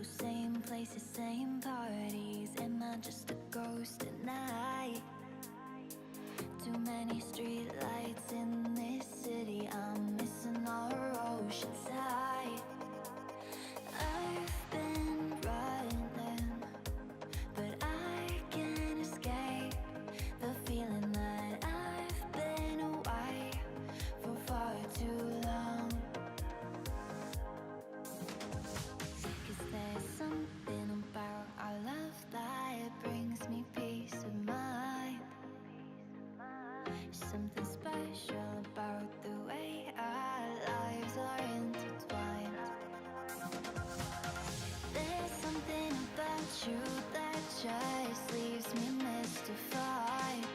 people, same places, same parties. Am I just a ghost at night? Too many street lights in this city, I'm missing our ocean side. I've been running, but I can't escape the feeling that I've been away for far too long. 'Cause there's something about our love that brings me peace of mind. Something special about the way our lives are intertwined. There's something about you that just leaves me mystified.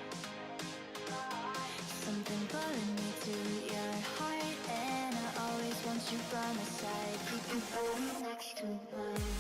Something pulling me to your heart, and I always want you by my side. Keep your body next to mine.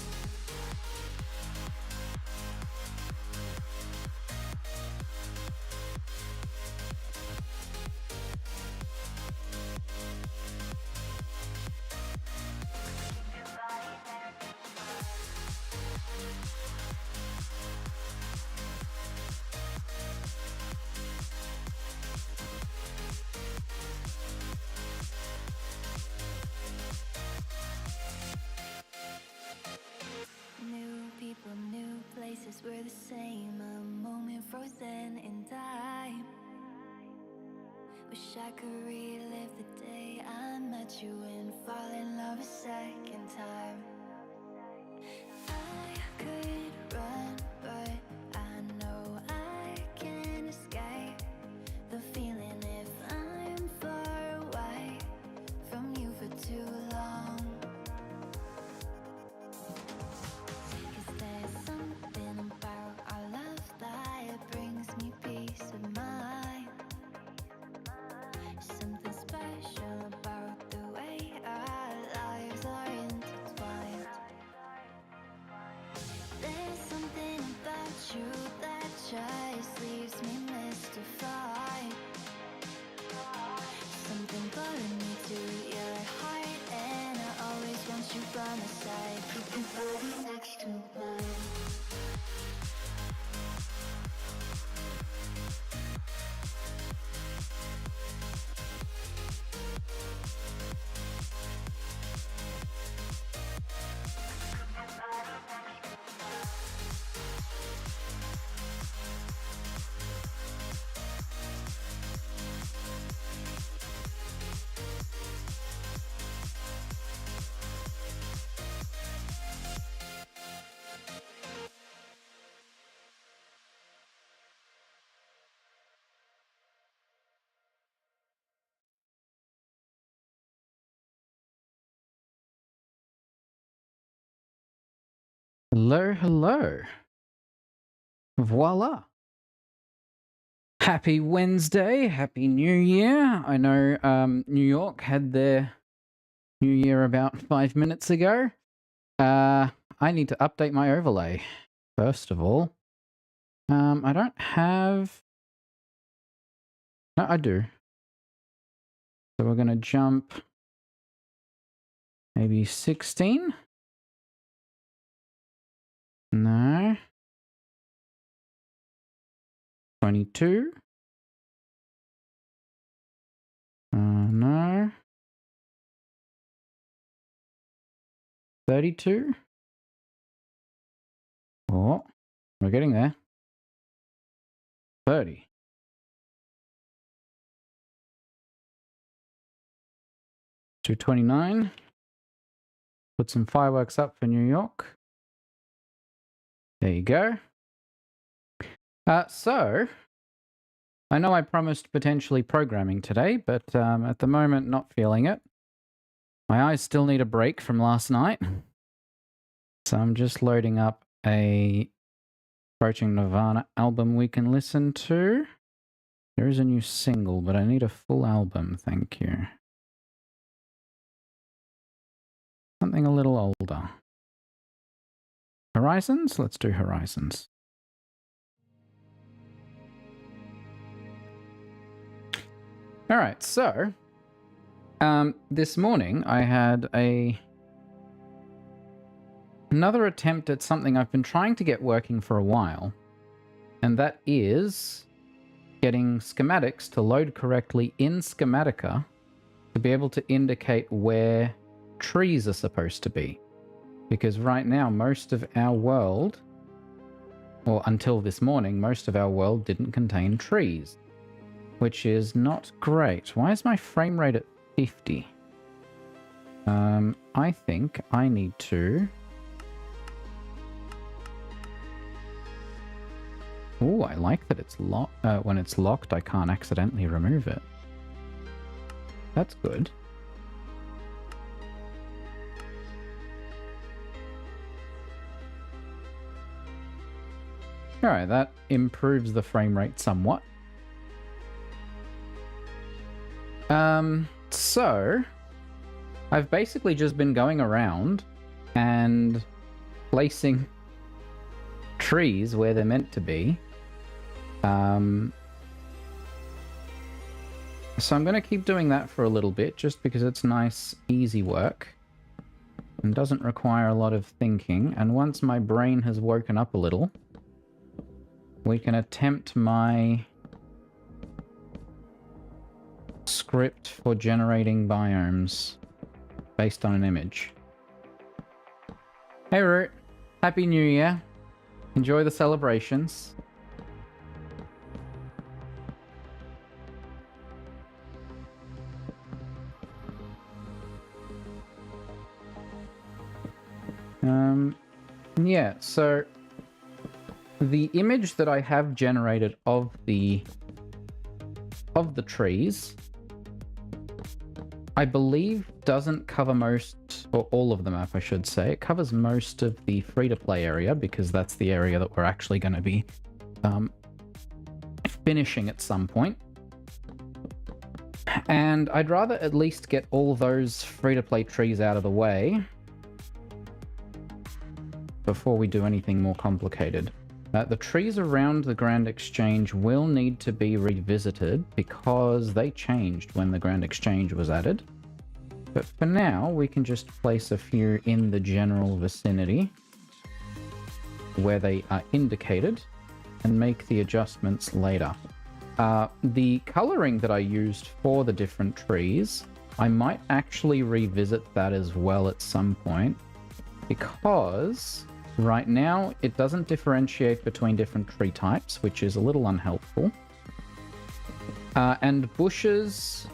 New people, new places, we're the same. A moment frozen in time. Wish I could relive the day I met you and fall in love a second time. I could run, but I know I can't escape the feeling if I'm far away from you for too long. 'Cause there's something about our love that brings me peace of mind. Something special about the way our lives are intertwined. There's something about you that just leaves me mystified. Something pulling me to your heart, and I always want you by my side. Keep your body next to mine. Hello, hello. Voila. Happy Wednesday. Happy New Year. I know New York had their New Year about 5 minutes ago. I need to update my overlay, first of all. I don't have... No, I do. So we're going to jump maybe 16. No. 22. No. 32. Oh, we're getting there. 30. To 29. Put some fireworks up for New York. There you go. So, I know I promised potentially programming today, but at the moment, not feeling it. My eyes still need a break from last night. So I'm just loading up a Approaching Nirvana album we can listen to. There is a new single, but I need a full album, thank you. Something a little older. Horizons? Let's do Horizons. All right, so this morning I had a another attempt at something I've been trying to get working for a while, and that is getting schematics to load correctly in Schematica to be able to indicate where trees are supposed to be. Because right now, most of our world, or until this morning, most of our world didn't contain trees, which is not great. Why is my frame rate at 50? I think I need to... Oh, I like that it's locked. When it's locked, I can't accidentally remove it. That's good. Alright, that improves the frame rate somewhat. So I've basically just been going around and placing trees where they're meant to be. So I'm going to keep doing that for a little bit, just because it's nice, easy work and doesn't require a lot of thinking. And once my brain has woken up a little, we can attempt my script for generating biomes based on an image. Hey Root, Happy New Year. Enjoy the celebrations. Yeah, so the image that I have generated of the trees, I believe doesn't cover most, or all of the map, I should say. It covers most of the free-to-play area, because that's the area that we're actually going to be finishing at some point. And I'd rather at least get all those free-to-play trees out of the way before we do anything more complicated. The trees around the Grand Exchange will need to be revisited because they changed when the Grand Exchange was added. But for now, we can just place a few in the general vicinity where they are indicated and make the adjustments later. The coloring that I used for the different trees, I might actually revisit that as well at some point, because right now it doesn't differentiate between different tree types, which is a little unhelpful. And bushes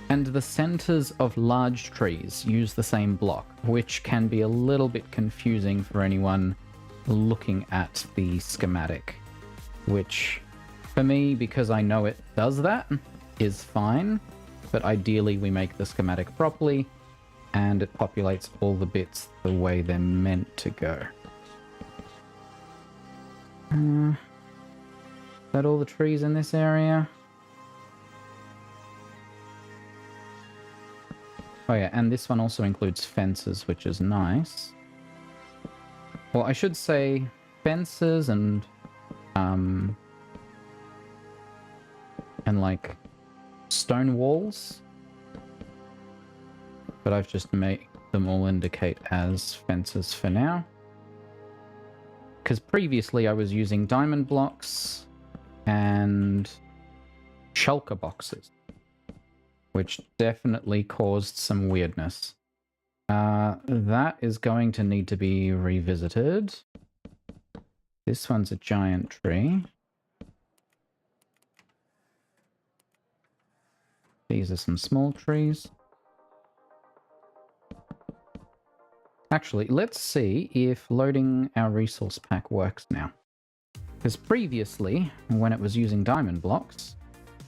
and the centers of large trees use the same block, which can be a little bit confusing for anyone looking at the schematic, which for me, because I know it does that, is fine. But ideally we make the schematic properly and it populates all the bits the way they're meant to go. Is that all the trees in this area? Oh yeah, and this one also includes fences, which is nice. Well, I should say fences and like stone walls. But I've just made them all indicate as fences for now. Because previously I was using diamond blocks and shulker boxes, which definitely caused some weirdness. That is going to need to be revisited. This one's a giant tree. These are some small trees. Actually, let's see if loading our resource pack works now. Because previously, when it was using diamond blocks,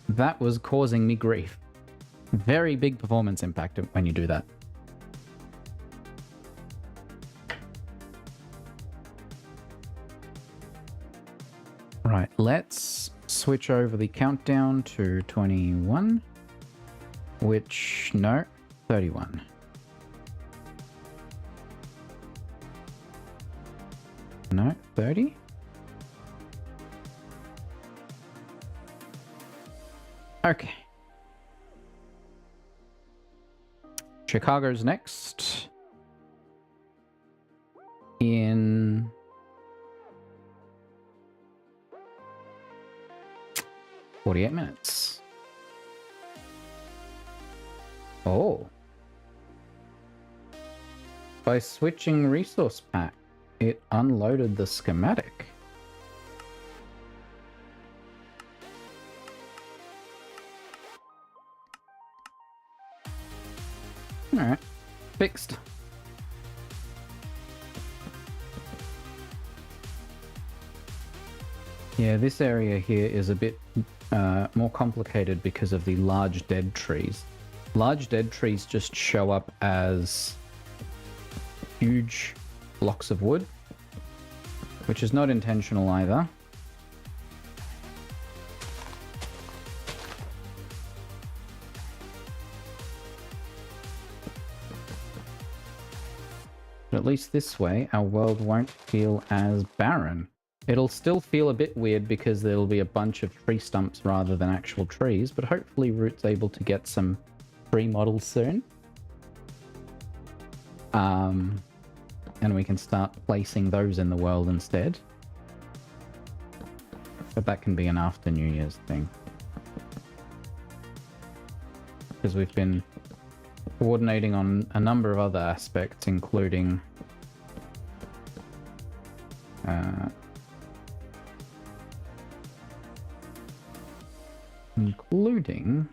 that was causing me grief. Very big performance impact when you do that. Right, let's switch over the countdown to 21. Which, no, 31. No, 30. Okay. Chicago's next. 48 minutes. Oh. By switching resource pack, it unloaded the schematic. Alright. Fixed. Yeah, this area here is a bit more complicated because of the large dead trees. Large dead trees just show up as huge blocks of wood, which is not intentional either. But at least this way, our world won't feel as barren. It'll still feel a bit weird because there'll be a bunch of tree stumps rather than actual trees, but hopefully Root's able to get some tree models soon. And we can start placing those in the world instead. But that can be an after New Year's thing. Because we've been coordinating on a number of other aspects, including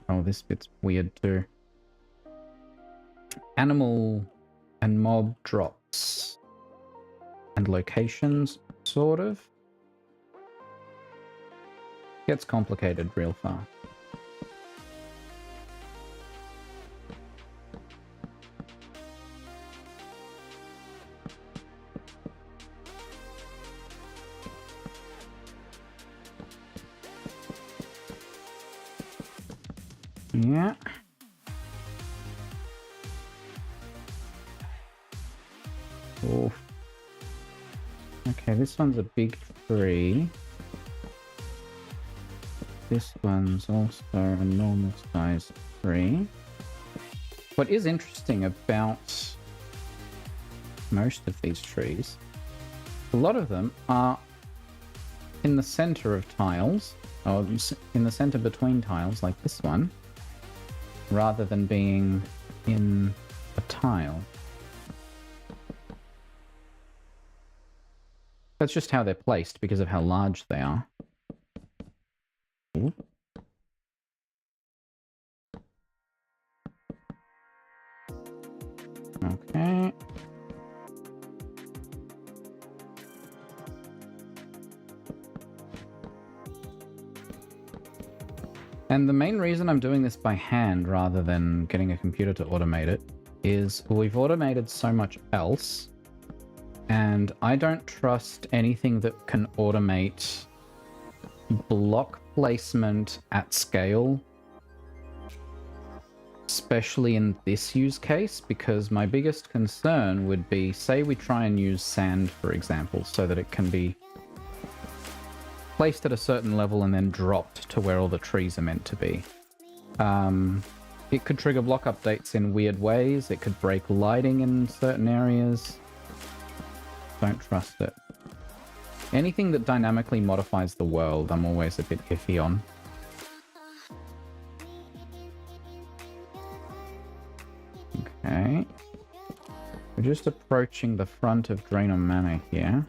oh, this bit's weird too. Animal and mob drops and locations, sort of. Gets complicated real fast. Yeah. Oh. Okay, this one's a big tree. This one's also a normal sized tree. What is interesting about most of these trees, a lot of them are in the center of tiles, or in the center between tiles, like this one, rather than being in a tile. That's just how they're placed because of how large they are. Ooh. Okay. And the main reason I'm doing this by hand rather than getting a computer to automate it is we've automated so much else, and I don't trust anything that can automate block placement at scale, especially in this use case, because my biggest concern would be, say we try and use sand, for example, so that it can be placed at a certain level and then dropped to where all the trees are meant to be. It could trigger block updates in weird ways. It could break lighting in certain areas. Don't trust it. Anything that dynamically modifies the world, I'm always a bit iffy on. Okay. We're just approaching the front of Draenor Manor here.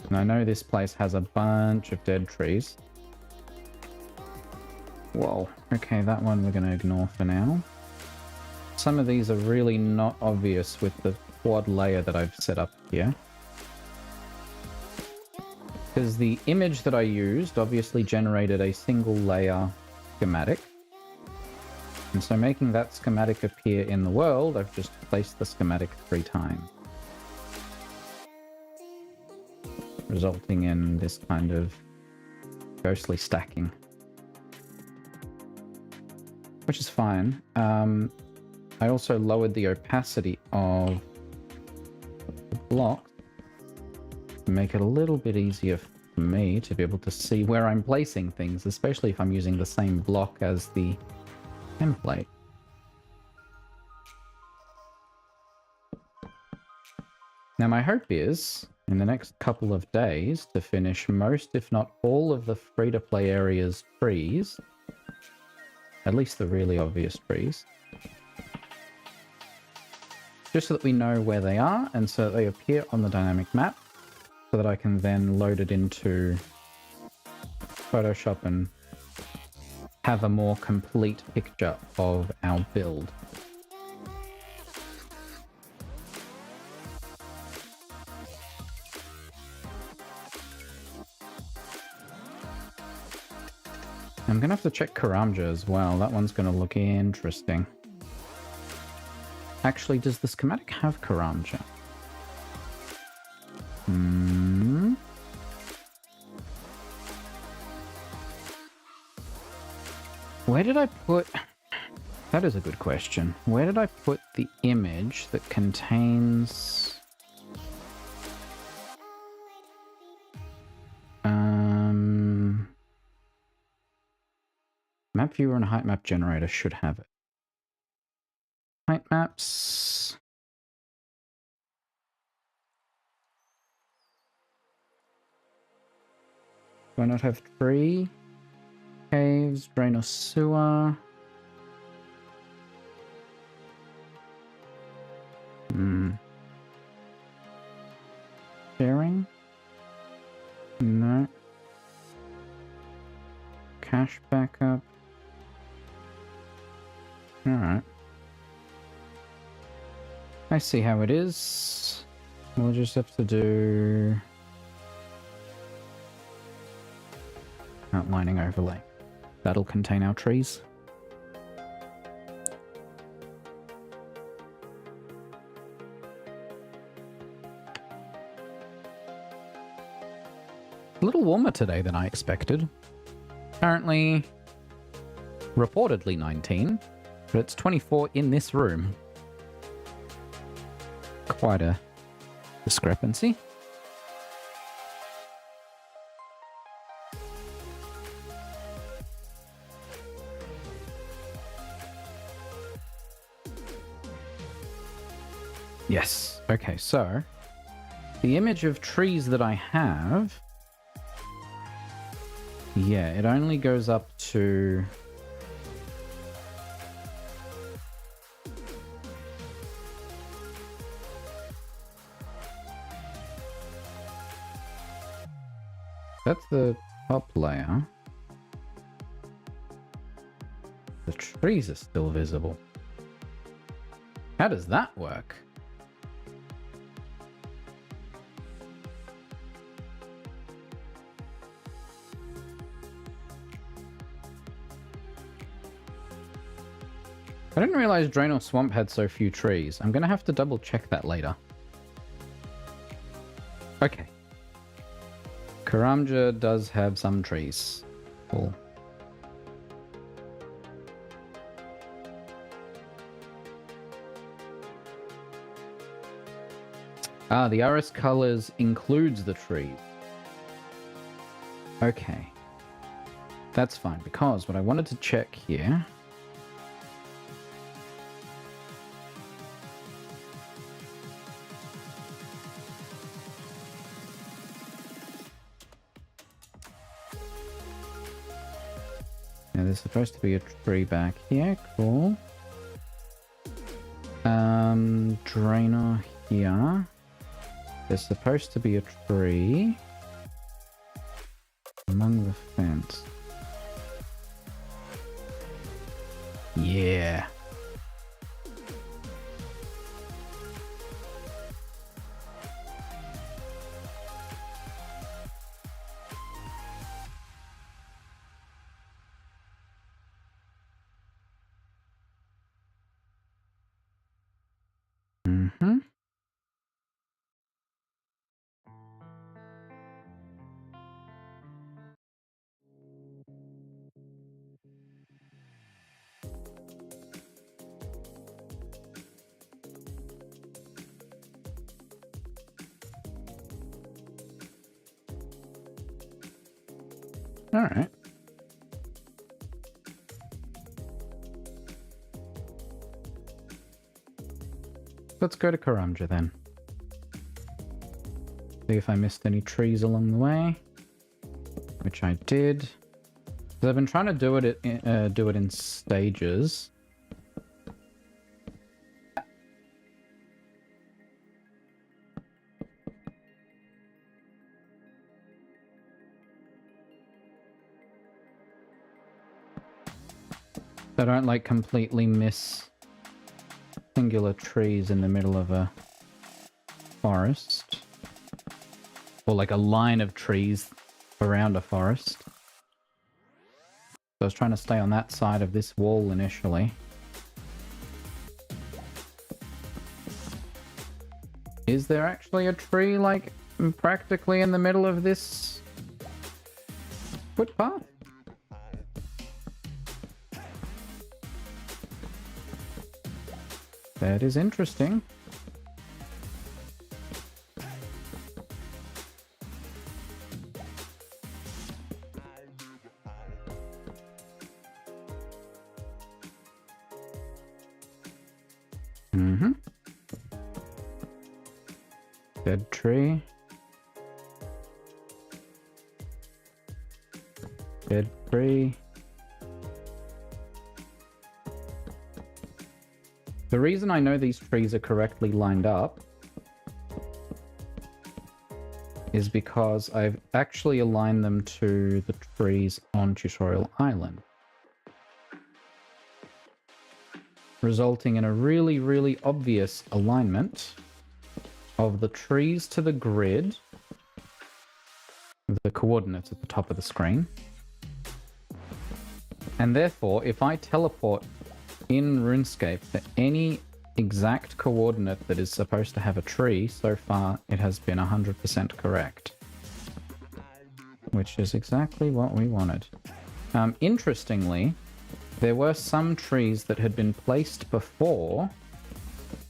And I know this place has a bunch of dead trees. Whoa. Okay, that one we're going to ignore for now. Some of these are really not obvious with the quad layer that I've set up here. Because the image that I used obviously generated a single layer schematic. And so making that schematic appear in the world, I've just placed the schematic 3 times. Resulting in this kind of ghostly stacking. Which is fine. I also lowered the opacity of the blocks to make it a little bit easier for me to be able to see where I'm placing things, especially if I'm using the same block as the template. Now my hope is in the next couple of days to finish most, if not all, of the free-to-play area's trees. At least the really obvious trees. Just so that we know where they are, and so that they appear on the dynamic map, so that I can then load it into Photoshop and have a more complete picture of our build. I'm gonna have to check Karamja as well. That one's gonna look interesting. Actually, does the schematic have Karamja? Where did I put... That is a good question. Where did I put the image that contains... Map viewer and height map generator should have it. Height maps... Do I not have tree? Caves, drain or sewer? Sharing? No. Cache backup? Alright. I see how it is. We'll just have to do... outlining overlay. That'll contain our trees. A little warmer today than I expected. Apparently, reportedly 19, but it's 24 in this room. Quite a discrepancy. Yes. Okay, so the image of trees that I have, yeah, it only goes up to... That's the top layer. The trees are still visible. How does that work? I didn't realize Draenor Swamp had so few trees. I'm gonna have to double check that later. Okay. Karamja does have some trees. Cool. Ah, the RS colors includes the trees. Okay. That's fine, because what I wanted to check here... Now, there's supposed to be a tree back here. Cool. Draenor here. There's supposed to be a tree among the fence. Yeah. Mm-hmm. All right. Let's go to Karamja then. See if I missed any trees along the way, which I did. Because I've been trying to do it in stages. I don't like completely miss singular trees in the middle of a forest. Or like a line of trees around a forest. So I was trying to stay on that side of this wall initially. Is there actually a tree like practically in the middle of this footpath? That is interesting. Mm-hmm. Dead tree. Dead tree. The reason I know these trees are correctly lined up is because I've actually aligned them to the trees on Tutorial Island, resulting in a really, really obvious alignment of the trees to the grid, the coordinates at the top of the screen. And therefore, if I teleport in RuneScape to any exact coordinate that is supposed to have a tree, so far it has been 100% correct. Which is exactly what we wanted. Interestingly, there were some trees that had been placed before,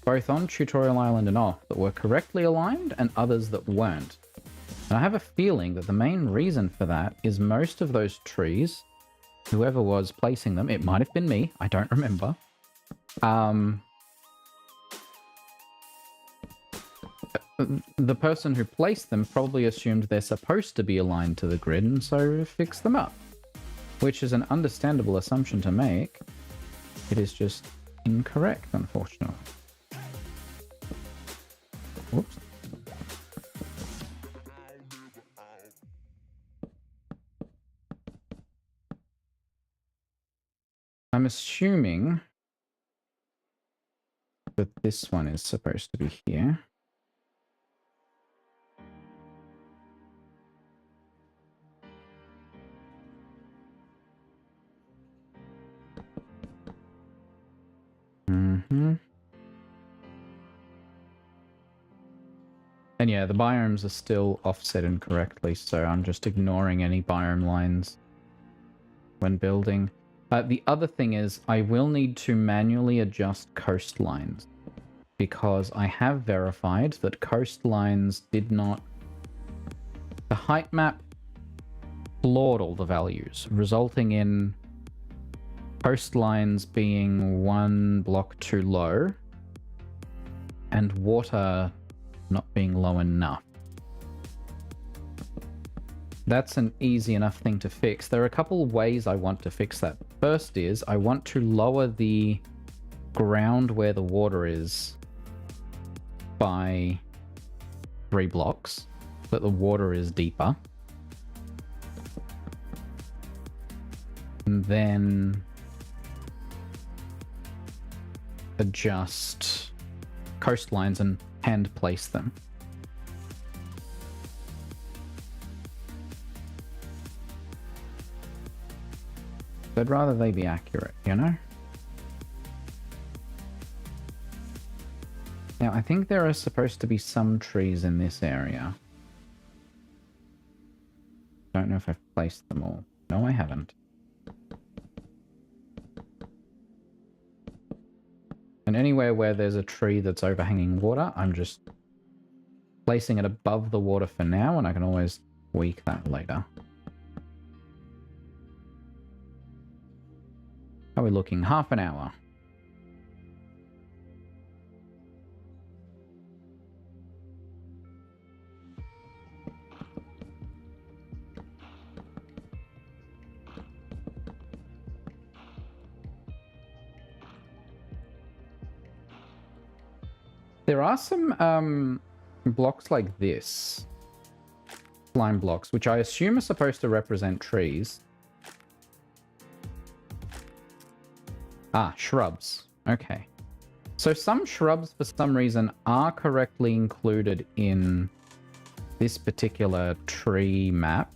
both on Tutorial Island and off, that were correctly aligned, and others that weren't. And I have a feeling that the main reason for that is most of those trees, whoever was placing them, it might have been me, I don't remember. The person who placed them probably assumed they're supposed to be aligned to the grid, and so fixed them up. Which is an understandable assumption to make. It is just incorrect, unfortunately. Whoops. I'm assuming that this one is supposed to be here. Mm-hmm. And yeah, the biomes are still offset incorrectly, so I'm just ignoring any biome lines when building. The other thing is I will need to manually adjust coastlines, because I have verified that coastlines did not... The height map flawed all the values, resulting in coastlines being one block too low and water not being low enough. That's an easy enough thing to fix. There are a couple of ways I want to fix that. First is I want to lower the ground where the water is by 3 blocks, so that the water is deeper. And then adjust coastlines and hand place them. I'd rather they be accurate, you know? Now, I think there are supposed to be some trees in this area. Don't know if I've placed them all. No, I haven't. And anywhere where there's a tree that's overhanging water, I'm just placing it above the water for now, and I can always tweak that later. How are we looking? Half an hour. There are some blocks like this. Slime blocks, which I assume are supposed to represent trees. Ah, shrubs. Okay. So some shrubs, for some reason, are correctly included in this particular tree map.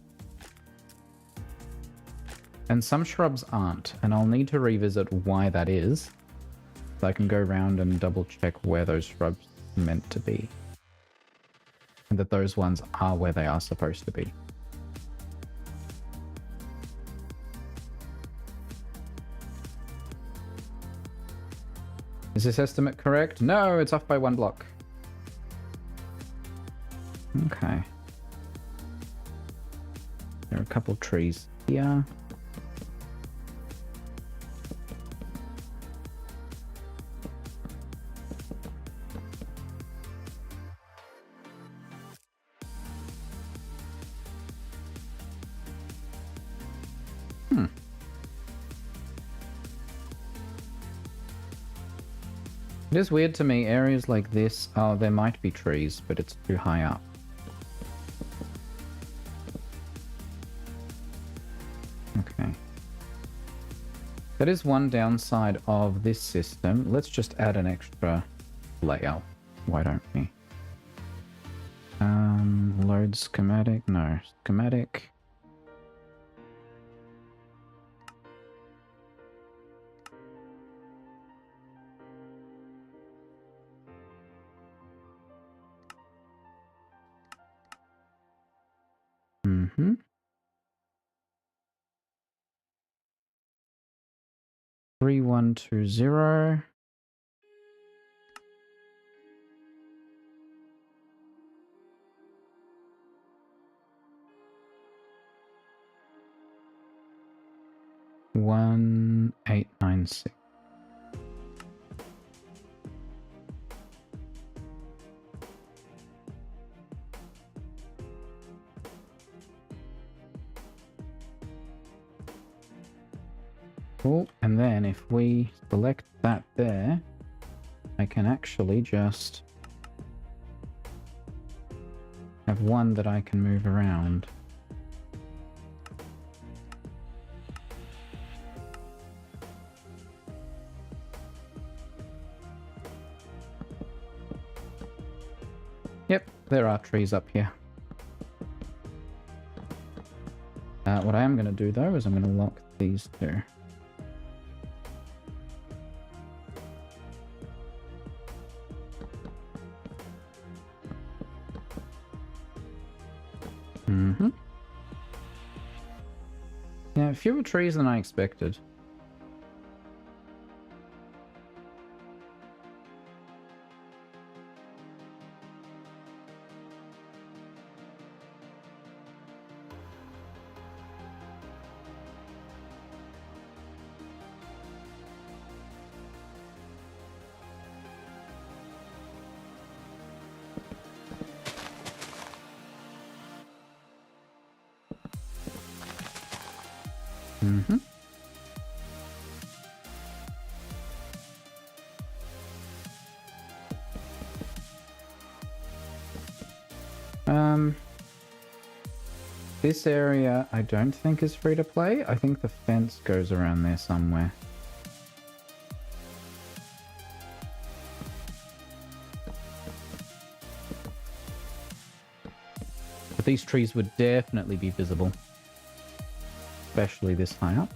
And some shrubs aren't, and I'll need to revisit why that is. So I can go around and double check where those shrubs are meant to be. And that those ones are where they are supposed to be. Is this estimate correct? No, it's off by 1 block. Okay. There are a couple trees here. It is weird to me, areas like this, oh, there might be trees, but it's too high up. Okay. That is one downside of this system. Let's just add an extra layer. Why don't we? Load schematic. No, schematic. Mm-hmm. 3120. One 896. Cool. And then if we select that there, I can actually just have one that I can move around. Yep, there are trees up here. What I am going to do though is I'm going to lock these two. Mm-hmm. Yeah, fewer trees than I expected. Mm-hmm. This area I don't think is free to play. I think the fence goes around there somewhere. But these trees would definitely be visible. Especially this high up.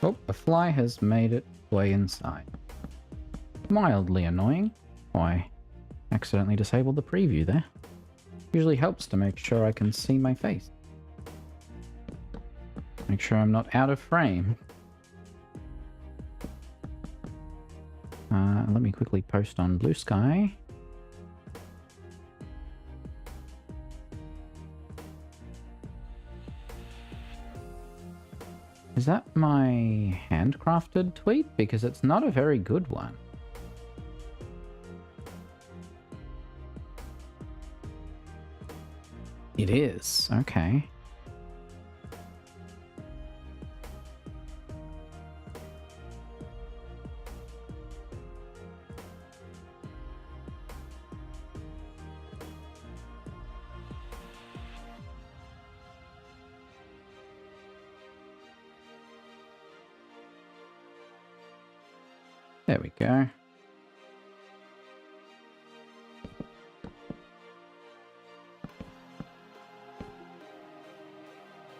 Oh, a fly has made its way inside. Mildly annoying. Why? Accidentally disabled the preview there. Usually helps to make sure I can see my face. Make sure I'm not out of frame. Let me quickly post on Blue Sky. Is that my handcrafted tweet? Because it's not a very good one. It is. Okay. There we go.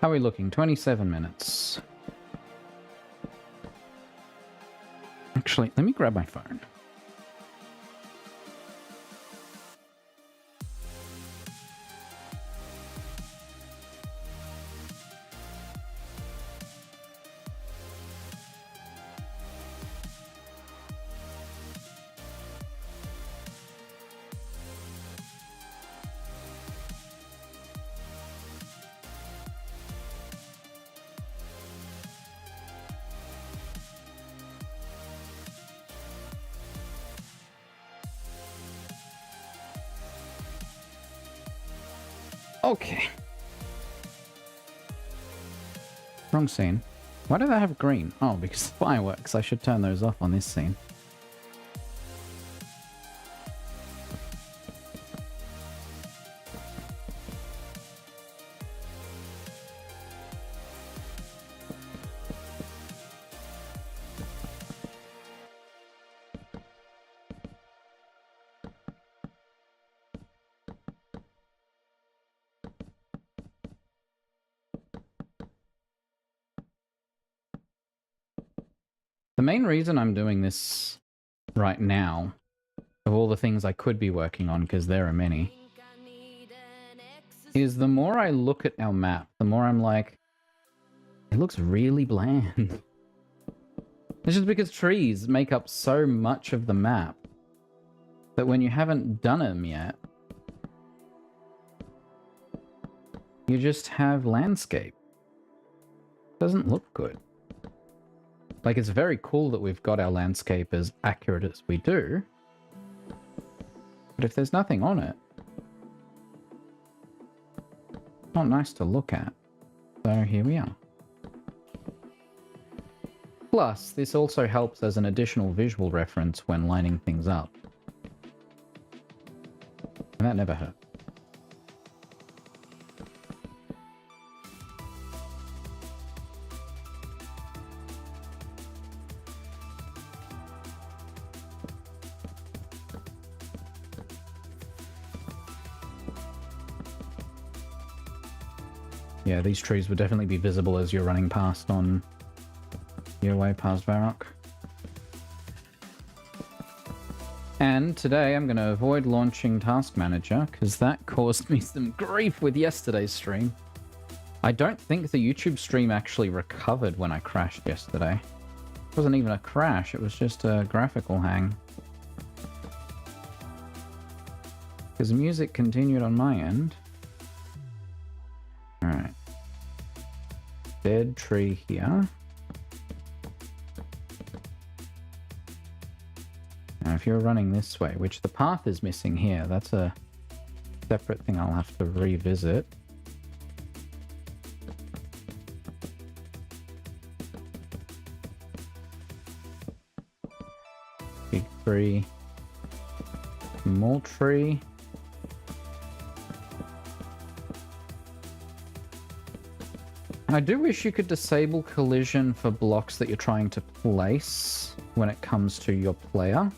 How are we looking? 27 minutes. Actually, let me grab my phone. Okay. Wrong scene. Why do they have green? Oh, because fireworks. I should turn those off on this scene. The main reason I'm doing this right now, of all the things I could be working on, because there are many, is the more I look at our map, the more I'm like, it looks really bland. It's just because trees make up so much of the map that when you haven't done them yet, you just have landscape. It doesn't look good. Like, it's very cool that we've got our landscape as accurate as we do. But if there's nothing on it, it's not nice to look at. So here we are. Plus, this also helps as an additional visual reference when lining things up. And that never hurt. Yeah, these trees would definitely be visible as you're running past on your way past Varrock. And today I'm going to avoid launching Task Manager, because that caused me some grief with yesterday's stream. I don't think the YouTube stream actually recovered when I crashed yesterday. It wasn't even a crash, it was just a graphical hang. Because music continued on my end. Alright. Dead tree here. Now if you're running this way, which the path is missing here, that's a separate thing I'll have to revisit. Big tree. Small tree. I do wish you could disable collision for blocks that you're trying to place when it comes to your player.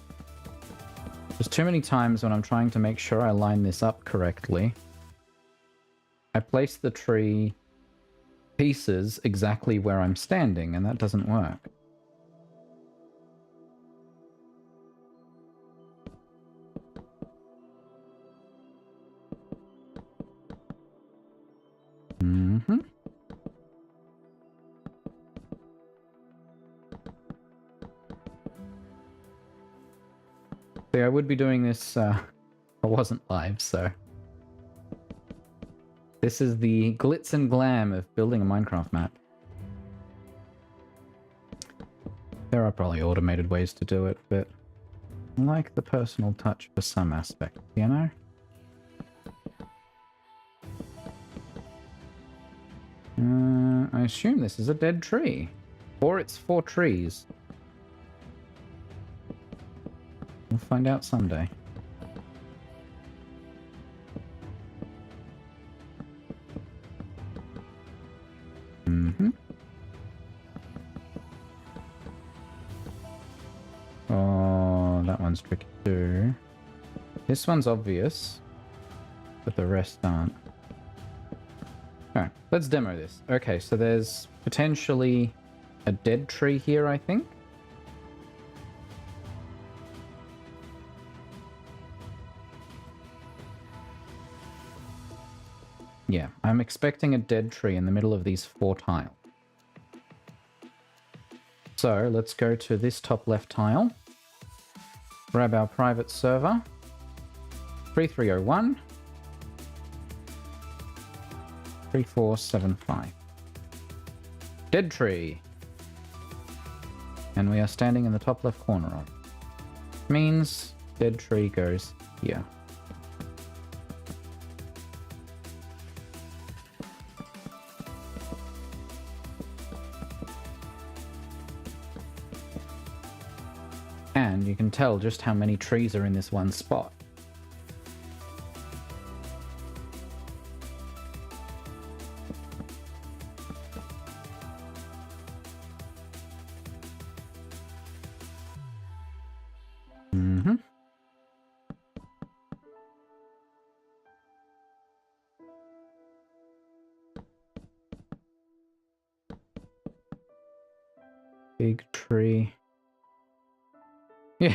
There's too many times when I'm trying to make sure I line this up correctly. I place the tree pieces exactly where I'm standing, and that doesn't work. Mm-hmm. See, I would be doing this, I wasn't live, so... This is the glitz and glam of building a Minecraft map. There are probably automated ways to do it, but I like the personal touch for some aspect, you know? I assume this is a dead tree. Or it's 4 trees. We'll find out someday. Oh, that one's tricky too. This one's obvious, but the rest aren't. Alright, let's demo this. Okay, so there's potentially a dead tree here, I think. Yeah, I'm expecting a dead tree in the middle of these 4 tiles. So let's go to this top left tile, grab our private server, 3301, 3475. Dead tree. And we are standing in the top left corner of it. Means dead tree goes here. And you can tell just how many trees are in this one spot. Big tree. Yeah.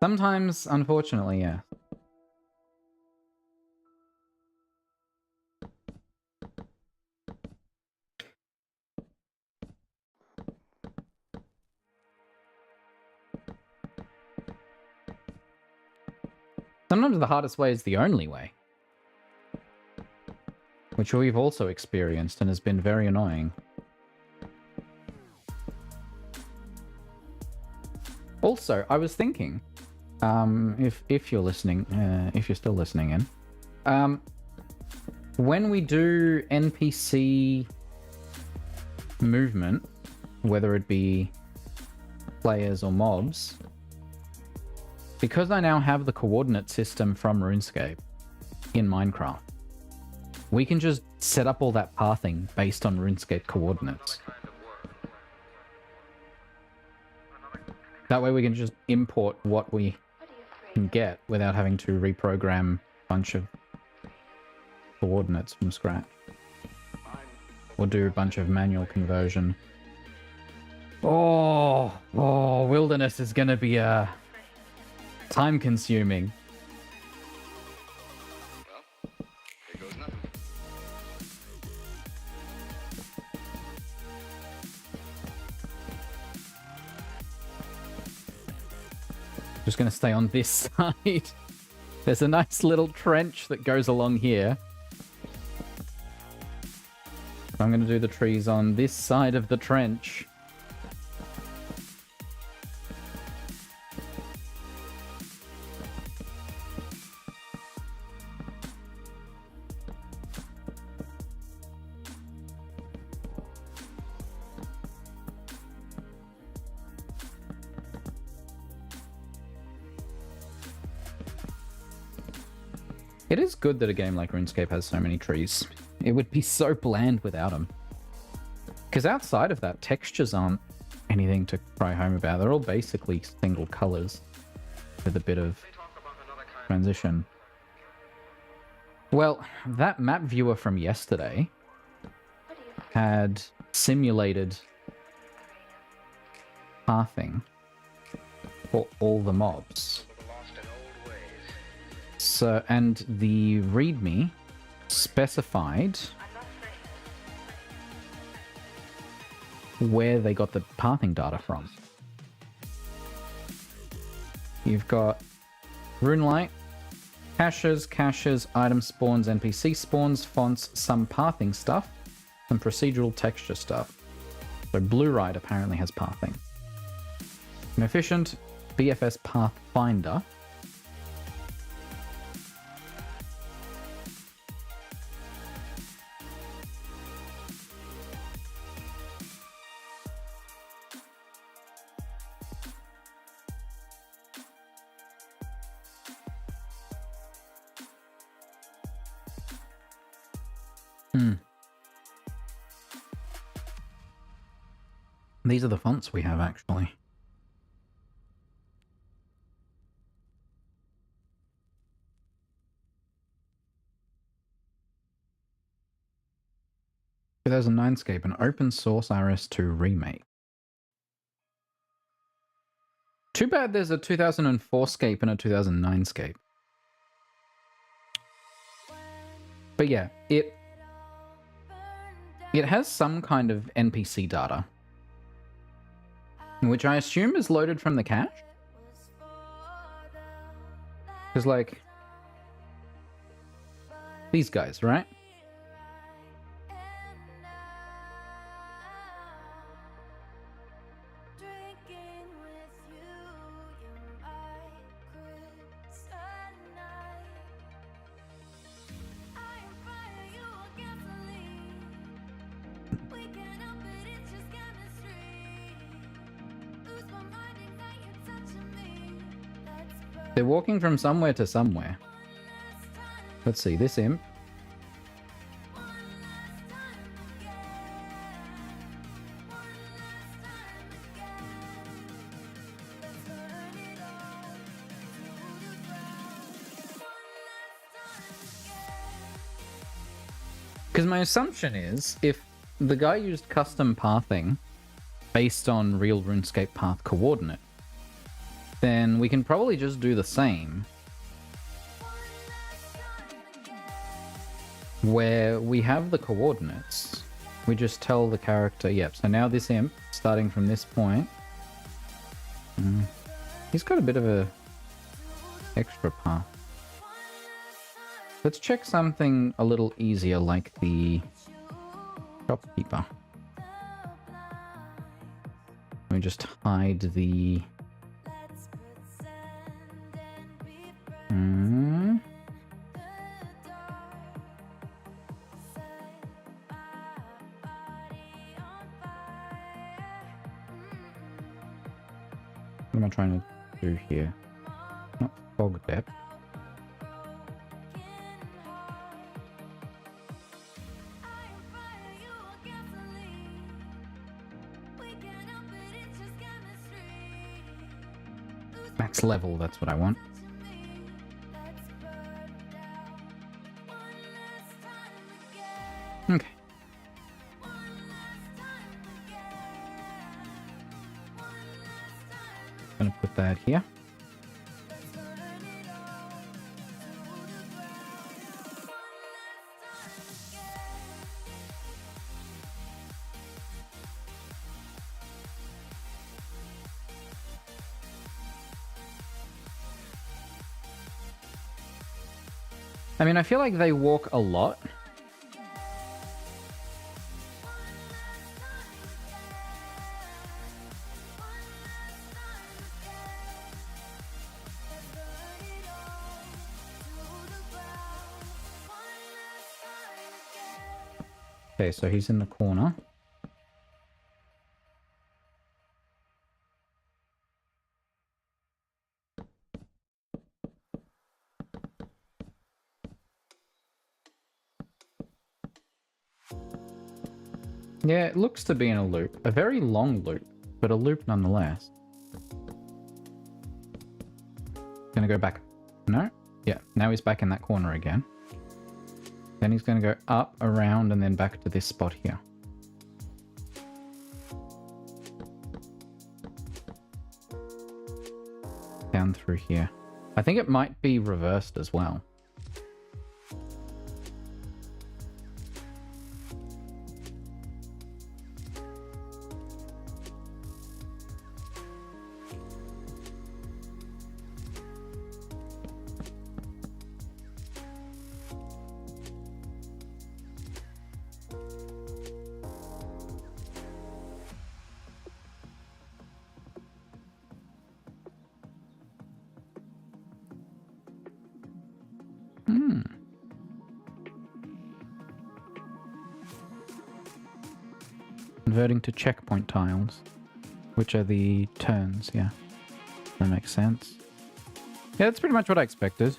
Sometimes, unfortunately, yeah. Sometimes the hardest way is the only way. Which we've also experienced and has been very annoying. Also, I was thinking, if you're listening, if you're still listening in, when we do NPC movement, whether it be players or mobs, because I now have the coordinate system from RuneScape in Minecraft, we can just set up all that pathing based on RuneScape coordinates. That way we can just import what we can get without having to reprogram a bunch of coordinates from scratch. Or do a bunch of manual conversion. Oh, wilderness is gonna be time consuming. Just going to stay on this side. There's a nice little trench that goes along here. So I'm going to do the trees on this side of the trench. It is good that a game like RuneScape has so many trees. It would be so bland without them. Because outside of that, textures aren't anything to cry home about. They're all basically single colors with a bit of transition. Well, that map viewer from yesterday had simulated pathing for all the mobs. So, and the README specified where they got the pathing data from. You've got RuneLite, caches, item spawns, NPC spawns, fonts, some pathing stuff, some procedural texture stuff. So Blue Ride apparently has pathing. An efficient BFS Pathfinder. These are the fonts we have, actually. "2009scape, an open source RS2 remake." Too bad there's a 2004scape and a 2009scape. But yeah, it has some kind of NPC data, which I assume is loaded from the cache. Because, like, these guys, right? They're walking from somewhere to somewhere. Let's see, this imp. Because my assumption is, if the guy used custom pathing based on real RuneScape path coordinate, then we can probably just do the same, where we have the coordinates. We just tell the character, yep, so now this imp, starting from this point, he's got a bit of a extra path. Let's check something a little easier, like the shopkeeper. Let me just hide the... What am I trying to do here? Not fog depth. Max level, that's what I want. Okay. Gonna put that here. I mean, I feel like they walk a lot. Okay, so he's in the corner. Yeah, it looks to be in a loop. A very long loop, but a loop nonetheless. Gonna go back. No? Yeah, now he's back in that corner again. Then he's gonna go up, around, and then back to this spot here. Down through here. I think it might be reversed as well. converting to checkpoint tiles, which are the turns, yeah. That makes sense. Yeah, that's pretty much what I expected.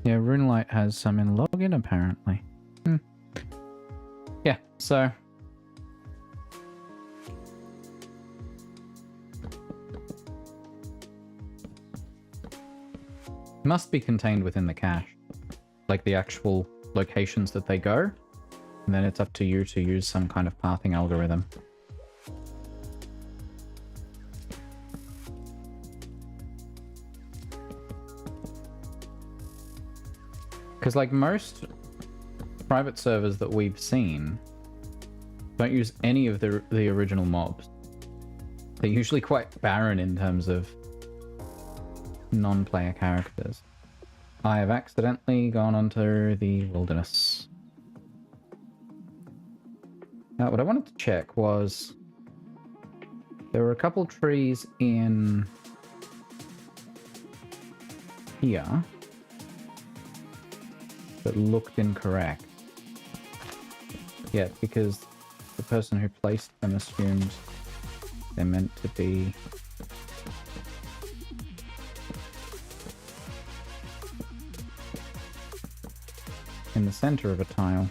Yeah, RuneLight has some in login, apparently. Yeah, so... must be contained within the cache. Like the actual locations that they go. And then it's up to you to use some kind of pathing algorithm. Because like most private servers that we've seen don't use any of the original mobs. They're usually quite barren in terms of non-player characters. I have accidentally gone onto the wilderness. Now, what I wanted to check was there were a couple trees in here that looked incorrect. Yeah, because the person who placed them assumed they're meant to be in the center of a tile.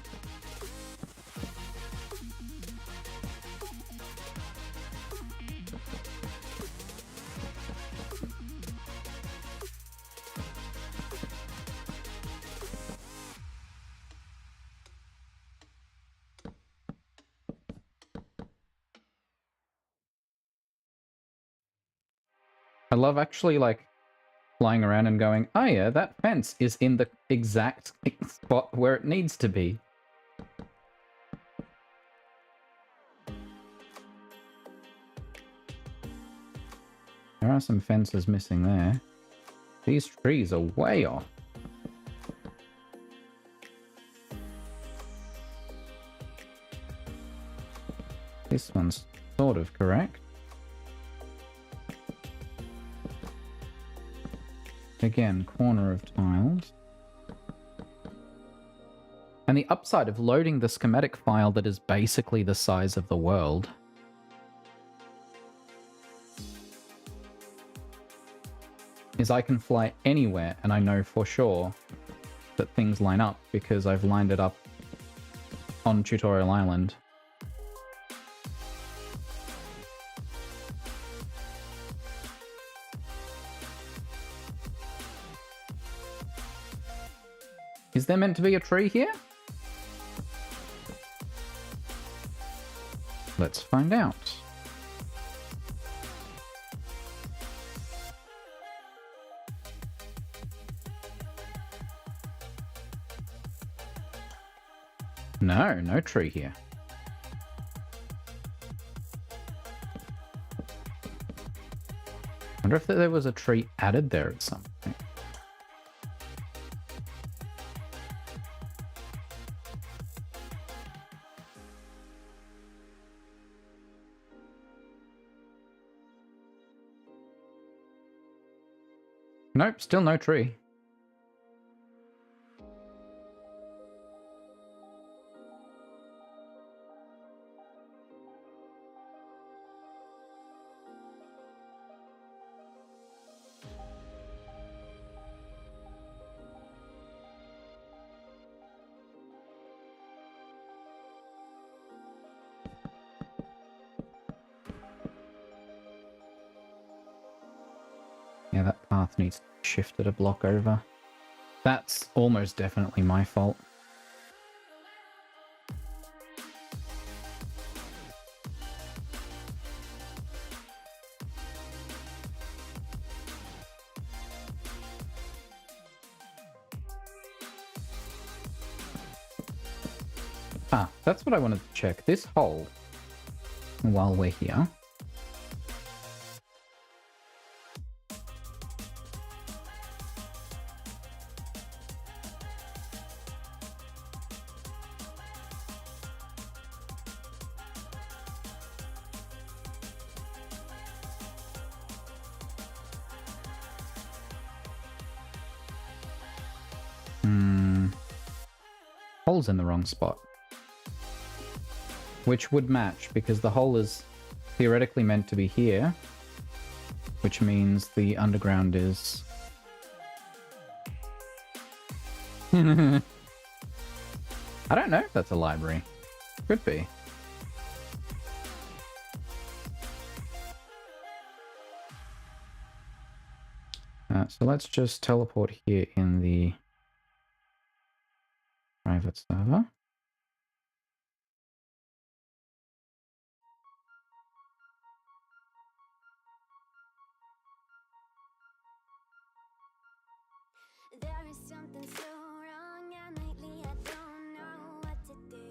I love actually like flying around and going, oh yeah, that fence is in the exact spot where it needs to be. There are some fences missing there. These trees are way off. This one's sort of correct. Again, corner of tiles. And the upside of loading the schematic file that is basically the size of the world is I can fly anywhere and I know for sure that things line up because I've lined it up on Tutorial Island. Is there meant to be a tree here? Let's find out. No, no tree here. I wonder if there was a tree added there at some point. Nope, still no tree. Yeah, that path needs to be shifted a block over. That's almost definitely my fault. Ah, that's what I wanted to check. This hole while we're here. Hole's in the wrong spot. Which would match, because the hole is theoretically meant to be here, which means the underground is... I don't know if that's a library. Could be. So let's just teleport here in the private server. There is something so wrong, and lately I don't know what to do.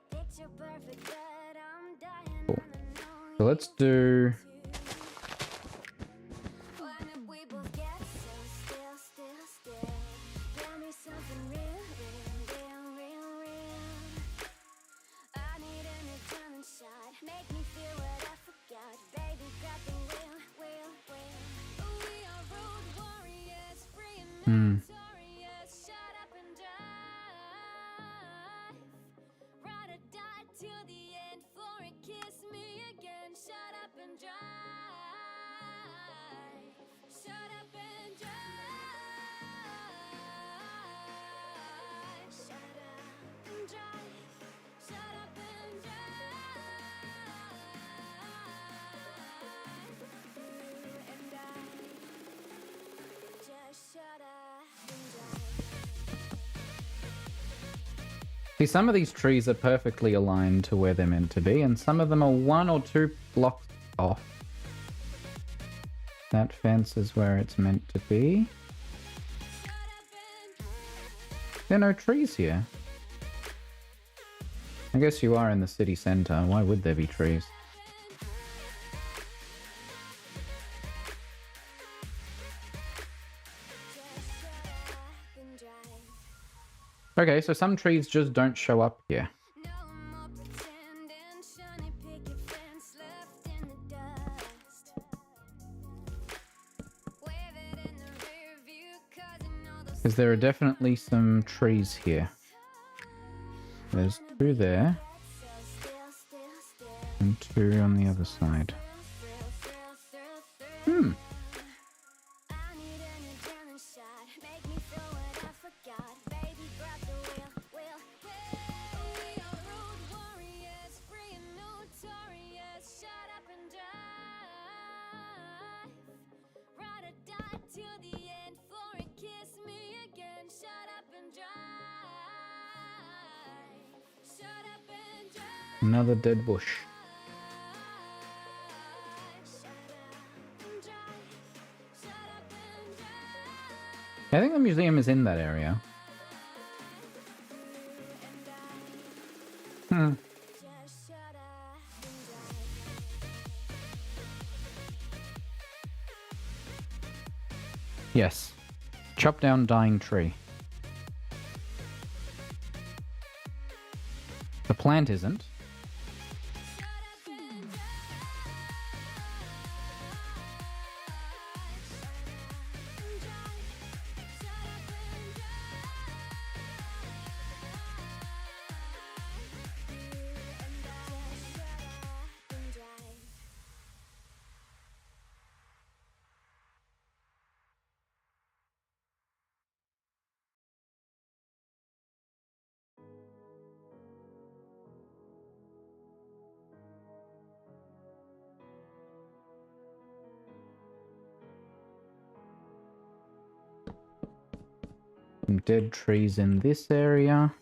Picture perfect, but I'm dying. Cool. So let's do... We both get so still. Tell me something real. I need an adrenaline shot. Make me feel what I forgot. Baby, got the will. We are road warriors, free and notorious. Shut up and drive. Ride or die till the end. For it, kiss me again. Shut up and drive. Shut up and drive. Shut up and drive. Shut up and drive. You and I. Just shut up and drive. See, some of these trees are perfectly aligned to where they're meant to be, and some of them are 1 or 2 blocks off. That fence is where it's meant to be. There are no trees here. I guess you are in the city center. Why would there be trees? Okay, so some trees just don't show up here. No more pretending, shiny picket fence left in the dust. Wave it in the rear view, 'cause you know those Because there are definitely some trees here. There's 2 there, and 2 on the other side. I need an adrenaline shot. Make me feel what I forgot. Baby, grab the wheel. We are road warriors, free and notorious. Shut up and drive. Ride or die till the end. For it, kiss me again. Shut up and drive. Shut up and drive. Another dead bush. I think the museum is in that area. Yes. Chop down dying tree. The plant isn't. Some dead trees in this area.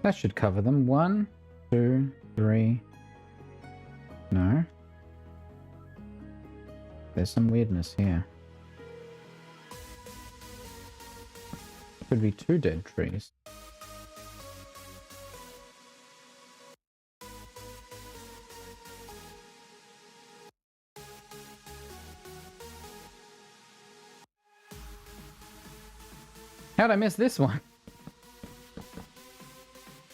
That should cover them. 1, 2, 3. No. There's some weirdness here. Could be 2 dead trees. How'd I miss this one?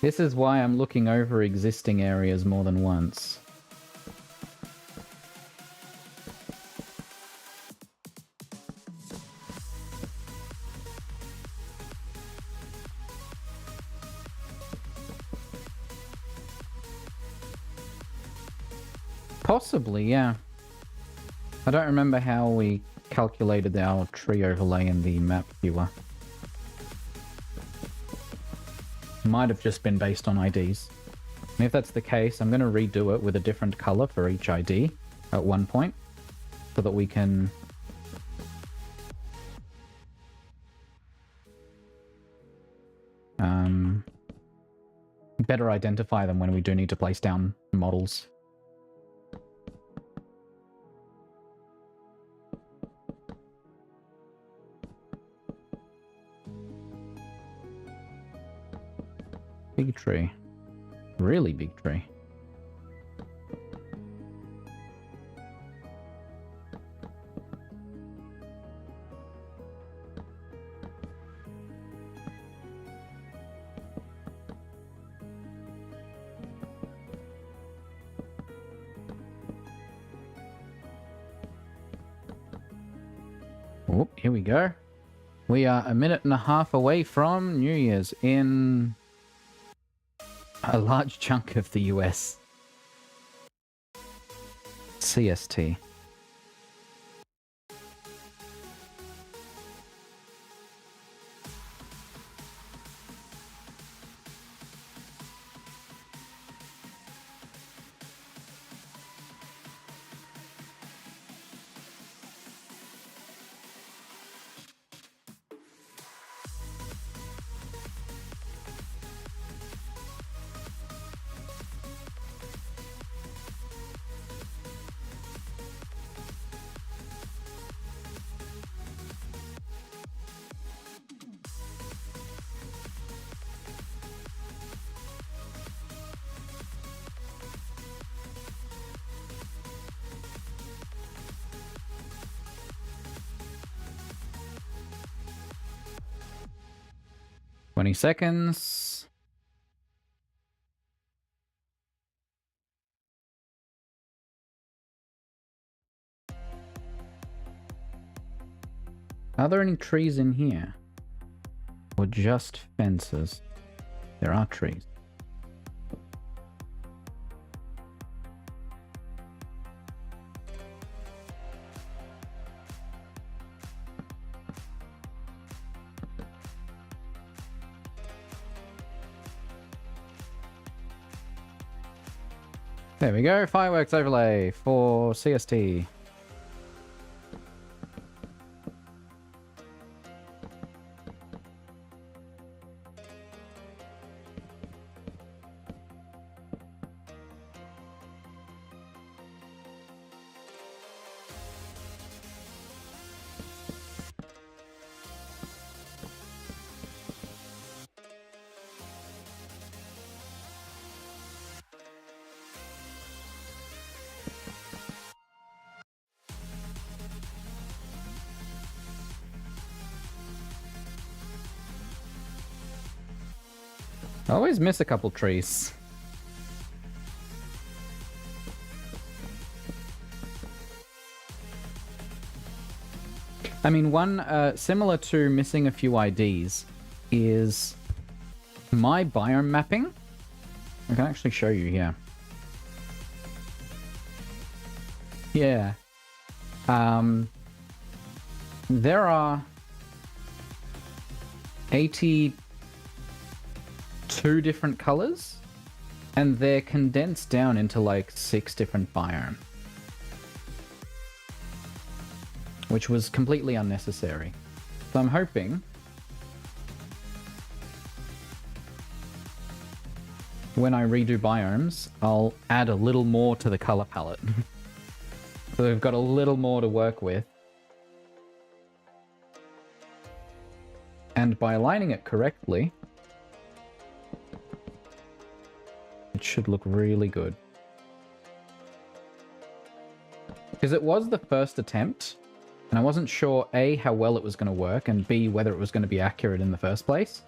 This is why I'm looking over existing areas more than once. Possibly, yeah. I don't remember how we calculated our tree overlay in the map viewer. Might have just been based on IDs. And if that's the case, I'm going to redo it with a different color for each ID at one point, so that we can better identify them when we do need to place down models. Big tree. Really big tree. Oh, here we go. We are a minute and a half away from New Year's in a large chunk of the US. CST. Seconds. Are there any trees in here? Or just fences? There are trees. There we go, fireworks overlay for CST. I always miss a couple trees. I mean, one similar to missing a few IDs is my biome mapping. I can actually show you here. Yeah. There are 82 different colors, and they're condensed down into like 6 different biomes, which was completely unnecessary. So I'm hoping when I redo biomes, I'll add a little more to the color palette. So we've got a little more to work with. And by aligning it correctly, it should look really good. Because it was the first attempt, and I wasn't sure A, how well it was going to work, and B, whether it was going to be accurate in the first place.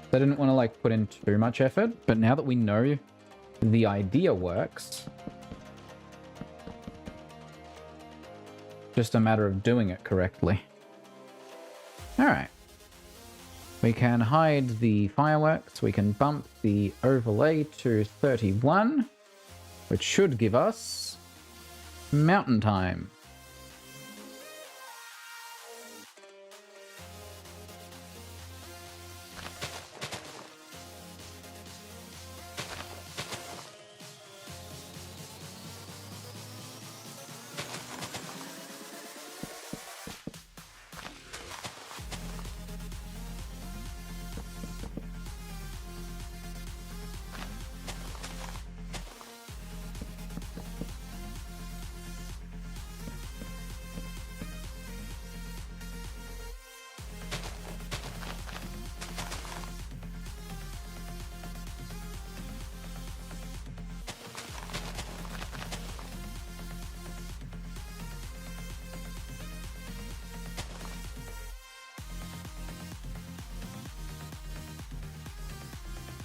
So I didn't want to like put in too much effort, but now that we know the idea works, just a matter of doing it correctly. Alright. We can hide the fireworks, we can bump the overlay to 31, which should give us mountain time.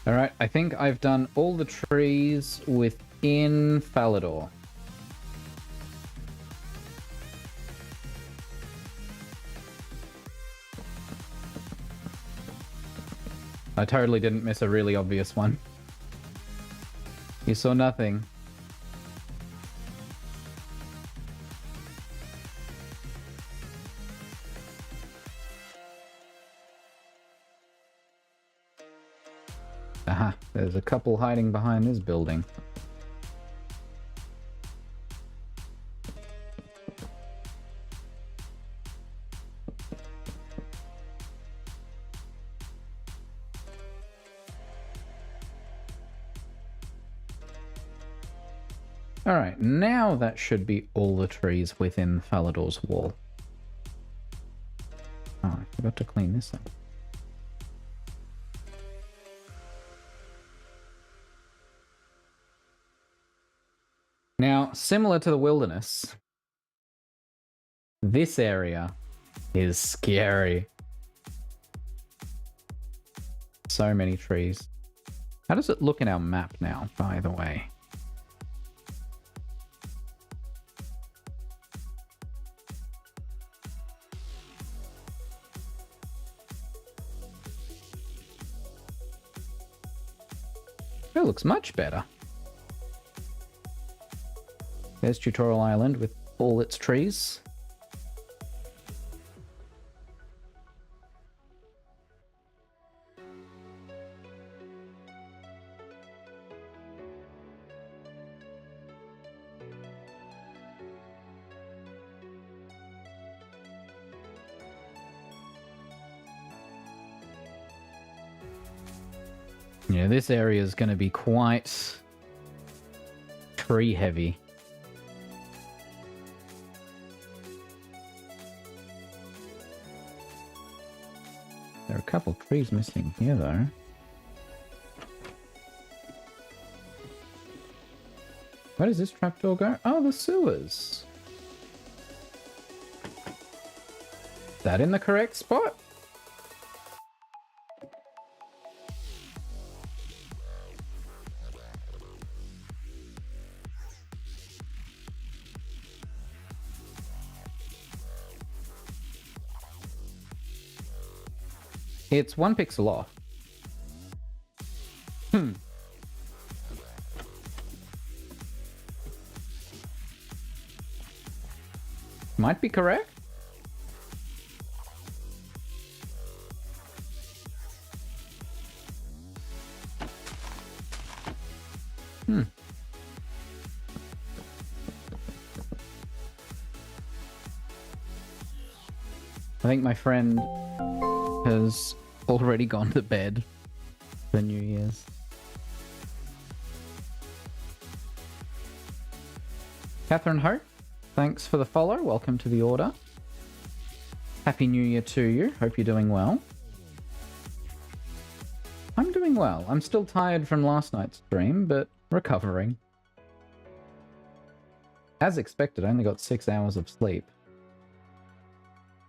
Alright, I think I've done all the trees within Falador. I totally didn't miss a really obvious one. You saw nothing. Aha, there's a couple hiding behind this building. Alright, now that should be all the trees within Falador's wall. Oh, I forgot to clean this up. Now, similar to the wilderness, this area is scary. So many trees. How does it look in our map now, by the way? It looks much better. There's Tutorial Island with all its trees. Yeah, this area is going to be quite tree heavy. There are a couple trees missing here, though. Where does this trapdoor go? Oh, the sewers. Is that in the correct spot? It's 1 pixel off. Might be correct. I think my friend has already gone to bed for New Year's. Catherine Hope, thanks for the follow. Welcome to the order. Happy New Year to you. Hope you're doing well. I'm doing well. I'm still tired from last night's stream, but recovering. As expected, I only got 6 hours of sleep.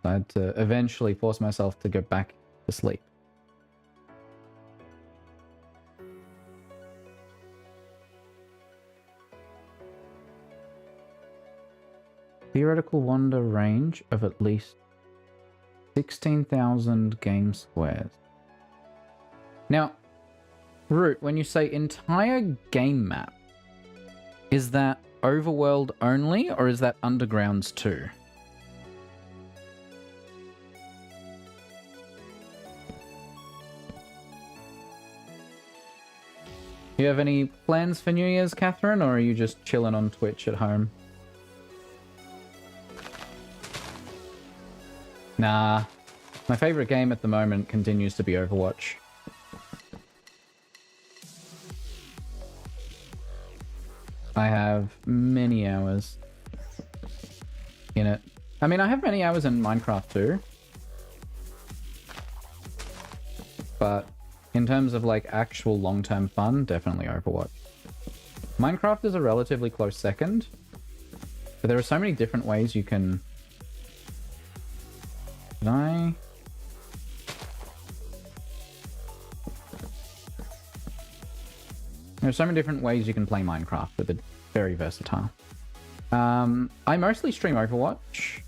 I had to eventually force myself to go back to sleep. Theoretical wander range of at least 16,000 game squares. Now, Root, when you say entire game map, is that overworld only, or is that undergrounds too? Do you have any plans for New Year's, Catherine, or are you just chilling on Twitch at home? Nah. My favorite game at the moment continues to be Overwatch. I have many hours in it. I mean, I have many hours in Minecraft too. But in terms of like actual long-term fun, definitely Overwatch. Minecraft is a relatively close second. But there are so many different ways you can... Did I... There are so many different ways you can play Minecraft, but they're very versatile. I mostly stream Overwatch.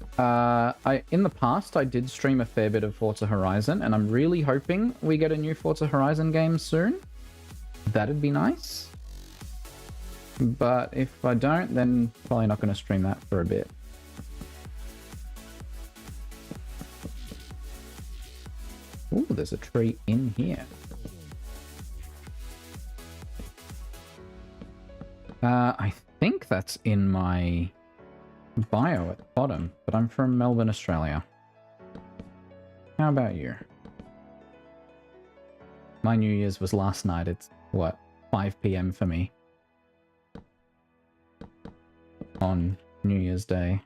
In the past, I did stream a fair bit of Forza Horizon, and I'm really hoping we get a new Forza Horizon game soon. That'd be nice. But if I don't, then probably not going to stream that for a bit. Ooh, there's a tree in here. I think that's in my bio at the bottom, but I'm from Melbourne, Australia. How about you? My New Year's was last night. It's, what, 5 PM for me on New Year's Day.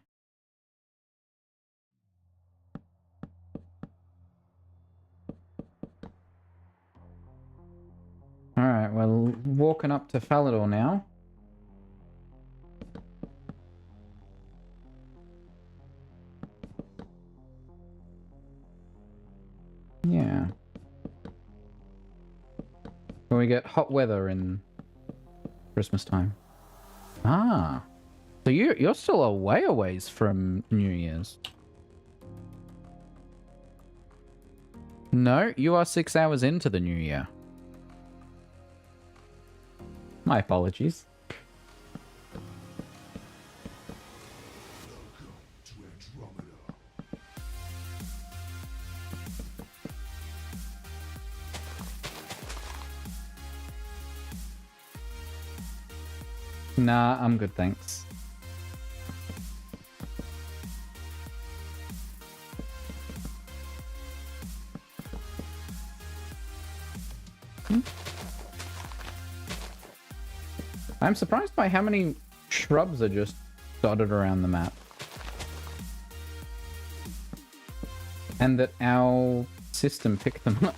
Alright, well, walking up to Falador now. Yeah. When we get hot weather in Christmas time. Ah. So you're still a way a ways from New Year's. No, you are 6 hours into the New Year. My apologies. Nah, I'm good, thanks. I'm surprised by how many shrubs are just dotted around the map. And that our system picked them up.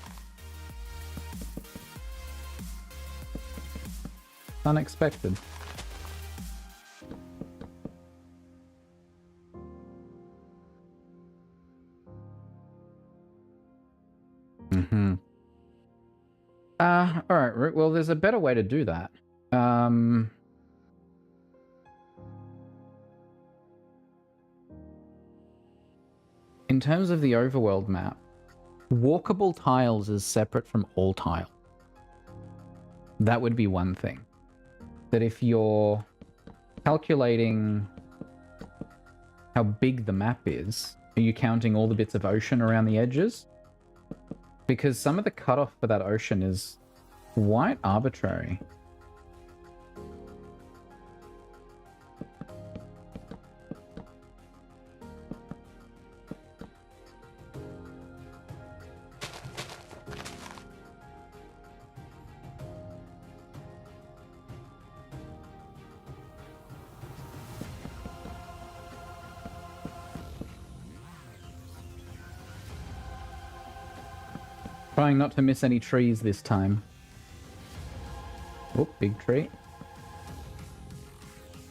Unexpected. Alright, well, there's a better way to do that. In terms of the overworld map, walkable tiles is separate from all tile. That would be one thing. That if you're calculating how big the map is, are you counting all the bits of ocean around the edges? Because some of the cutoff for that ocean is quite arbitrary. Trying not to miss any trees this time. Oh, big tree.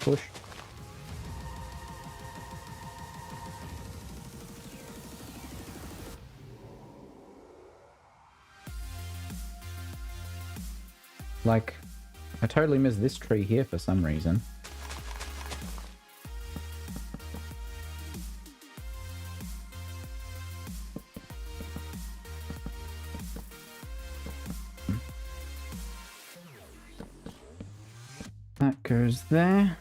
Push. Like, I totally missed this tree here for some reason. That goes there.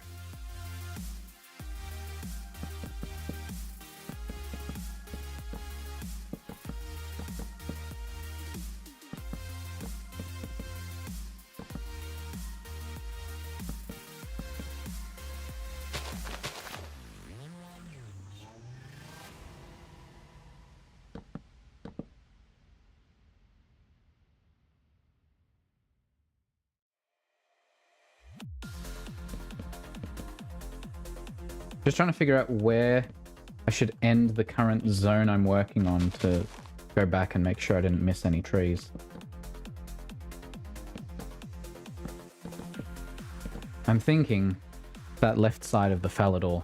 Just trying to figure out where I should end the current zone I'm working on to go back and make sure I didn't miss any trees. I'm thinking that left side of the Falador.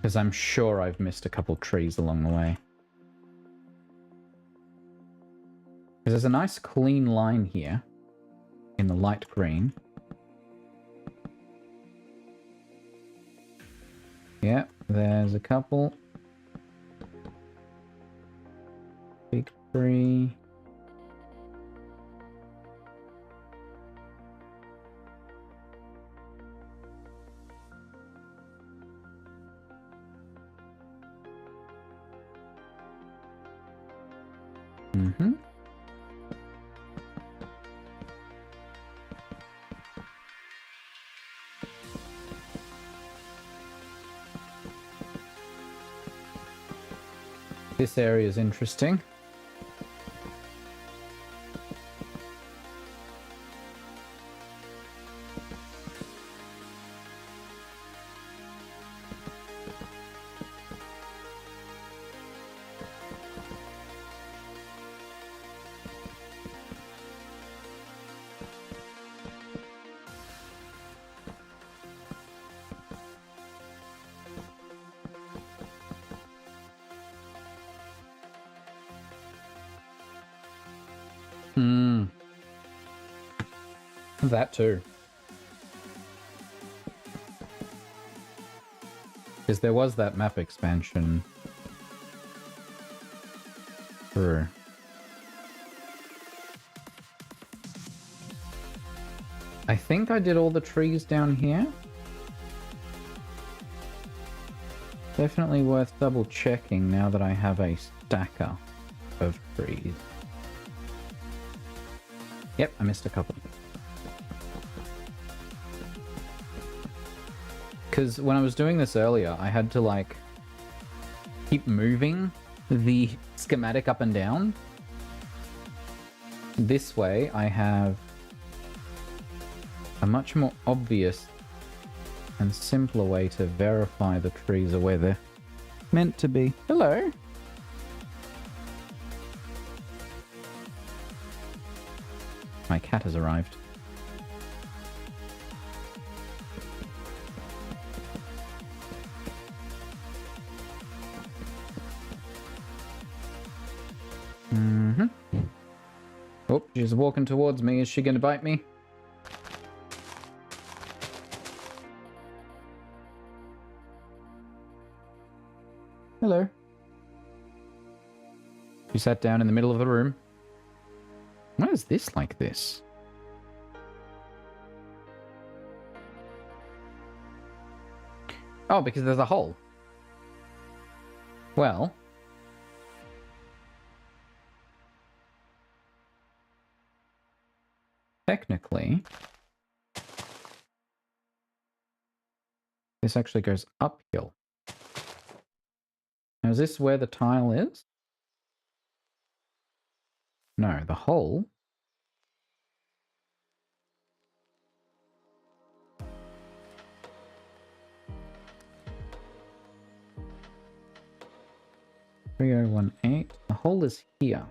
Because I'm sure I've missed a couple trees along the way. Because there's a nice clean line here in the light green. Yeah, there's a couple. Big tree. Mm-hmm. This area is interesting. That too. Because there was that map expansion. True. I think I did all the trees down here. Definitely worth double checking now that I have a stacker of trees. Yep, I missed a couple. Because when I was doing this earlier, I had to like keep moving the schematic up and down. This way I have a much more obvious and simpler way to verify the trees are where they're meant to be. Hello. My cat has arrived. Oh, she's walking towards me. Is she going to bite me? Hello. She sat down in the middle of the room. Why is this like this? Oh, because there's a hole. Well... technically, this actually goes uphill. Now, is this where the tile is? No, the hole 3018. The hole is here.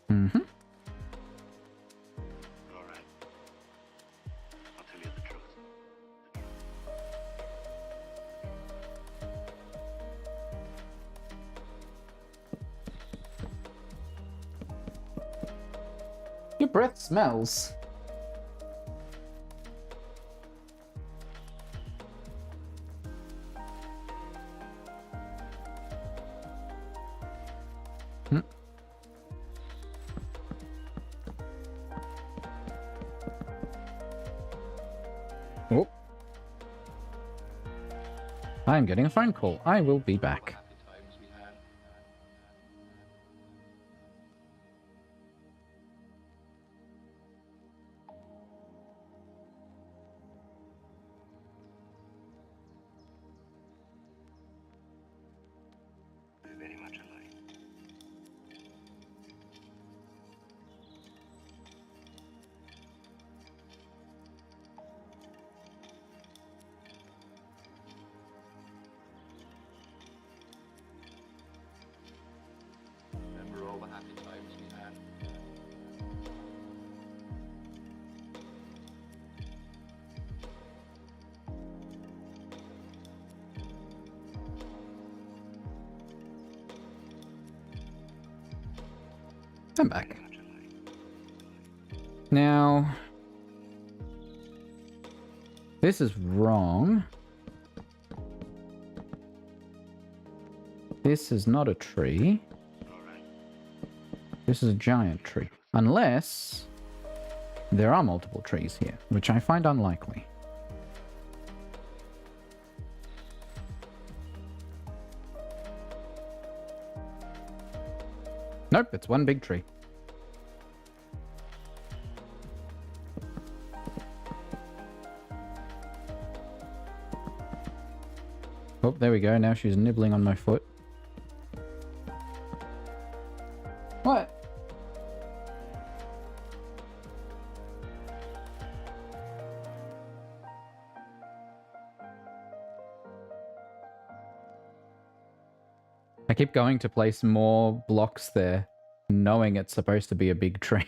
Mm-hmm. All right. I'll tell you the truth. Your breath smells. Hmm. Oh. I'm getting a phone call. I will be back. Happy times we had. We're very much alike. Remember all the happy times we had. I'm back. Very much alike. Now, this is wrong. This is not a tree. All right. This is a giant tree. Unless there are multiple trees here, which I find unlikely. Nope, it's one big tree. Oh, there we go. Now she's nibbling on my foot. What? I keep going to place more blocks there, knowing it's supposed to be a big tree.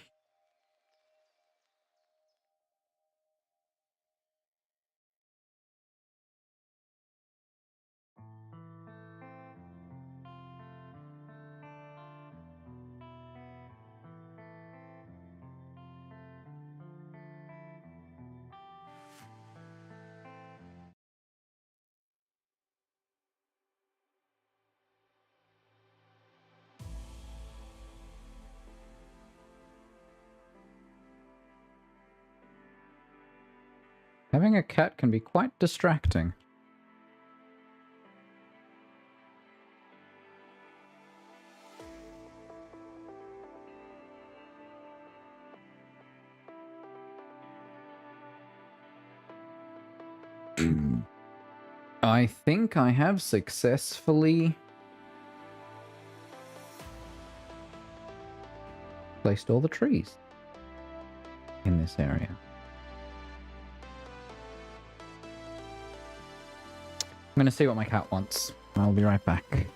Having a cat can be quite distracting. I think I have successfully placed all the trees in this area. I'm going to see what my cat wants. I'll be right back.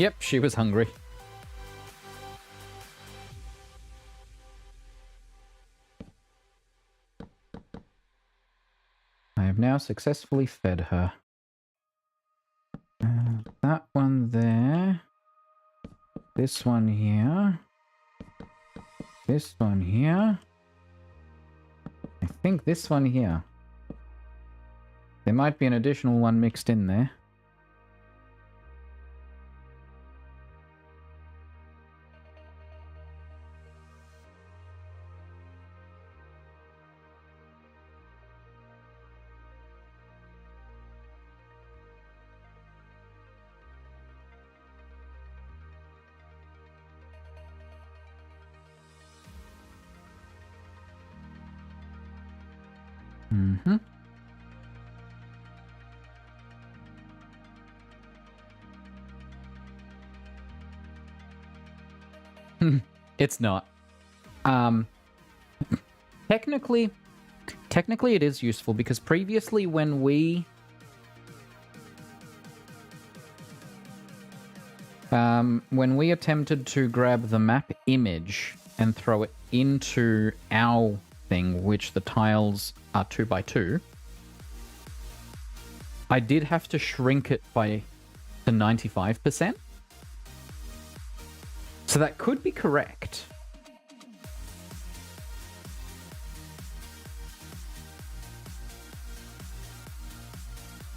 Yep, she was hungry. I have now successfully fed her. That one there. This one here. This one here. I think this one here. There might be an additional one mixed in there. Mm-hmm. It's not. Technically it is useful because previously when we attempted to grab the map image and throw it into our thing, which the tiles are 2x2, I did have to shrink it to 95%. So that could be correct.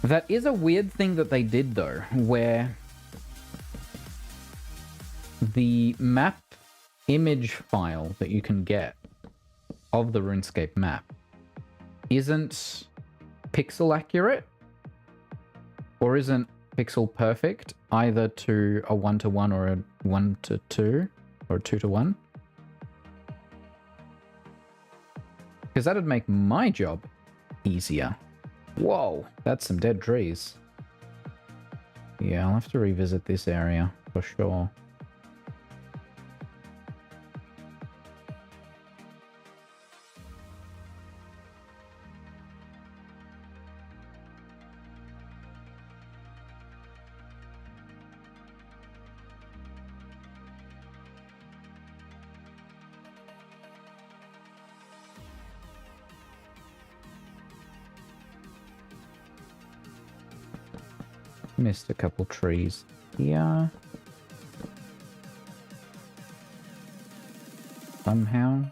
That is a weird thing that they did, though, where the map image file that you can get of the RuneScape map isn't pixel accurate or isn't pixel perfect, either to a 1:1 or a 1:2 or a 2:1. Because that'd make my job easier. Whoa, that's some dead trees. Yeah, I'll have to revisit this area for sure. Missed a couple trees here. Somehow.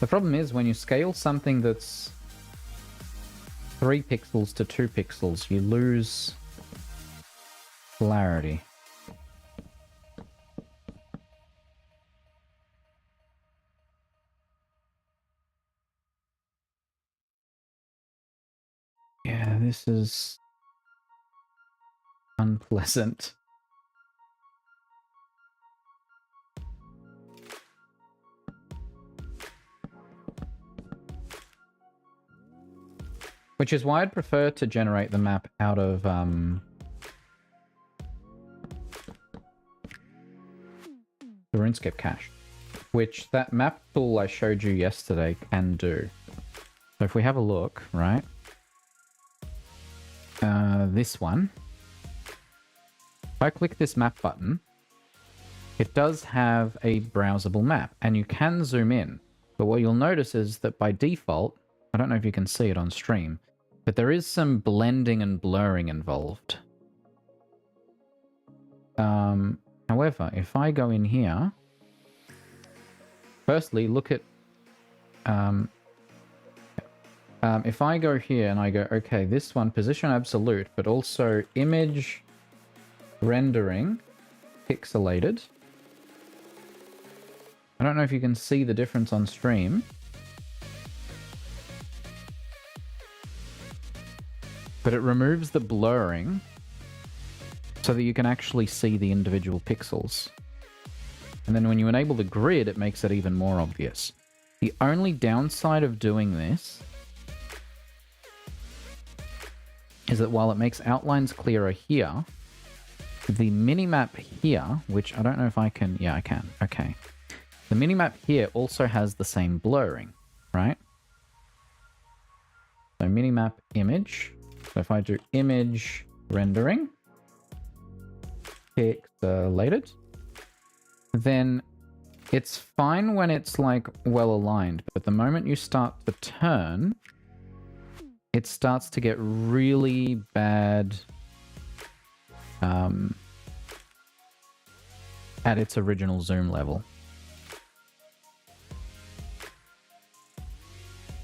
The problem is when you scale something that's 3 pixels to 2 pixels, you lose clarity. Yeah, this is unpleasant. Which is why I'd prefer to generate the map out of the RuneScape cache, which that map tool I showed you yesterday can do. So if we have a look, right? This one. If I click this map button, it does have a browsable map, and you can zoom in. But what you'll notice is that by default, I don't know if you can see it on stream, but there is some blending and blurring involved. However, if I go in here, firstly, look at... if I go here and I go, okay, this one, position absolute, but also image rendering pixelated. I don't know if you can see the difference on stream. But it removes the blurring so that you can actually see the individual pixels. And then when you enable the grid, it makes it even more obvious. The only downside of doing this is that while it makes outlines clearer here, the minimap here, which I don't know if I can... Yeah, I can. Okay. The minimap here also has the same blurring, right? So minimap image. So if I do image rendering, pixelated, then it's fine when it's like well aligned, but the moment you start to turn, it starts to get really bad at its original zoom level.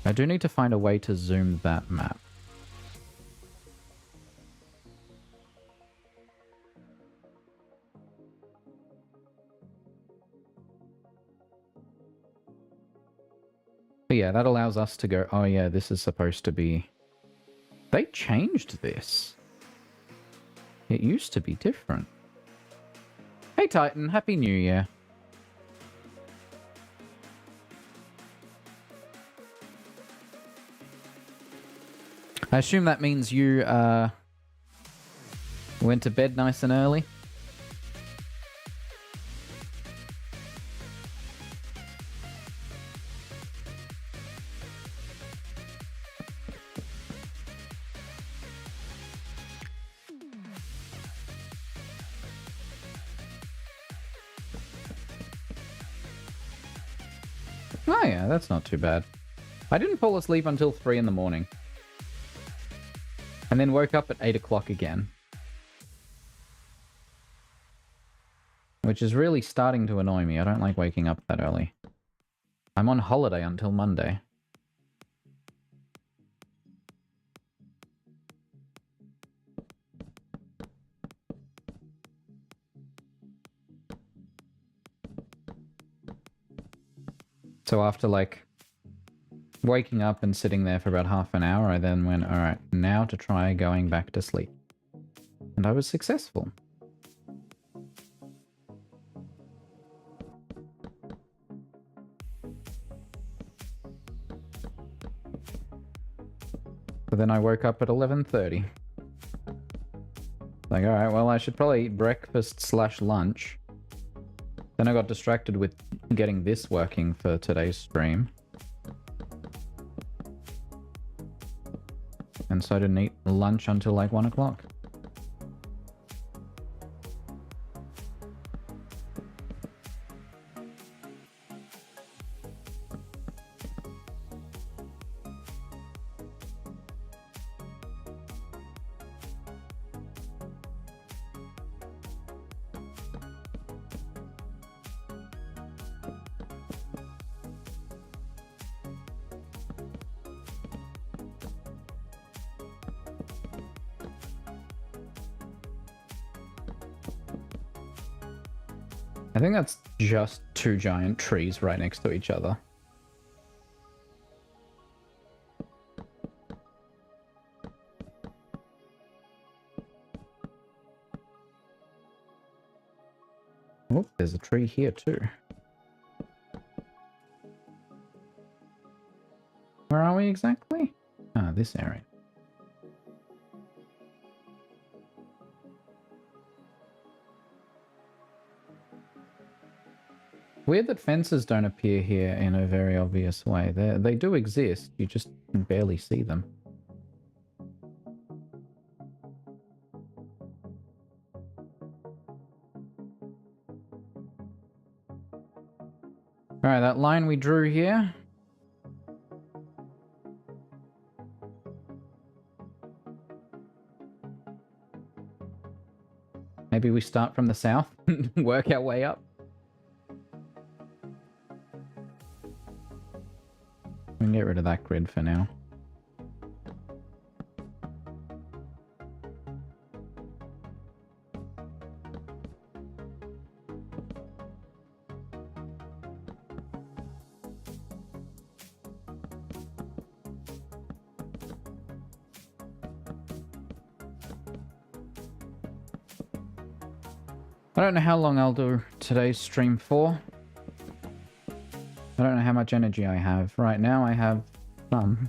I do need to find a way to zoom that map. But yeah, that allows us to go, oh yeah, this is supposed to be... They changed this. It used to be different. Hey Titan, Happy New Year. I assume that means you went to bed nice and early? Oh yeah, that's not too bad. I didn't fall asleep until 3 in the morning. And then woke up at 8 o'clock again. Which is really starting to annoy me. I don't like waking up that early. I'm on holiday until Monday. So after like waking up and sitting there for about half an hour, I then went, all right, now to try going back to sleep. And I was successful. So then I woke up at 11:30. Like, all right, well, I should probably eat breakfast/lunch. Then I got distracted with getting this working for today's stream. And so I didn't eat lunch until like 1 o'clock. I think that's just 2 giant trees right next to each other. Oh, there's a tree here too. Where are we exactly? Ah, this area. Weird that fences don't appear here in a very obvious way. They do exist, you just can barely see them. Alright, that line we drew here. Maybe we start from the south and work our way up. We can get rid of that grid for now. I don't know how long I'll do today's stream for. I don't know how much energy I have. Right now I have some.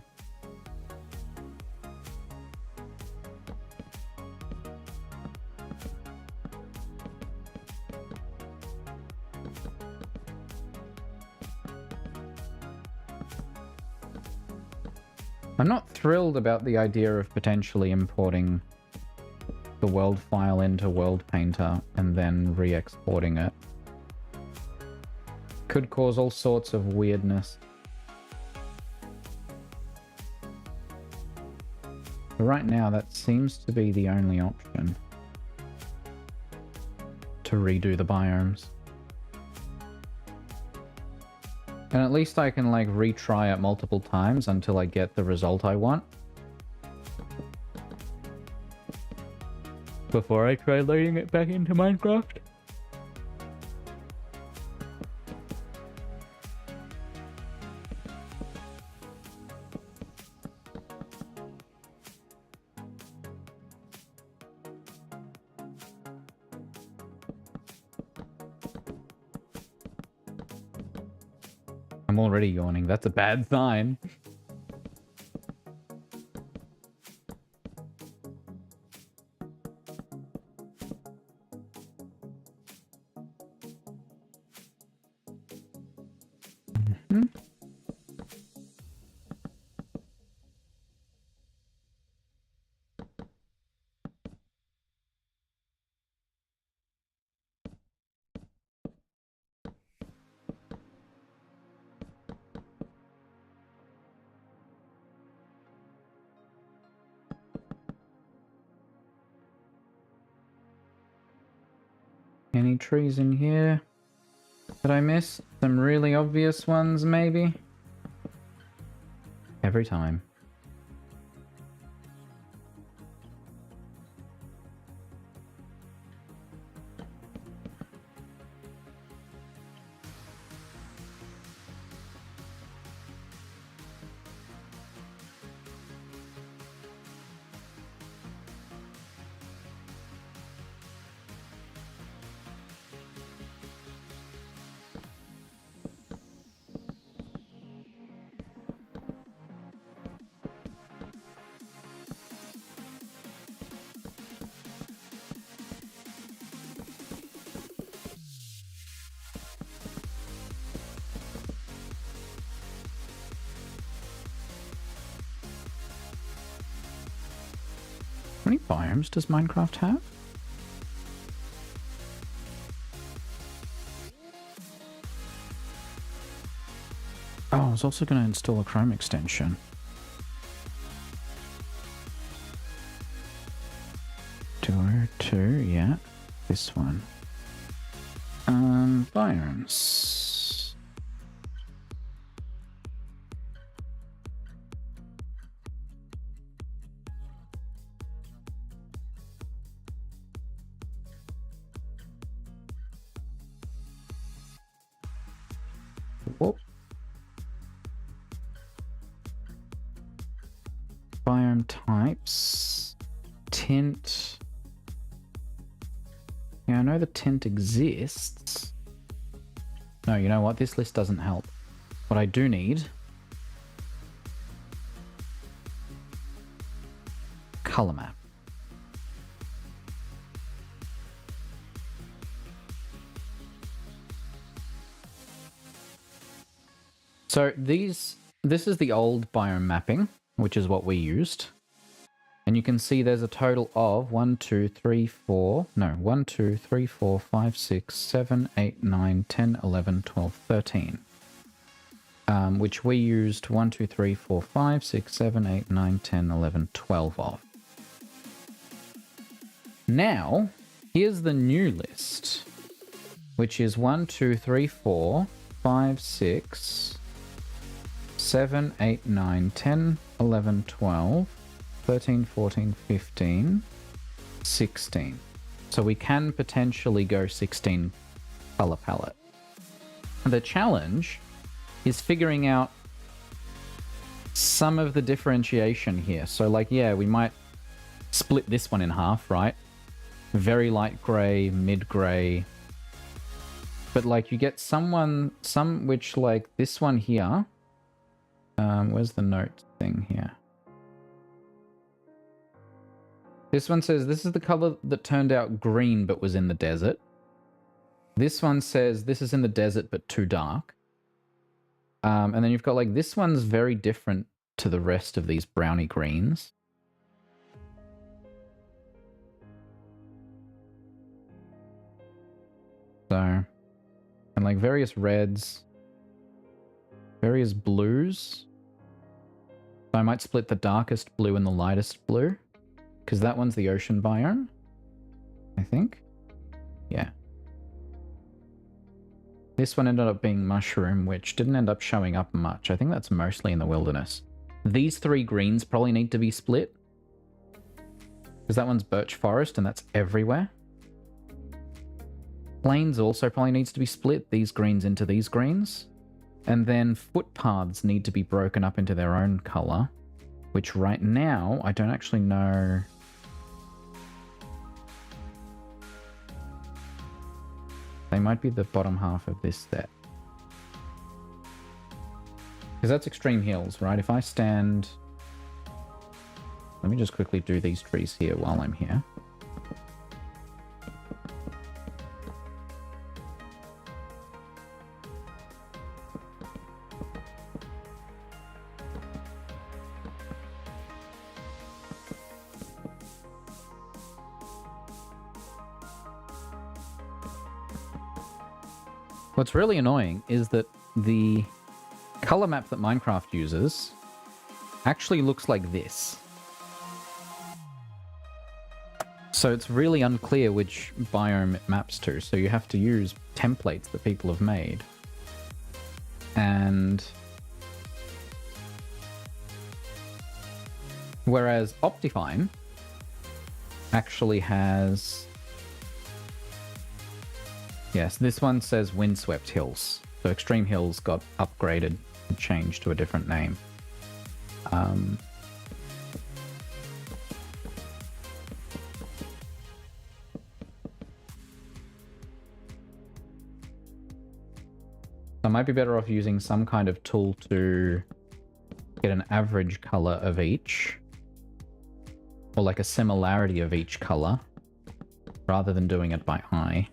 I'm not thrilled about the idea of potentially importing the world file into World Painter and then re-exporting it. Could cause all sorts of weirdness. But right now, that seems to be the only option to redo the biomes. And at least I can like retry it multiple times until I get the result I want. Before I try loading it back into Minecraft. I'm already yawning. That's a bad sign. Any trees in here that I missed? Some really obvious ones, maybe? Every time. How many biomes does Minecraft have? Oh, I was also going to install a Chrome extension. Two, yeah. This one. Biomes. Whoop. Biome types. Tint. Yeah, I know the tint exists. No, you know what? This list doesn't help. What I do need... color map. So this is the old biome mapping, which is what we used. And you can see there's a total of 1, 2, 3, 4, 5, 6, 7, 8, 9, 10, 11, 12, 13. Which we used 1, 2, 3, 4, 5, 6, 7, 8, 9, 10, 11, 12 of. Now, here's the new list, which is 1, 2, 3, 4, 5, 6, 7, 8, 9, 10, 11, 12, 13, 14, 15, 16. So we can potentially go 16 color palette. The challenge is figuring out some of the differentiation here. So like, yeah, we might split this one in half, right? Very light gray, mid gray. But like you get some which like this one here. Where's the note thing here? This one says this is the color that turned out green but was in the desert. This one says this is in the desert but too dark. And then you've got like this one's very different to the rest of these browny greens. So, and like various reds, various blues. So I might split the darkest blue and the lightest blue, because that one's the ocean biome, I think. Yeah. This one ended up being mushroom, which didn't end up showing up much. I think that's mostly in the wilderness. These three greens probably need to be split, because that one's birch forest and that's everywhere. Plains also probably needs to be split, these greens into these greens. And then footpaths need to be broken up into their own color, which right now I don't actually know. They might be the bottom half of this set. Because that's extreme hills, right? If I stand... Let me just quickly do these trees here while I'm here. What's really annoying is that the color map that Minecraft uses actually looks like this. So it's really unclear which biome it maps to, so you have to use templates that people have made. And whereas Optifine actually has... Yes, this one says Windswept Hills. So Extreme Hills got upgraded and changed to a different name. I might be better off using some kind of tool to get an average color of each, or like a similarity of each color, rather than doing it by eye.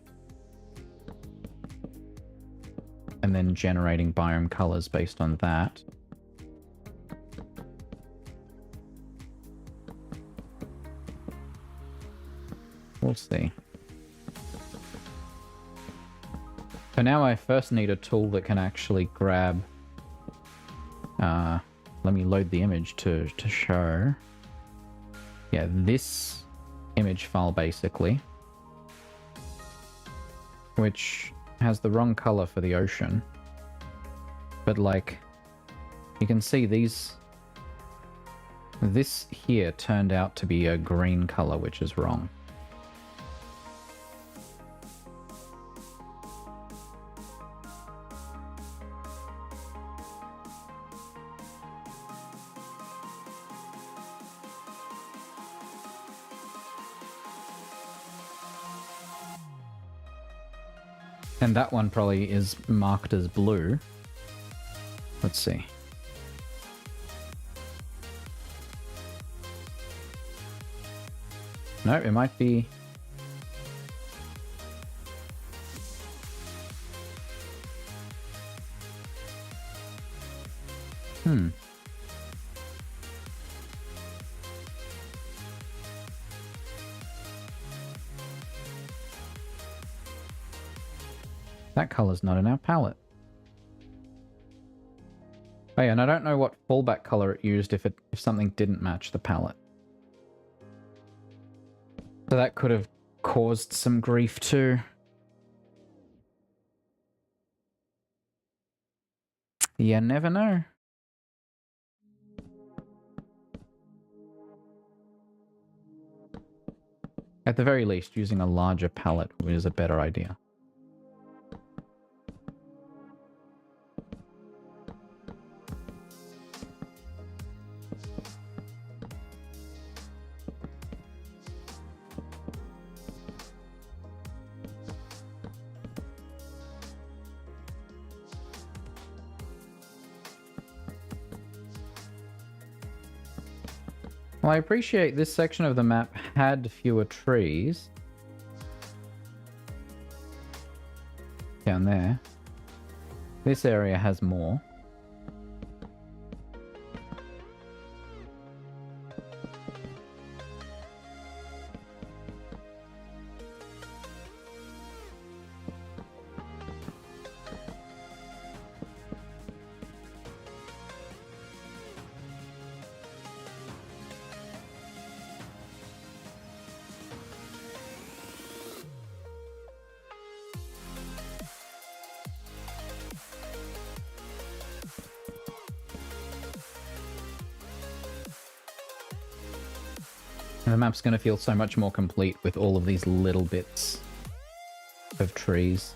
And then generating biome colors based on that. We'll see. So now I first need a tool that can actually grab... let me load the image to show. Yeah, this image file basically. Which has the wrong color for the ocean. But like, you can see these... This here turned out to be a green color, which is wrong. And that one probably is marked as blue. Let's see. No, it might be... That color's not in our palette. Oh yeah, and I don't know what fallback color it used if something didn't match the palette. So that could have caused some grief too. You never know. At the very least, using a larger palette is a better idea. Well, I appreciate this section of the map had fewer trees. Down there. This area has more. The map's going to feel so much more complete with all of these little bits of trees.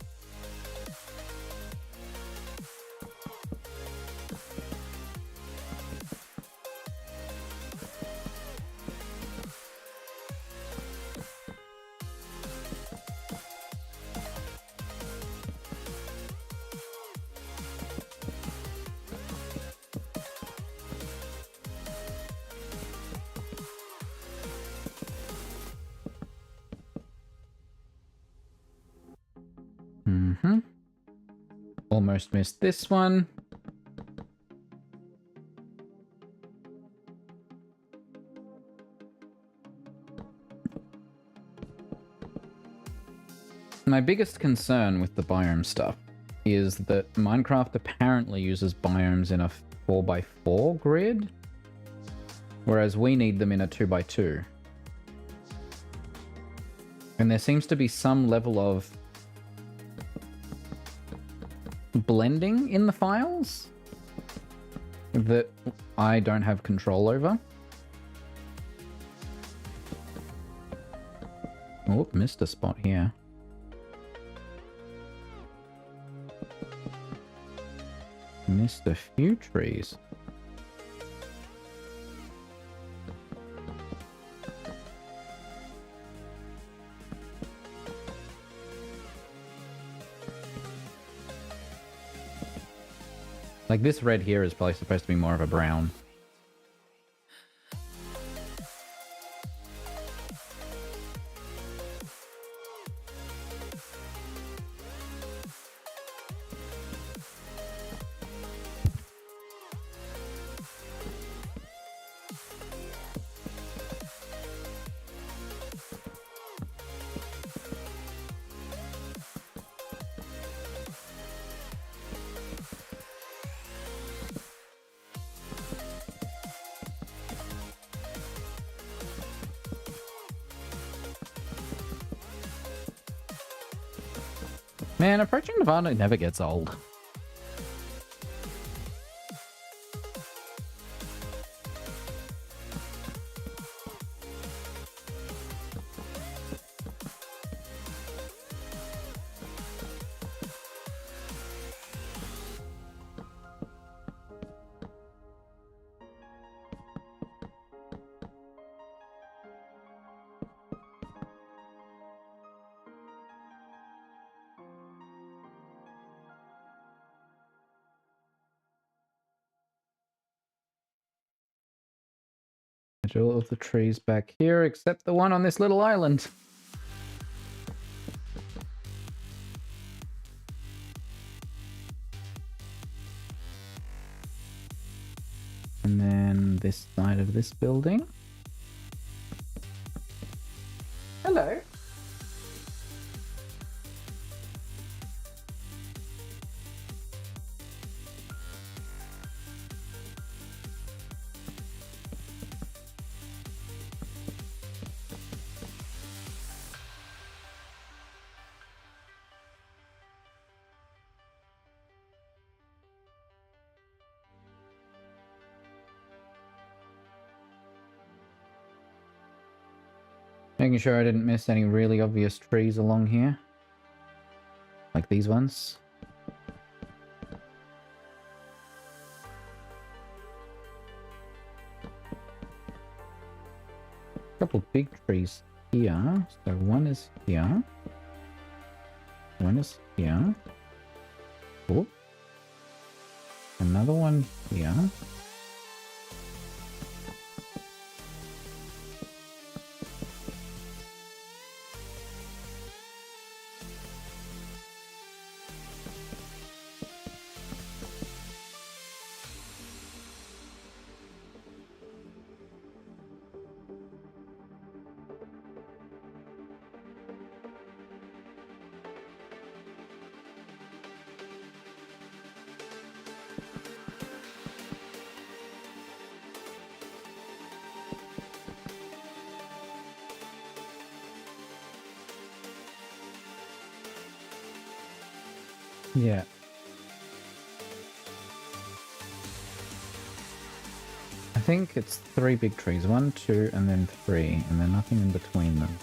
Almost missed this one. My biggest concern with the biome stuff is that Minecraft apparently uses biomes in a 4x4 grid, whereas we need them in a 2x2. And there seems to be some level of blending in the files that I don't have control over. Oh, missed a spot here. Missed a few trees. Like, this red here is probably supposed to be more of a brown. Man, approaching Nirvana never gets old. All of the trees back here, except the one on this little island. And then this side of this building. Hello. Making sure I didn't miss any really obvious trees along here. Like these ones. A couple big trees here. So one is here. One is here. Oh. Another one here. Yeah. I think it's 3 big trees. 1, 2, and then 3, and then nothing in between them.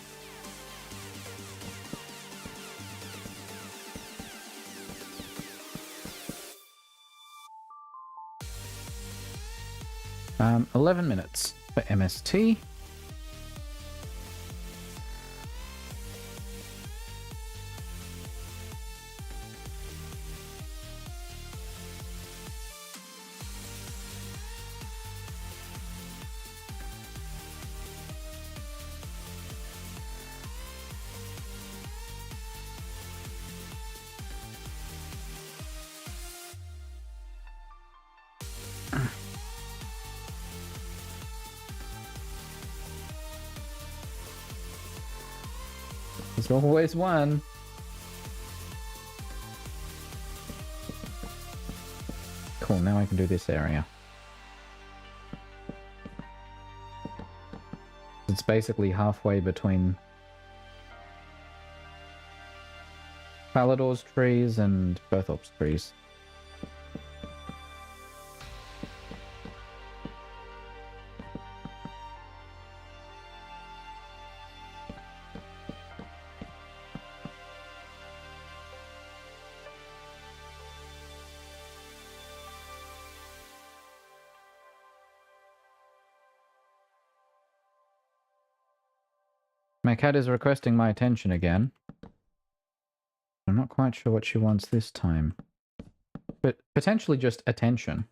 Um, 11 minutes for MST. There's always one. Cool, now I can do this area. It's basically halfway between Palador's trees and Berthorp's trees. My cat is requesting my attention again. I'm not quite sure what she wants this time. But potentially just attention.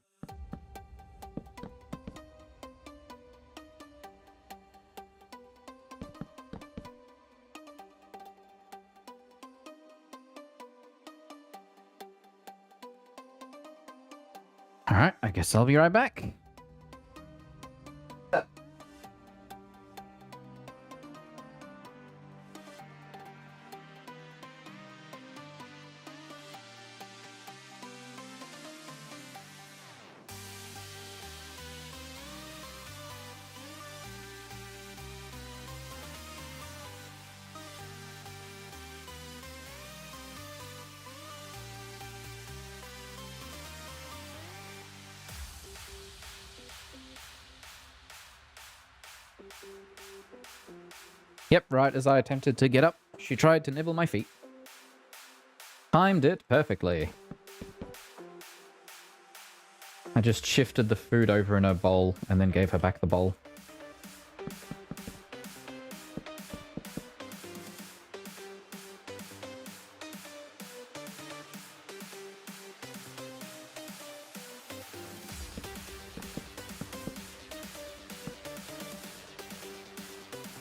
Alright, I guess I'll be right back. Yep, right as I attempted to get up, she tried to nibble my feet. Timed it perfectly. I just shifted the food over in her bowl and then gave her back the bowl.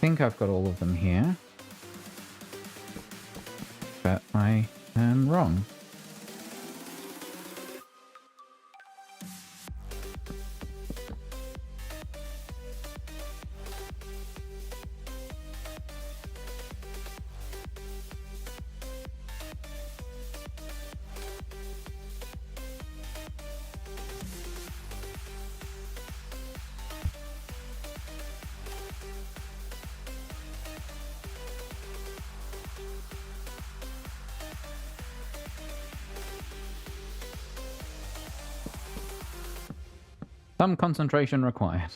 I think I've got all of them here, but I am wrong. Some concentration required.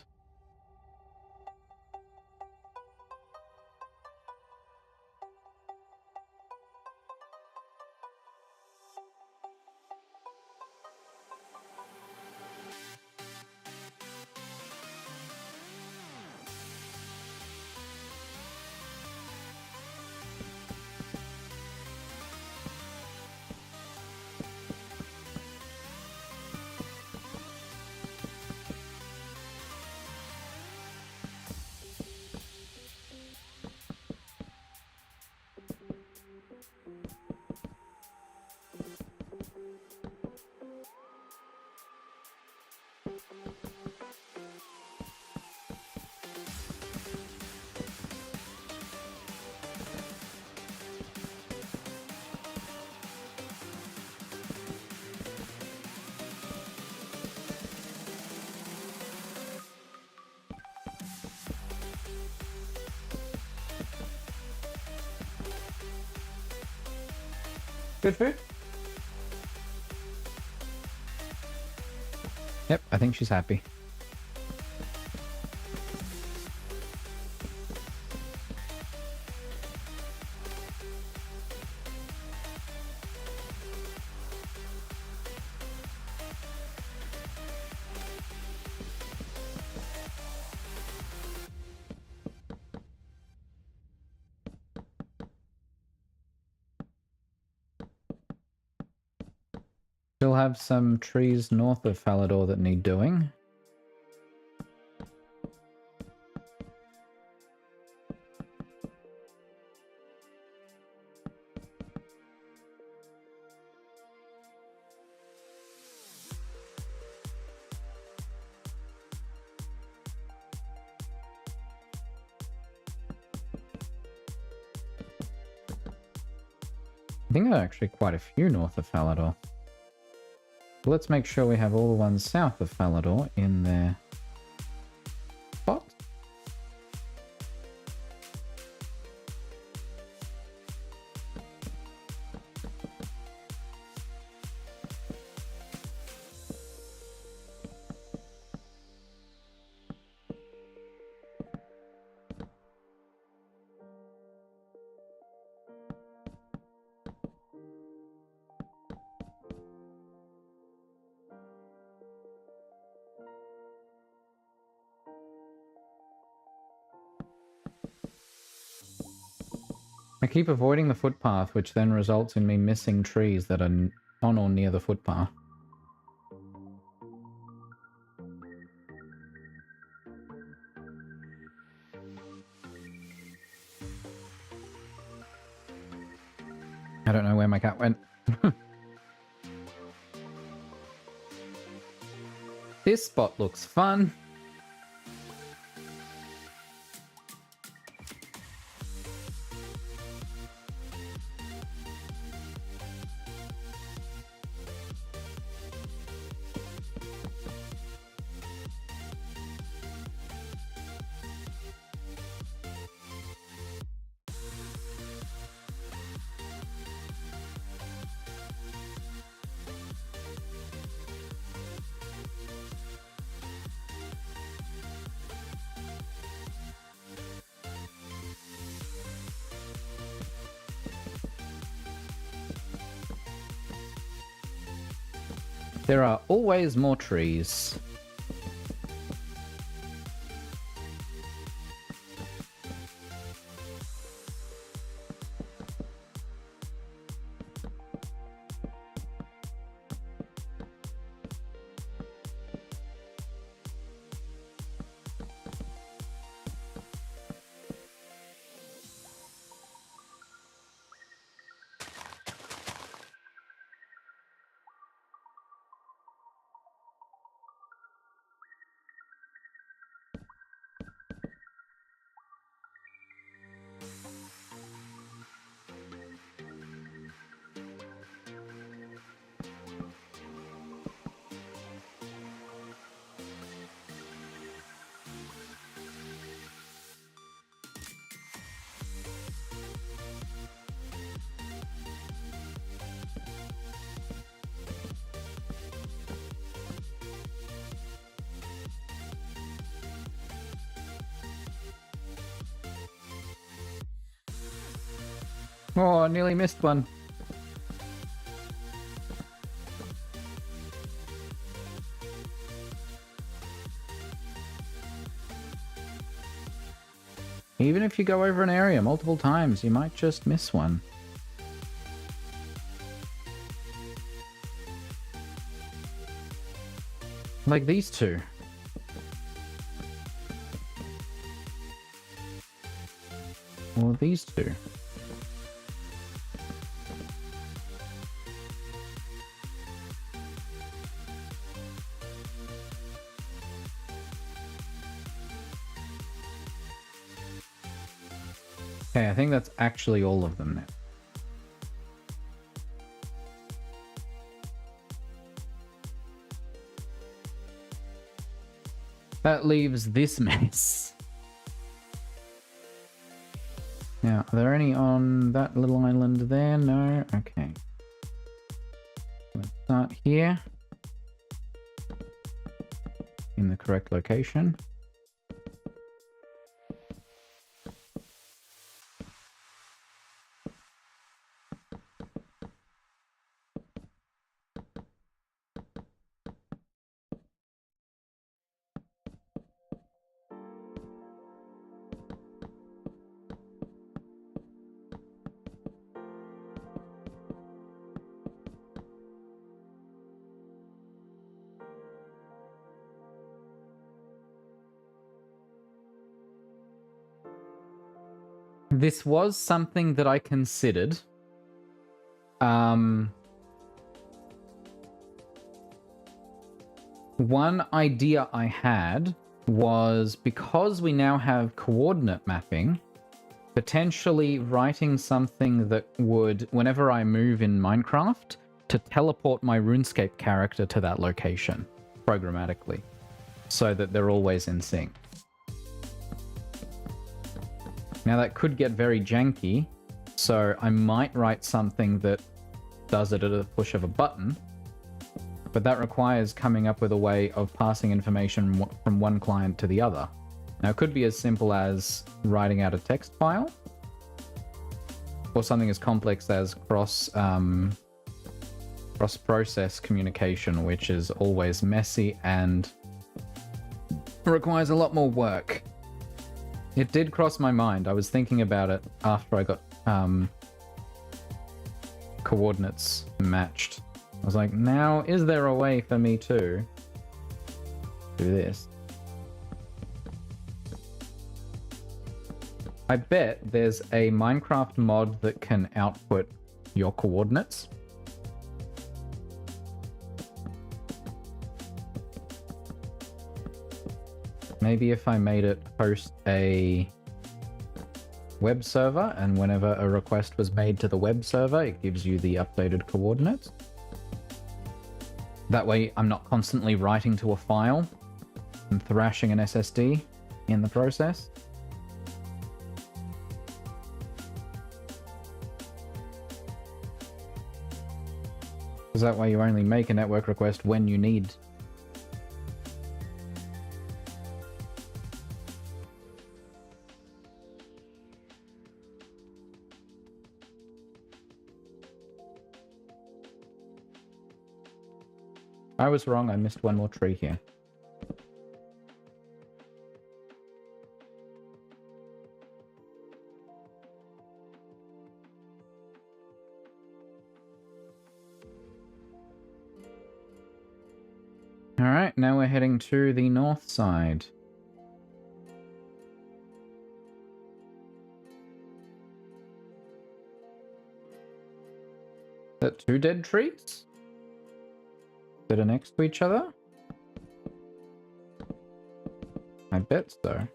Good food? Yep, I think she's happy. Still have some trees north of Falador that need doing. I think there are actually quite a few north of Falador. So let's make sure we have all the ones south of Falador in their spot. I keep avoiding the footpath, which then results in me missing trees that are on or near the footpath. I don't know where my cat went. This spot looks fun. There are always more trees. Oh, I nearly missed one. Even if you go over an area multiple times, you might just miss one. Like these two. Or these two. Okay, I think that's actually all of them now. That leaves this mess. Now, are there any on that little island there? No? Okay. Let's start here. In the correct location. This was something that I considered. One idea I had was, because we now have coordinate mapping, potentially writing something that would, whenever I move in Minecraft, to teleport my RuneScape character to that location programmatically, so that they're always in sync. Now that could get very janky, so I might write something that does it at a push of a button, but that requires coming up with a way of passing information from one client to the other. Now, it could be as simple as writing out a text file, or something as complex as cross-process communication, which is always messy and requires a lot more work. It did cross my mind. I was thinking about it after I got coordinates matched. I was like, now, is there a way for me to do this? I bet there's a Minecraft mod that can output your coordinates. Maybe if I made it host a web server, and whenever a request was made to the web server, it gives you the updated coordinates. That way I'm not constantly writing to a file and thrashing an SSD in the process. Because that way you only make a network request when you need. I was wrong, I missed one more tree here. Alright, now we're heading to the north side. Is that two dead trees that are next to each other? I bet so.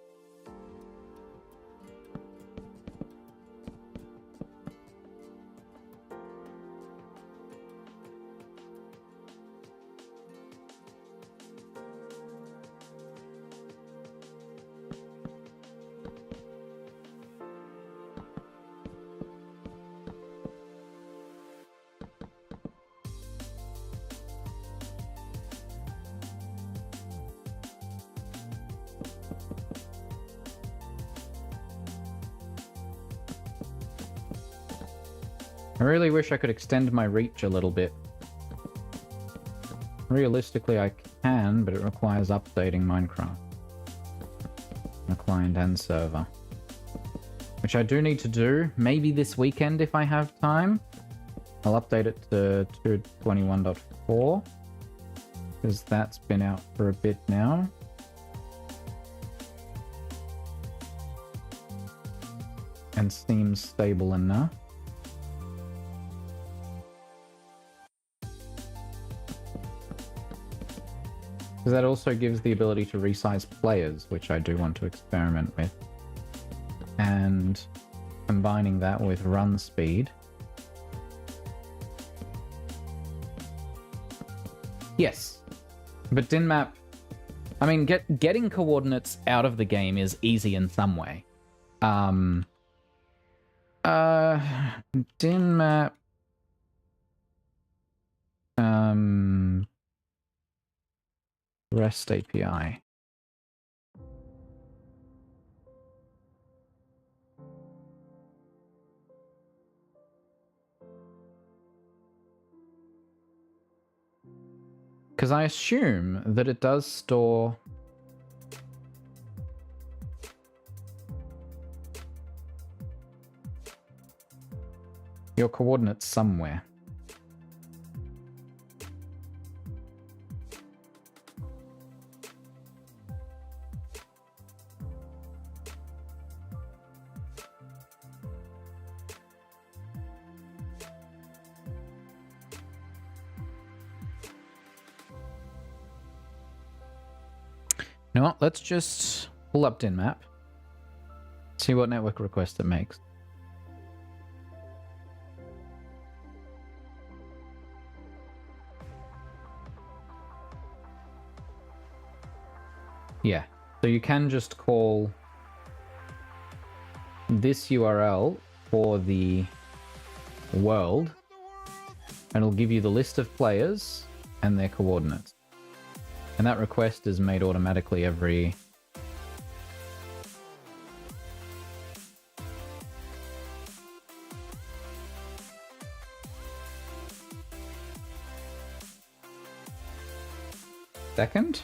I really wish I could extend my reach a little bit. Realistically, I can, but it requires updating Minecraft. The client and server. Which I do need to do, maybe this weekend if I have time. I'll update it to 2.21.4, because that's been out for a bit now. And seems stable enough. Because that also gives the ability to resize players, which I do want to experiment with. And combining that with run speed. Yes, but DinMap, I mean, getting coordinates out of the game is easy in some way. DinMap, REST API. Because I assume that it does store your coordinates somewhere. You know what? Let's just pull up DynMap. See what network request it makes. Yeah. So you can just call this URL for the world, and it'll give you the list of players and their coordinates. And that request is made automatically every... second?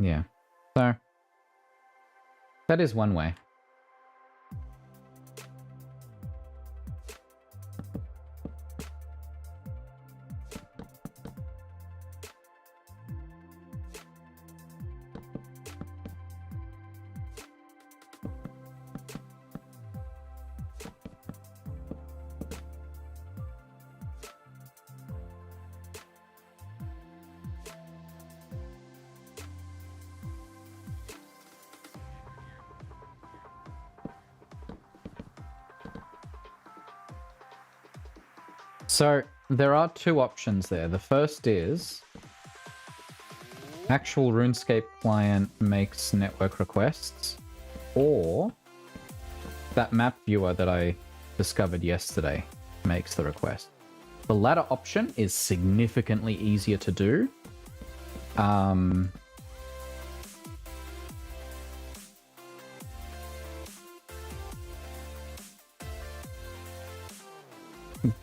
Yeah. So, that is one way. So, there are two options there. The first is actual RuneScape client makes network requests, or that map viewer that I discovered yesterday makes the request. The latter option is significantly easier to do.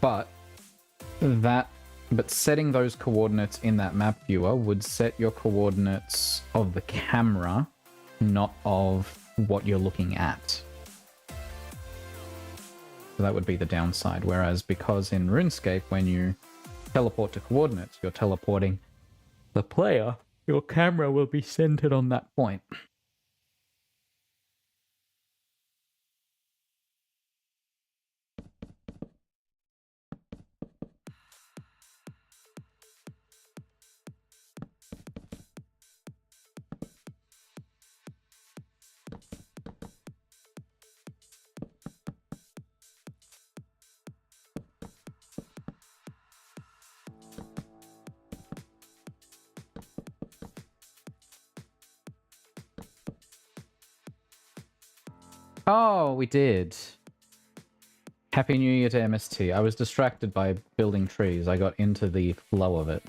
But setting those coordinates in that map viewer would set your coordinates of the camera, not of what you're looking at. So that would be the downside. Whereas because in RuneScape, when you teleport to coordinates, you're teleporting the player, your camera will be centered on that point. Oh, we did. Happy New Year to MST. I was distracted by building trees. I got into the flow of it.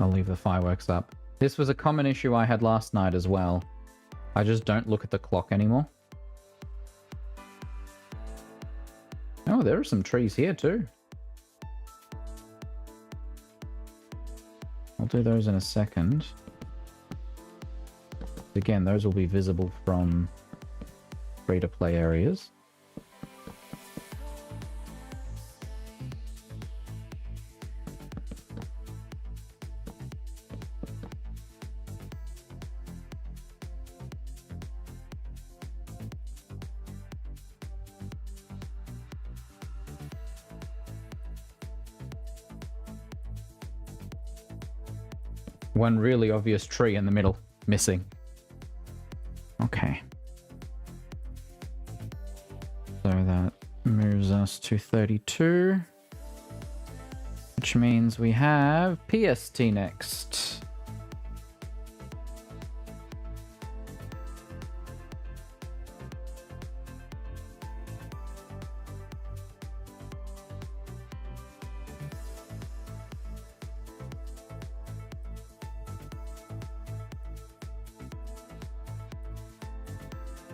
I'll leave the fireworks up. This was a common issue I had last night as well. I just don't look at the clock anymore. Oh, there are some trees here too. I'll do those in a second. Again, those will be visible from free-to-play areas. One really obvious tree in the middle, missing. Okay. So that moves us to 32. Which means we have PST next.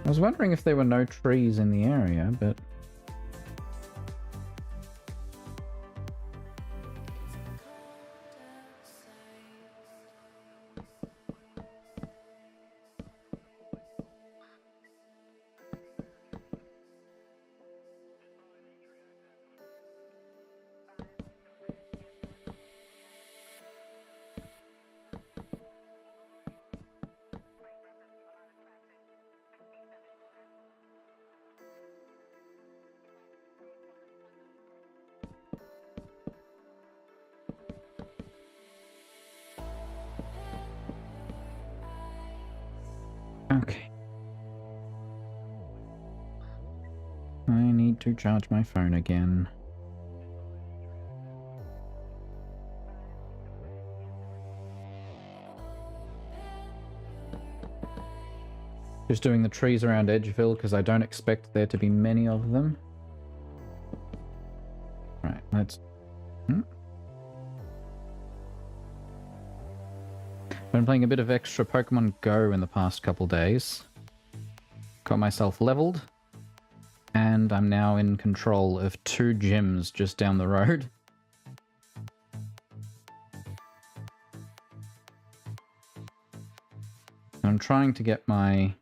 I was wondering if there were no trees in the area, but Okay. I need to charge my phone again. Just doing the trees around Edgeville because I don't expect there to be many of them. Right, let's... Been playing a bit of extra Pokemon Go in the past couple days. Got myself leveled. And I'm now in control of 2 gyms just down the road. I'm trying to get my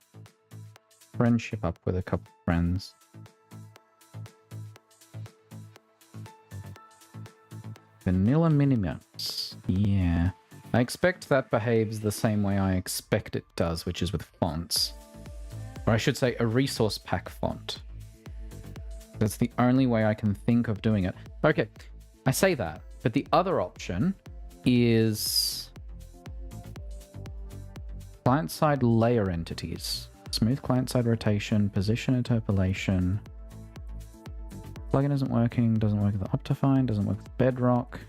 friendship up with a couple of friends. Vanilla Minimax. Yeah. I expect that behaves the same way I expect it does, which is with fonts. Or I should say a resource pack font. That's the only way I can think of doing it. Okay, I say that, but the other option is client-side layer entities. Smooth client-side rotation, position interpolation. Plugin isn't working, doesn't work with Optifine, doesn't work with Bedrock.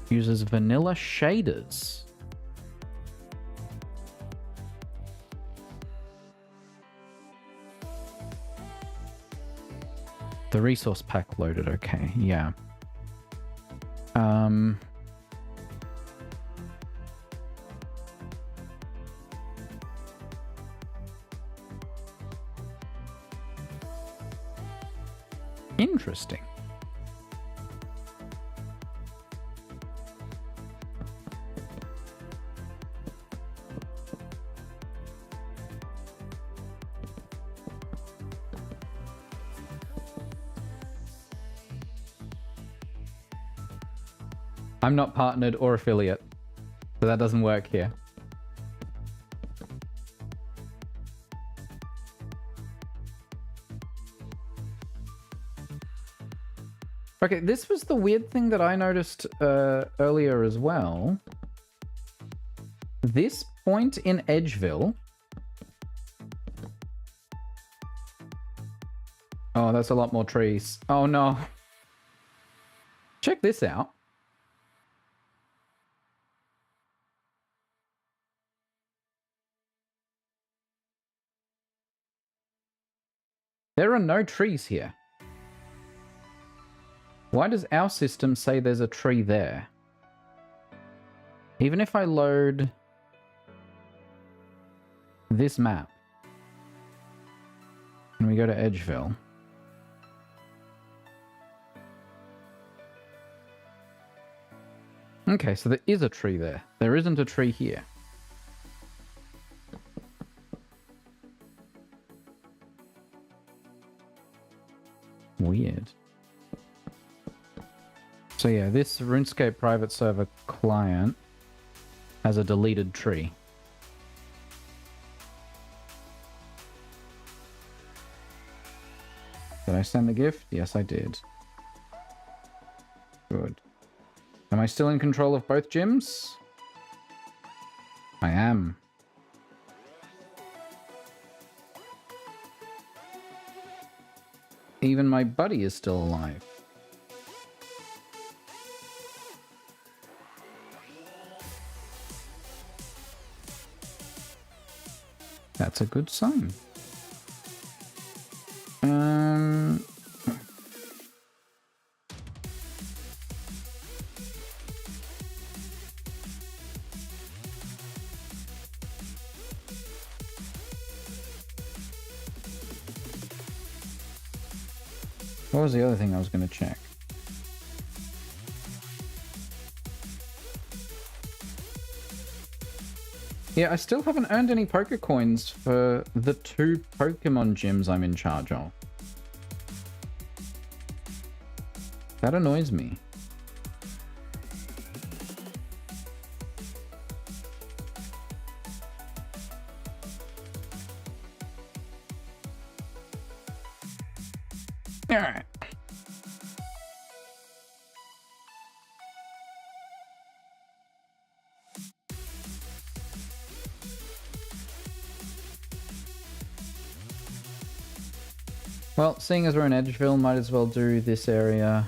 Uses vanilla shaders. The resource pack loaded, okay, yeah. Interesting. I'm not partnered or affiliate, so that doesn't work here. Okay, this was the weird thing that I noticed earlier as well. This point in Edgeville... Oh, that's a lot more trees. Oh no. Check this out. There are no trees here. Why does our system say there's a tree there? Even if I load this map and we go to Edgeville, okay, so there is a tree there. There isn't a tree here. Weird. So yeah, this RuneScape private server client has a deleted tree. Did I send the gift? Yes, I did. Good. Am I still in control of both gyms? I am. Even my buddy is still alive. That's a good sign. What was the other thing I was going to check? Yeah, I still haven't earned any Poké Coins for the 2 Pokemon gyms I'm in charge of. That annoys me. Alright. Well, seeing as we're in Edgeville, might as well do this area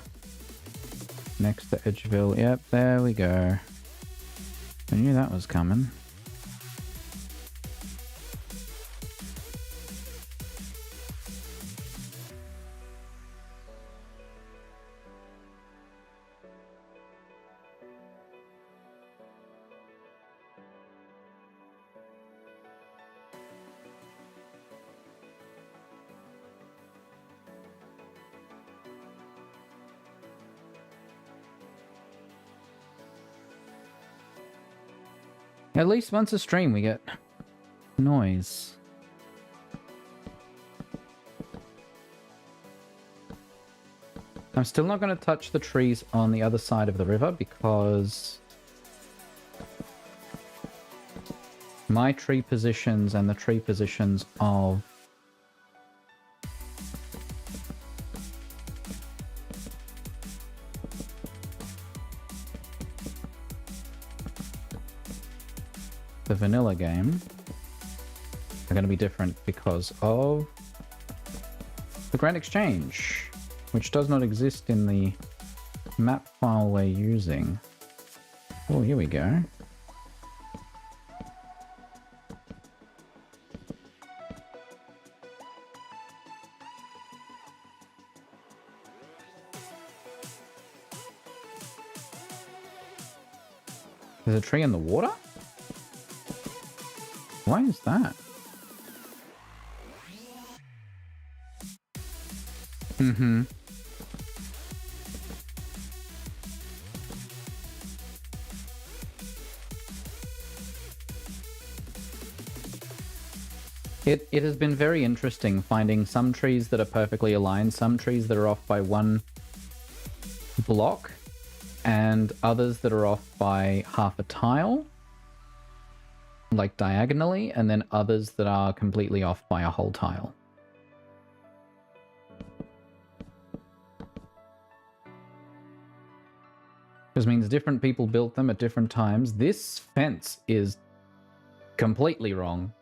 next to Edgeville. Yep, there we go. I knew that was coming. At least once a stream we get noise. I'm still not going to touch the trees on the other side of the river because my tree positions and the tree positions of the vanilla game are going to be different because of the Grand Exchange, which does not exist in the map file we're using. Oh, here we go. There's a tree in the water? Why is that? Mm-hmm. It has been very interesting finding some trees that are perfectly aligned, some trees that are off by one block, and others that are off by half a tile, like diagonally, and then others that are completely off by a whole tile. This means different people built them at different times. This fence is completely wrong.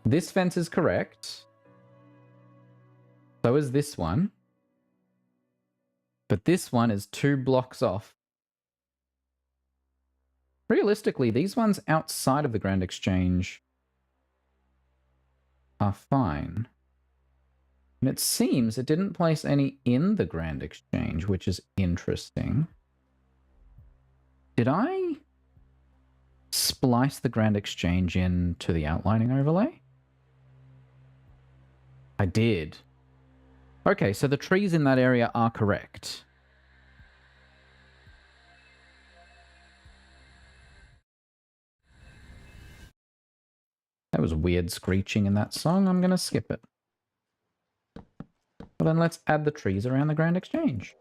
This fence is correct. So is this one. But this one is 2 blocks off. Realistically, these ones outside of the Grand Exchange are fine. And it seems it didn't place any in the Grand Exchange, which is interesting. Did I splice the Grand Exchange into the outlining overlay? I did. Okay, so the trees in that area are correct. That was weird screeching in that song. I'm going to skip it. Well, then let's add the trees around the Grand Exchange.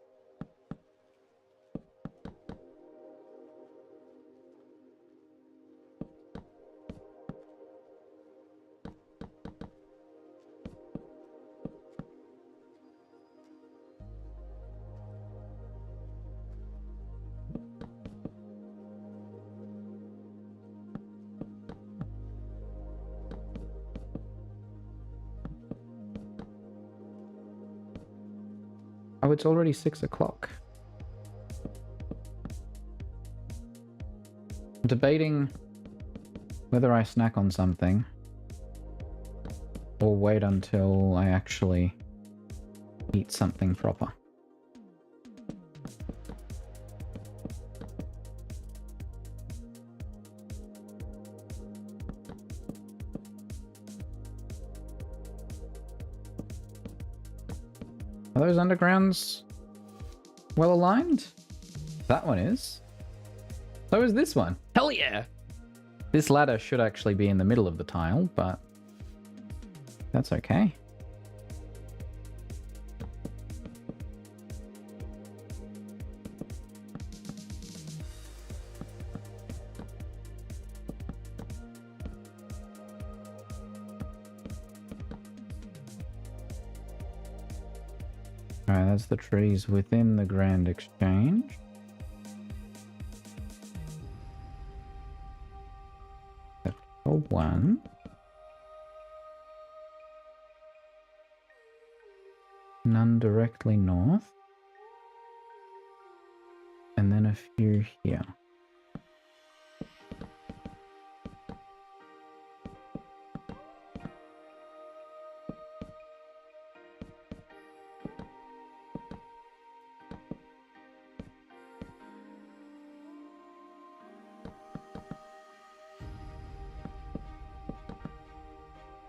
Oh, it's already 6 o'clock. I'm debating whether I snack on something or wait until I actually eat something proper. Are those undergrounds well aligned? That one is. So is this one. Hell yeah! This ladder should actually be in the middle of the tile, but that's okay. Alright, that's the trees within the Grand Exchange. Except for one. None directly north. And then a few here.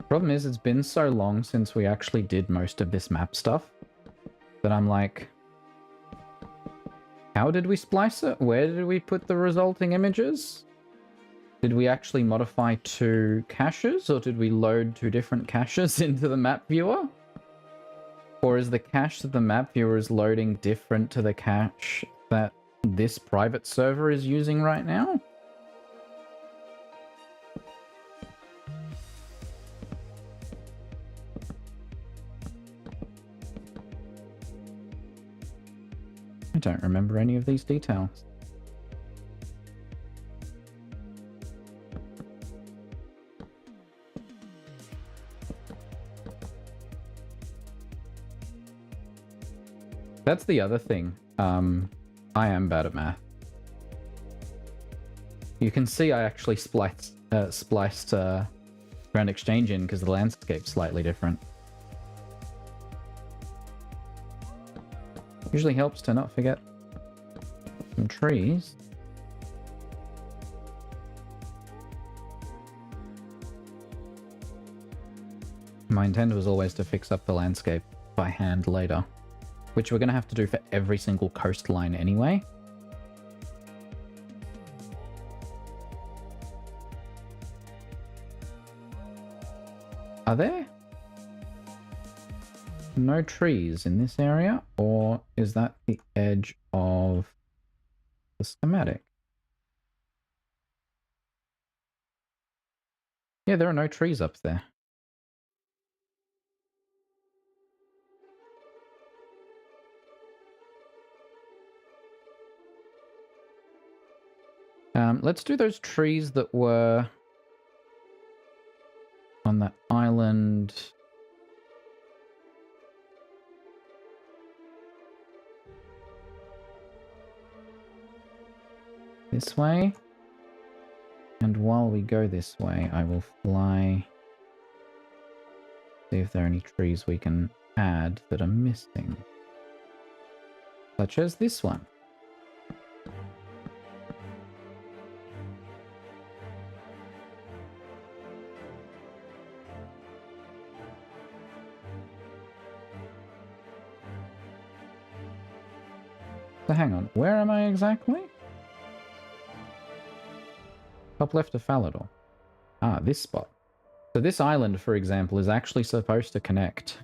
Problem is, it's been so long since we actually did most of this map stuff that I'm like, how did we splice it? Where did we put the resulting images? Did we actually modify 2 caches, or did we load 2 different caches into the map viewer? Or is the cache that the map viewer is loading different to the cache that this private server is using right now? I don't remember any of these details. That's the other thing. I am bad at math. You can see I actually spliced Grand Exchange in because the landscape's slightly different. Usually helps to not forget some trees. My intent was always to fix up the landscape by hand later, which we're going to have to do for every single coastline anyway. Are there no trees in this area, or is that the edge of the schematic? Yeah, there are no trees up there. Let's do those trees that were on that island. This way. And while we go this way, I will fly. See if there are any trees we can add that are missing. Such as this one. So hang on, where am I exactly? Top left of Falador. Ah, this spot. So this island, for example, is actually supposed to connect.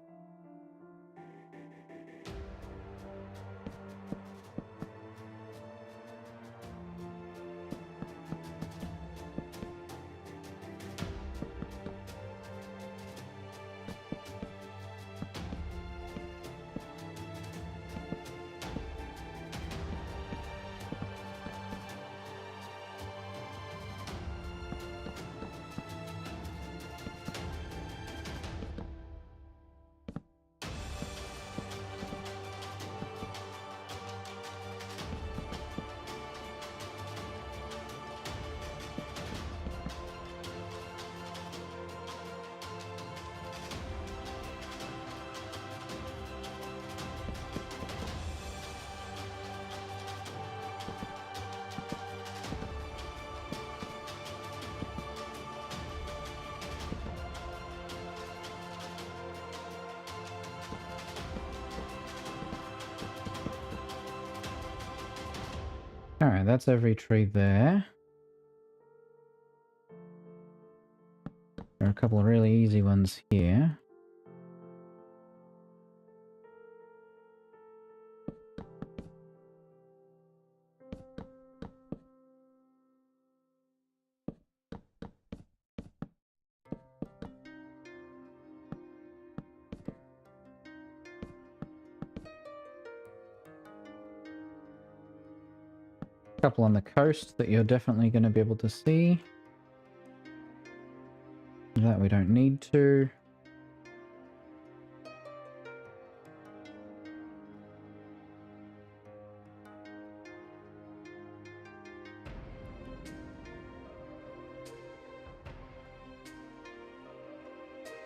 Alright, that's every tree there. There are a couple of really easy ones here. Couple on the coast that you're definitely going to be able to see. That we don't need to.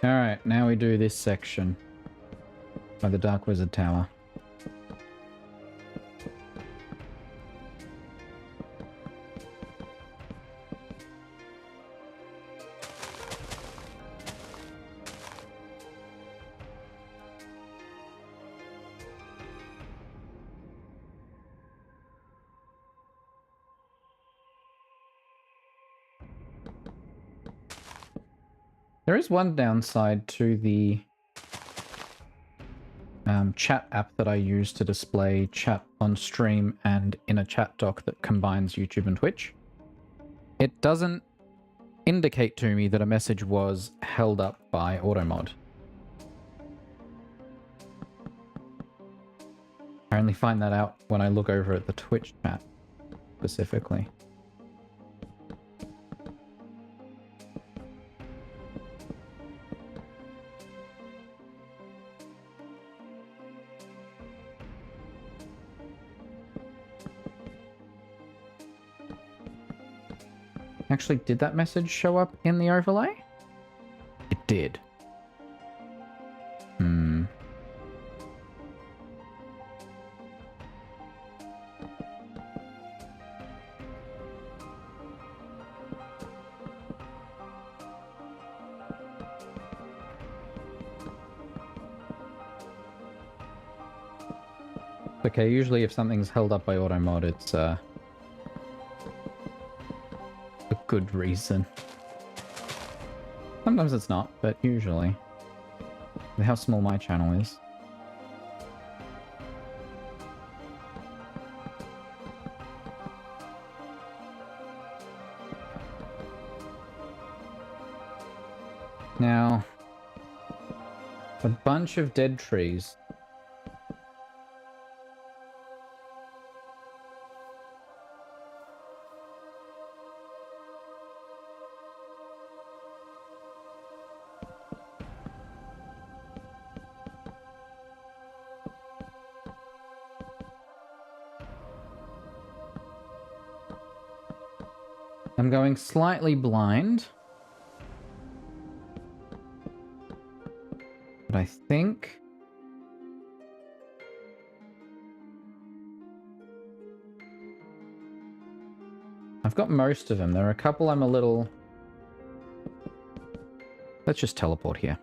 Alright, now we do this section by the Dark Wizard Tower. There is one downside to the chat app that I use to display chat on stream and in a chat dock that combines YouTube and Twitch. It doesn't indicate to me that a message was held up by automod. I only find that out when I look over at the Twitch chat specifically. Actually, did that message show up in the overlay? It did. Okay, usually if something's held up by automod, it's a good reason. Sometimes it's not, but usually. With how small my channel is. Now, a bunch of dead trees. I'm going slightly blind. But I think... I've got most of them. There are a couple I'm a little... Let's just teleport here.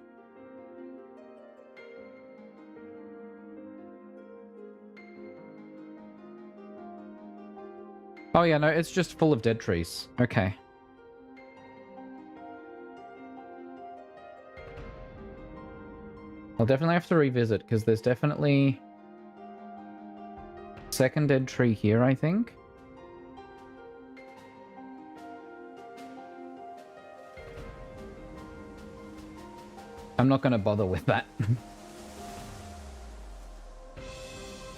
Oh yeah, no, it's just full of dead trees. Okay. I'll definitely have to revisit, because there's definitely... second dead tree here, I think. I'm not going to bother with that.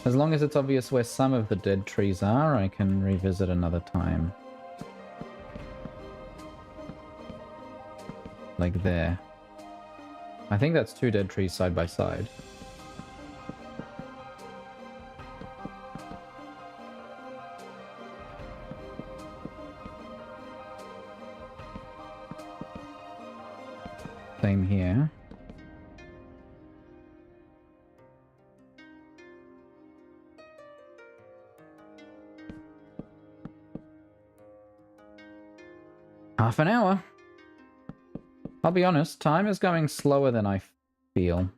As long as it's obvious where some of the dead trees are, I can revisit another time. Like there. I think that's 2 dead trees side by side. Same here. Half an hour. I'll be honest, time is going slower than I feel.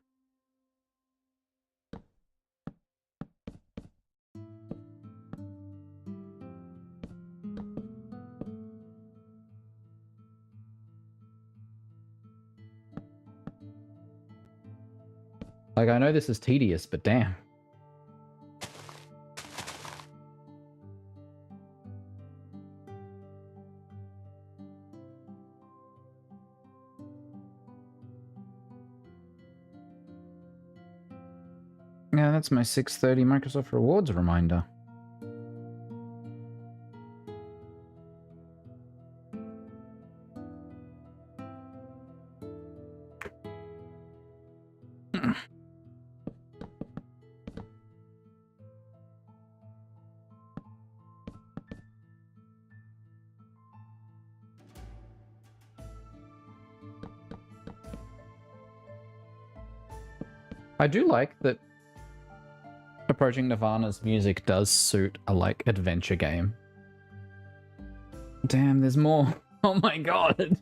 Like, I know this is tedious, but damn. Yeah, that's my 6:30 Microsoft Rewards reminder. I do like that Approaching Nirvana's music does suit a, like, adventure game. Damn, there's more. Oh my god.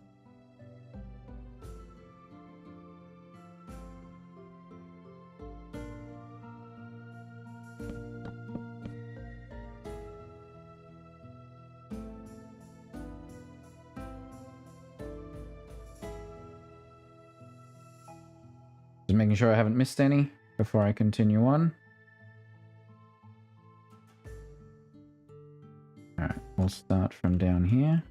Just making sure I haven't missed any before I continue on. Alright, we'll start from down here.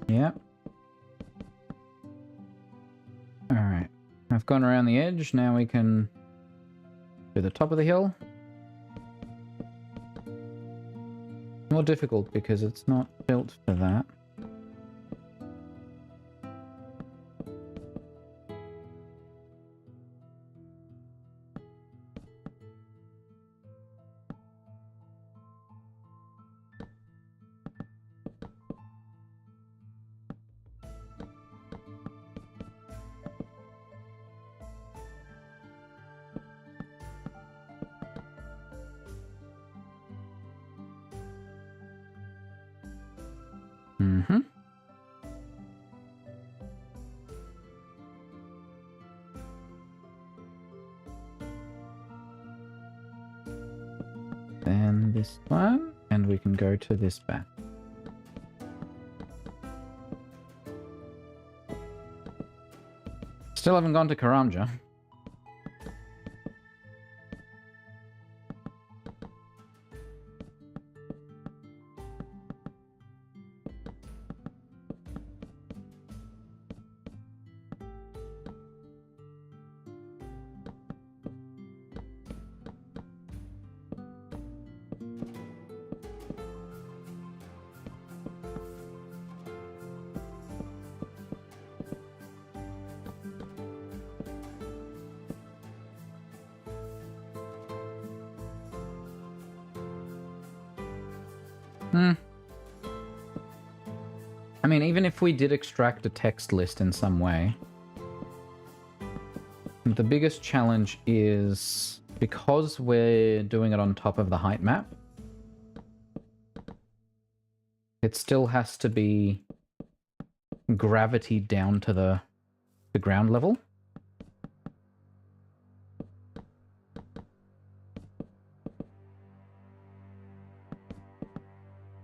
Yep. Alright. I've gone around the edge. Now we can do the top of the hill. More difficult because it's not built for that. Mm-hmm. Then this one, and we can go to this back. Still haven't gone to Karamja. I mean, even if we did extract a text list in some way, the biggest challenge is because we're doing it on top of the height map, it still has to be gravity down to the ground level.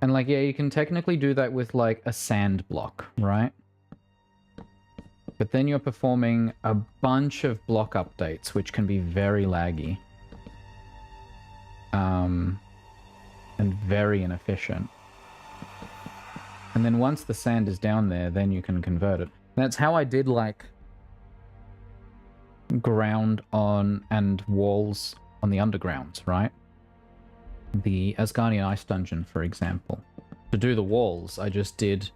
And like, yeah, you can technically do that with like a sand block, right? But then you're performing a bunch of block updates, which can be very laggy. And very inefficient. And then once the sand is down there, then you can convert it. That's how I did like ground on and walls on the undergrounds, right? The Asgardian Ice Dungeon, for example. To do the walls, I just did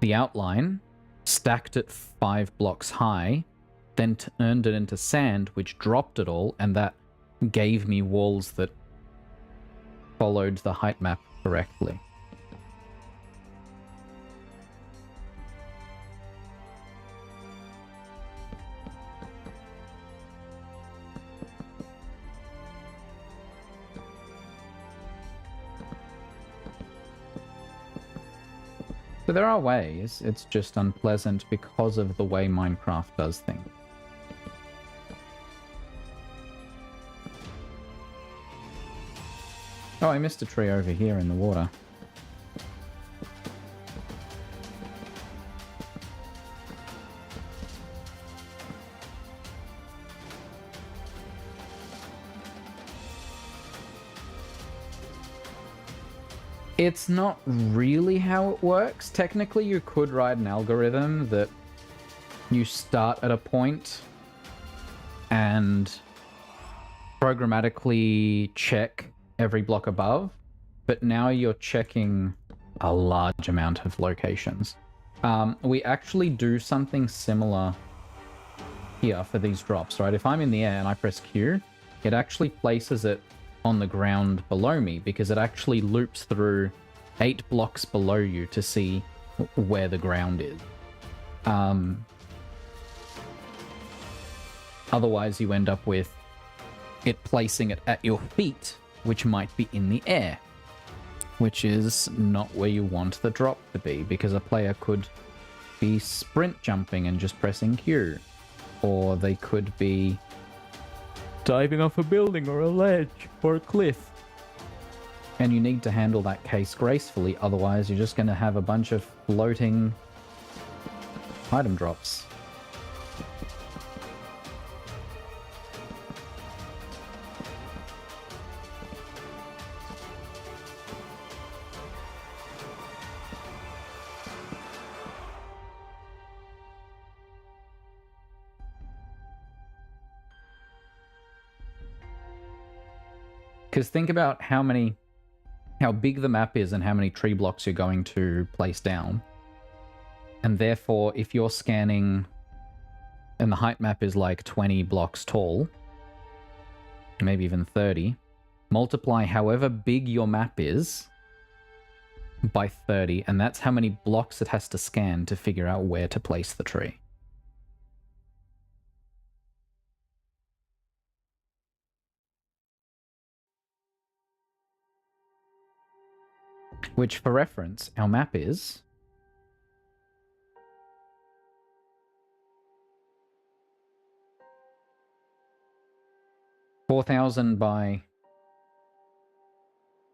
the outline, stacked it 5 blocks high, then turned it into sand, which dropped it all, and that gave me walls that followed the height map correctly. So there are ways, it's just unpleasant because of the way Minecraft does things. Oh, I missed a tree over here in the water. It's not really how it works. Technically, you could write an algorithm that you start at a point and programmatically check every block above, but now you're checking a large amount of locations. We actually do something similar here for these drops, right? If I'm in the air and I press Q, it actually places it on the ground below me because it actually loops through 8 blocks below you to see where the ground is. Otherwise, you end up with it placing it at your feet, which might be in the air, which is not where you want the drop to be, because a player could be sprint jumping and just pressing Q, or they could be diving off a building or a ledge or a cliff. And you need to handle that case gracefully, otherwise you're just going to have a bunch of floating item drops. Because think about how big the map is and how many tree blocks you're going to place down. And therefore, if you're scanning and the height map is like 20 blocks tall, maybe even 30, multiply however big your map is by 30, and that's how many blocks it has to scan to figure out where to place the tree. Which, for reference, our map is 4,000 by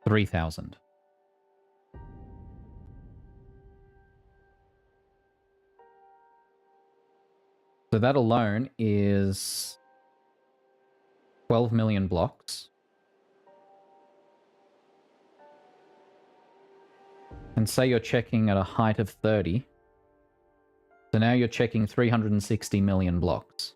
3,000. So that alone is 12 million blocks. And say you're checking at a height of 30. So now you're checking 360 million blocks.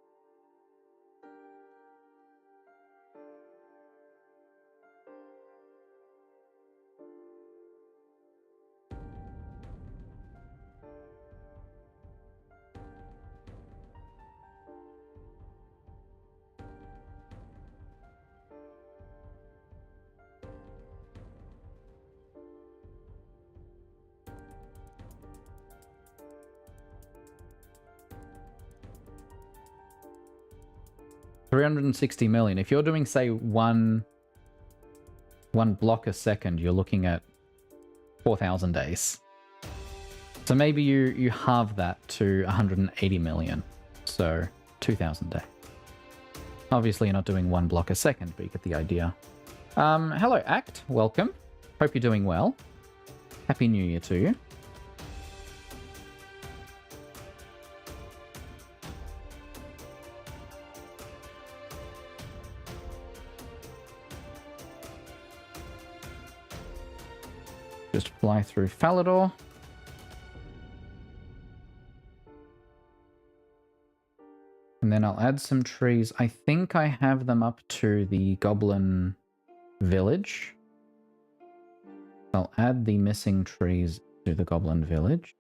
$360 million. If you're doing, say, one block a second, you're looking at 4,000 days. So maybe you halve that to 180 million. So 2,000 days. Obviously, you're not doing 1 block a second, but you get the idea. Hello, Act. Welcome. Hope you're doing well. Happy New Year to you. Just fly through Falador. And then I'll add some trees. I think I have them up to the Goblin Village. I'll add the missing trees to the Goblin Village.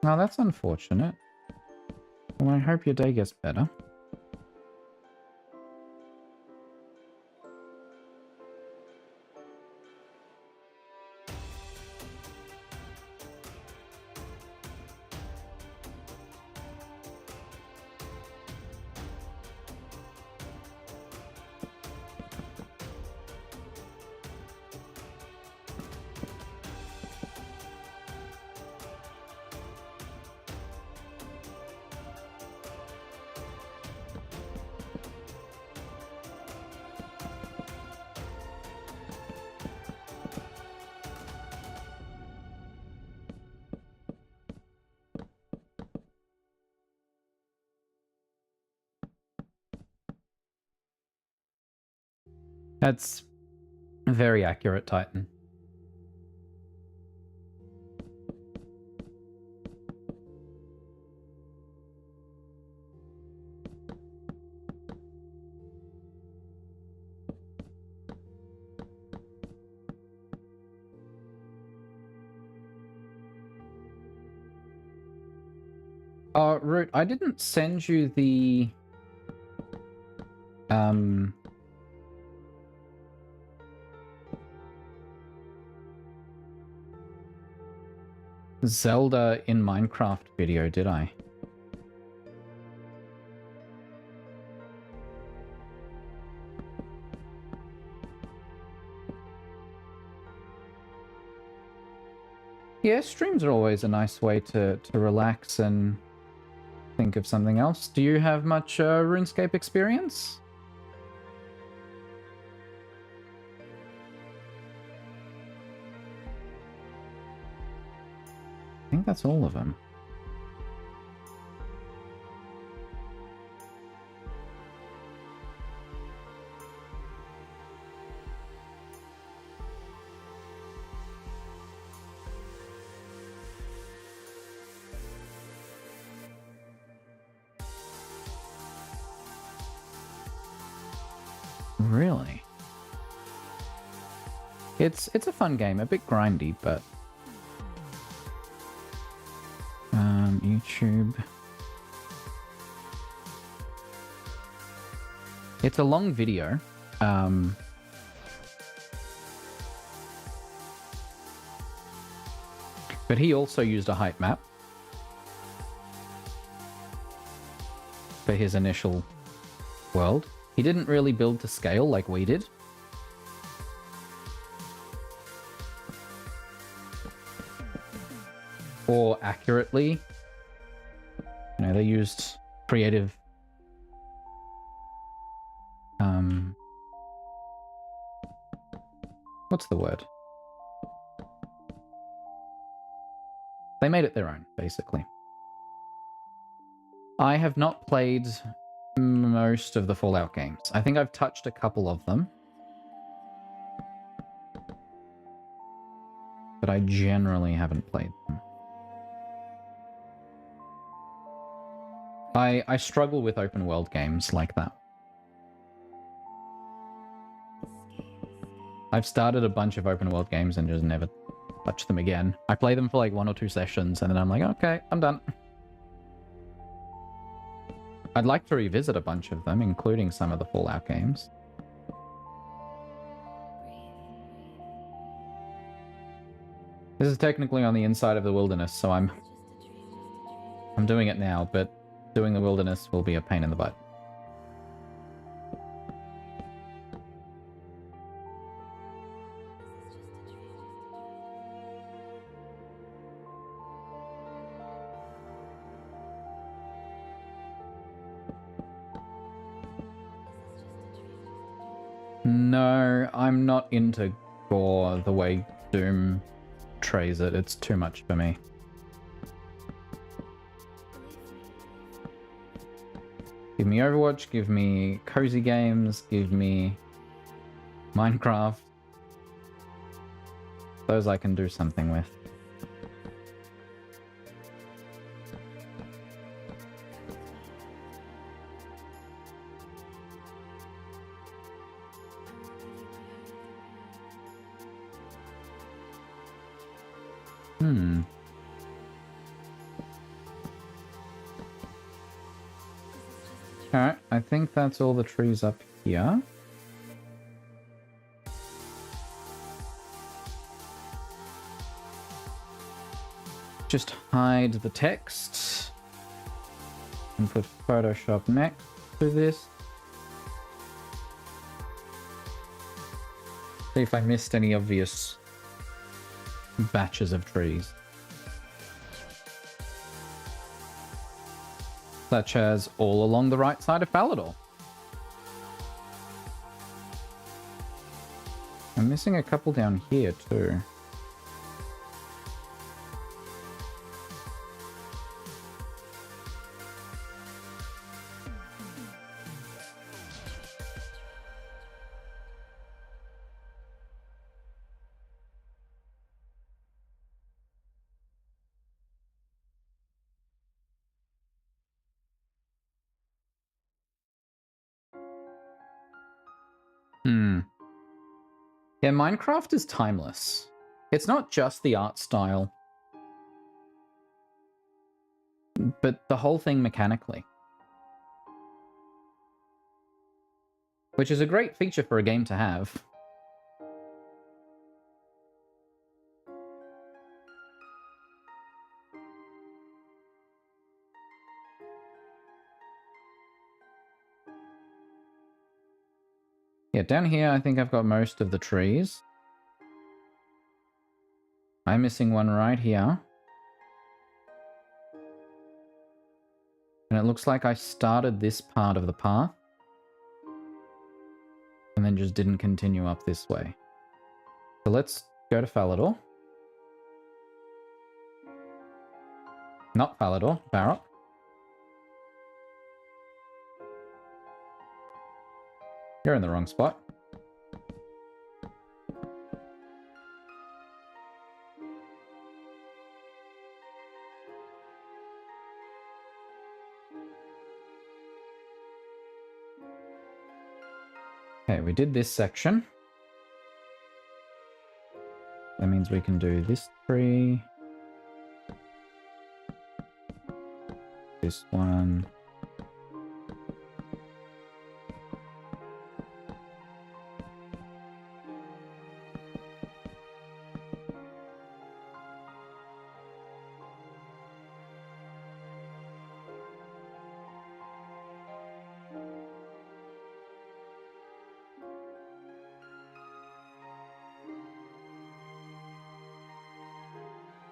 Oh, that's unfortunate. Well, I hope your day gets better. That's very accurate, Titan. Oh, Root, I didn't send you the Zelda in Minecraft video, did I? Yeah, streams are always a nice way to relax and think of something else. Do you have much RuneScape experience? I think that's all of them. Really? It's a fun game, a bit grindy, but YouTube. It's a long video. But he also used a height map for his initial world. He didn't really build to scale like we did. Or accurately. You know, they used creative what's the word? They made it their own, basically. I have not played most of the Fallout games. I think I've touched a couple of them. But I generally haven't played them. I struggle with open world games like that. I've started a bunch of open world games and just never touched them again. I play them for like 1 or 2 sessions and then I'm like, okay, I'm done. I'd like to revisit a bunch of them, including some of the Fallout games. This is technically on the inside of the wilderness, so I'm doing it now, but doing the wilderness will be a pain in the butt. No, I'm not into gore the way Doom trays it. It's too much for me. Give me Overwatch, give me cozy games, give me Minecraft. Those I can do something with. Alright, I think that's all the trees up here. Just hide the text and put Photoshop next to this. See if I missed any obvious batches of trees. Such as all along the right side of Falador. I'm missing a couple down here too. Hmm. Yeah, Minecraft is timeless. It's not just the art style, but the whole thing mechanically. Which is a great feature for a game to have. Yeah, down here I think I've got most of the trees. I'm missing one right here. And it looks like I started this part of the path. And then just didn't continue up this way. So let's go to Falador. Not Falador, Barrock. You're in the wrong spot. Okay, we did this section. That means we can do this tree. This one.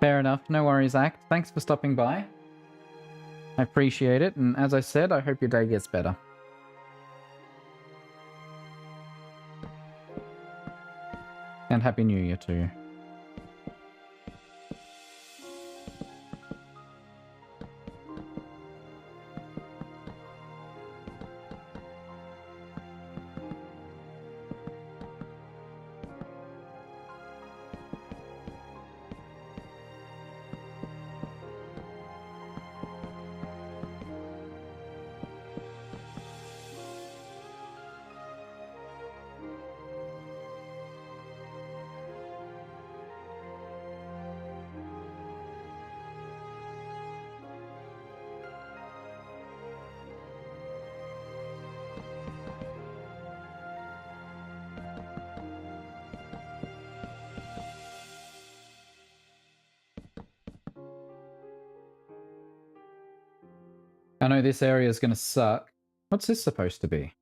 Fair enough. No worries, Act. Thanks for stopping by. I appreciate it, and as I said, I hope your day gets better. And Happy New Year to you. I know this area is going to suck. What's this supposed to be?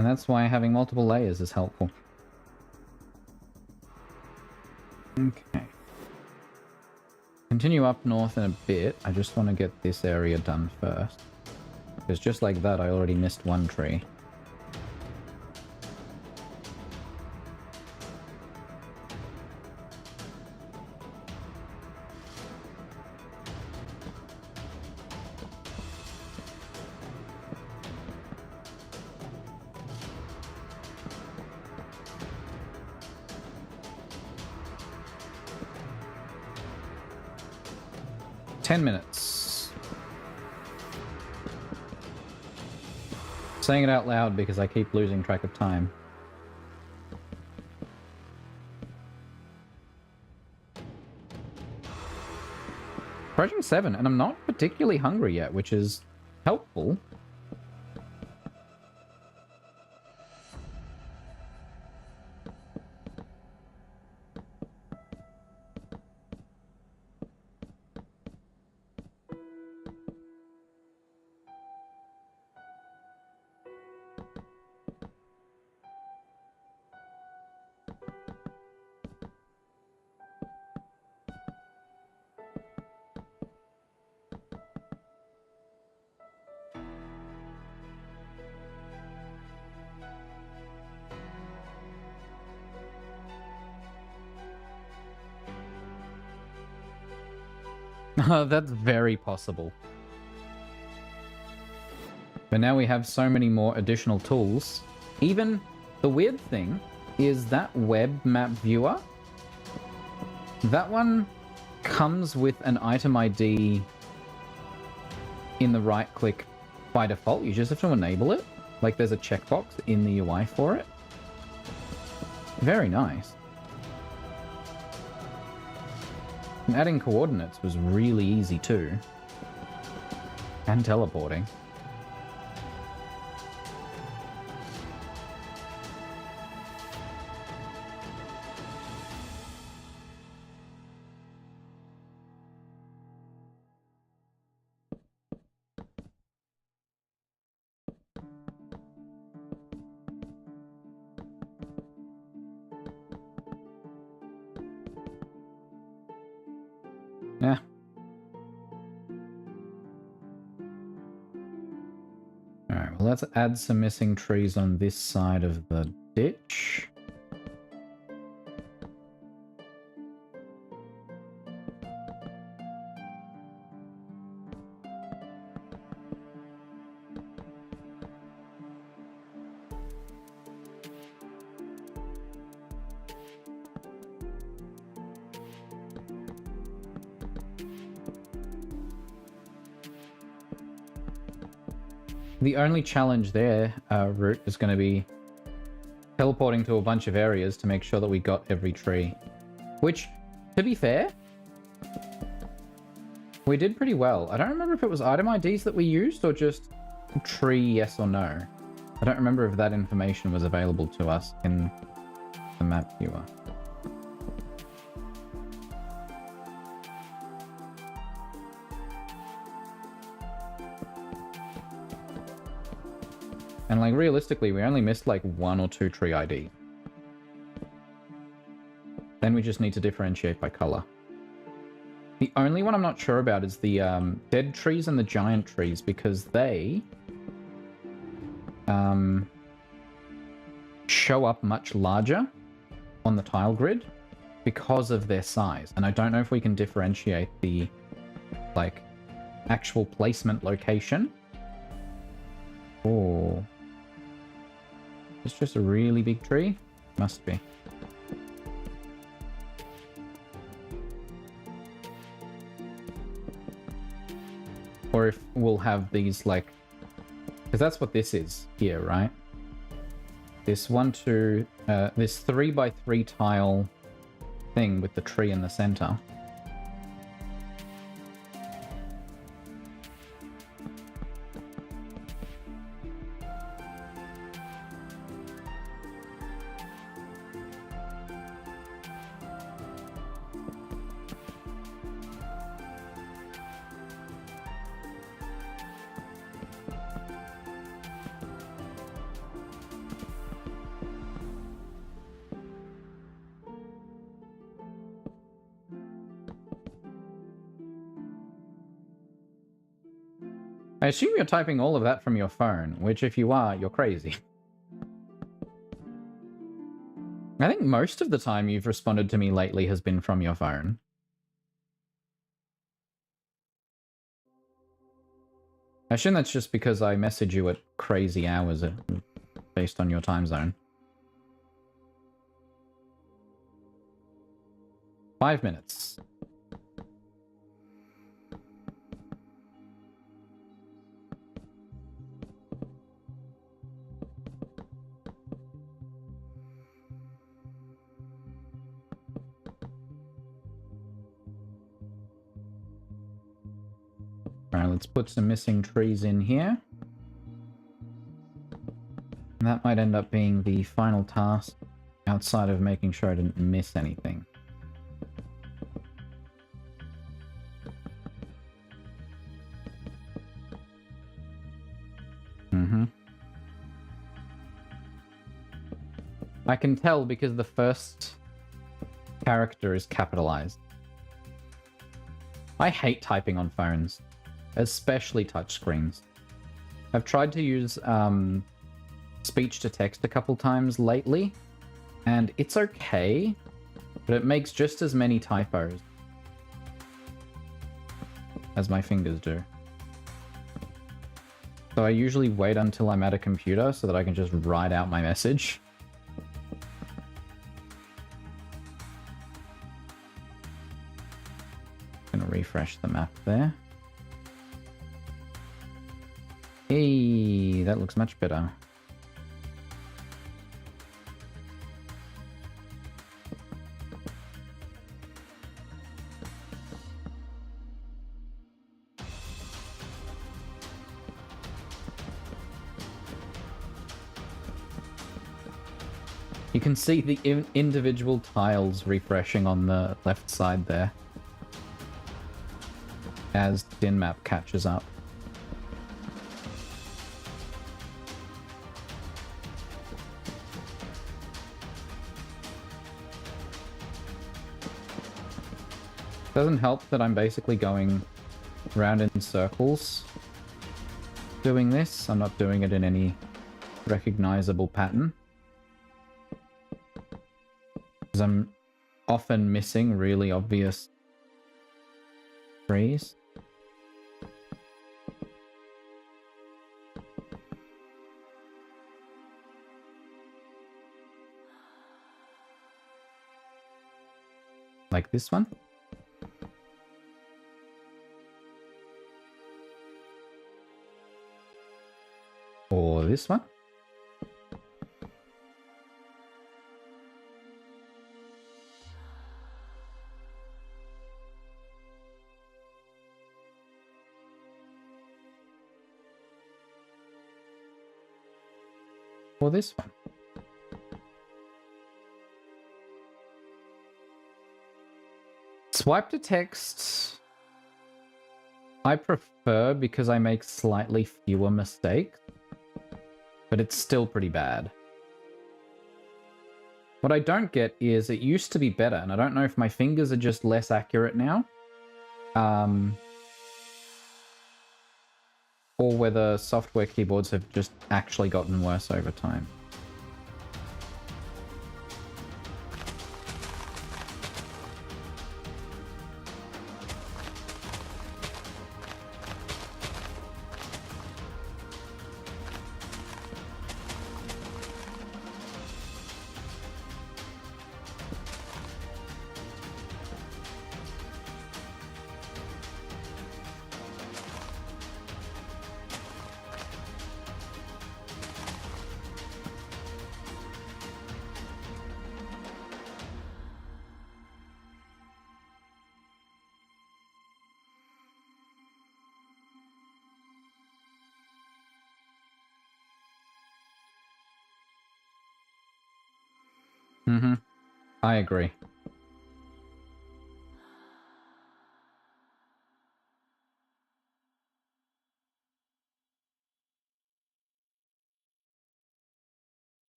And that's why having multiple layers is helpful. Okay. Continue up north in a bit. I just want to get this area done first. Because just like that, I already missed one tree. $10. Saying it out loud because I keep losing track of time. Approaching 7, and I'm not particularly hungry yet, which is helpful. That's very possible. But now we have so many more additional tools. Even the weird thing is that web map viewer, that one comes with an item ID in the right click by default. You just have to enable it. Like there's a checkbox in the UI for it. Very nice. And adding coordinates was really easy too. And teleporting. Yeah. Alright, well let's add some missing trees on this side of the ditch. The only challenge there, Root, is going to be teleporting to a bunch of areas to make sure that we got every tree. Which, to be fair, we did pretty well. I don't remember if it was item IDs that we used or just tree yes or no. I don't remember if that information was available to us in the map viewer. And like realistically, we only missed like 1 or 2 tree ID. Then we just need to differentiate by color. The only one I'm not sure about is the dead trees and the giant trees, because they show up much larger on the tile grid because of their size. And I don't know if we can differentiate the like actual placement location. Oh. It's just a really big tree? Must be. Or if we'll have these like... Because that's what this is here, right? This this 3x3 tile thing with the tree in the center. I assume you're typing all of that from your phone, which if you are, you're crazy. I think most of the time you've responded to me lately has been from your phone. I assume that's just because I message you at crazy hours based on your time zone. 5 minutes. Alright, let's put some missing trees in here. And that might end up being the final task outside of making sure I didn't miss anything. I can tell because the first character is capitalized. I hate typing on phones, especially touchscreens. I've tried to use speech to text a couple times lately, and it's okay, but it makes just as many typos. as my fingers do. So I usually wait until I'm at a computer so that I can just write out my message. Gonna refresh the map there. Hey, that looks much better. You can see the individual tiles refreshing on the left side there as DinMap catches up. Doesn't help that I'm basically going round in circles doing this. I'm not doing it in any recognizable pattern. Because I'm often missing really obvious trees. Like this one. Or this one. Or this one. Swipe to text I prefer because I make slightly fewer mistakes, but it's still pretty bad. What I don't get is it used to be better, and I don't know if my fingers are just less accurate now. Or whether software keyboards have just actually gotten worse over time. I agree.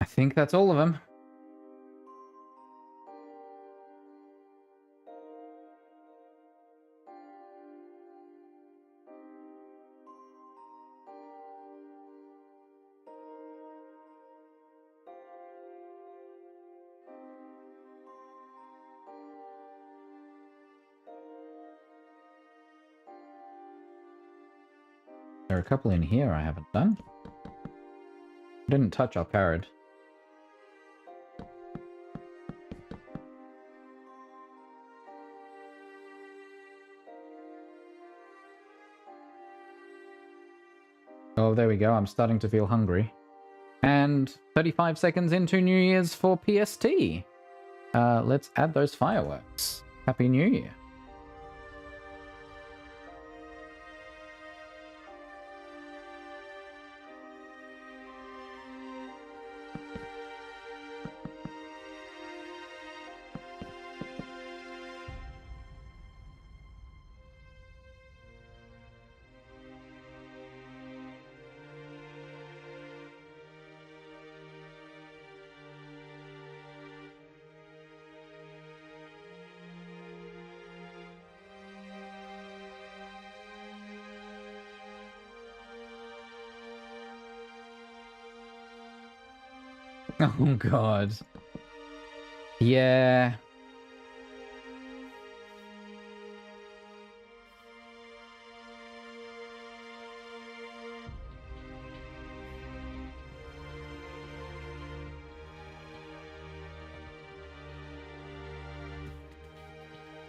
I think that's all of them. There are a couple in here I haven't done. Didn't touch our parrot. Oh, there we go. I'm starting to feel hungry. And 35 seconds into New Year's for PST. Let's add those fireworks. Happy New Year. Oh god. Yeah.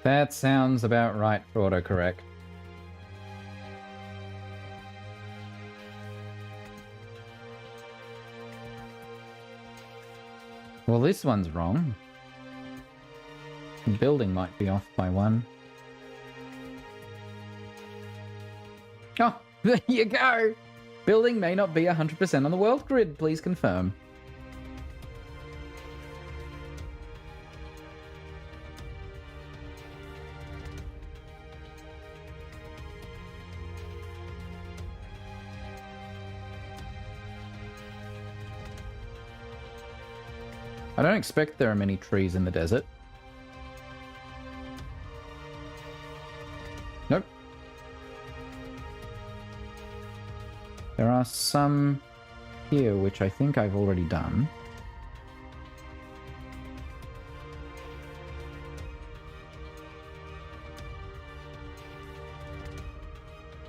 That sounds about right for autocorrect. Well, this one's wrong. The building might be off by one. Oh, there you go! Building may not be 100% on the world grid, please confirm. I don't expect there are many trees in the desert. Nope. There are some here, which I think I've already done.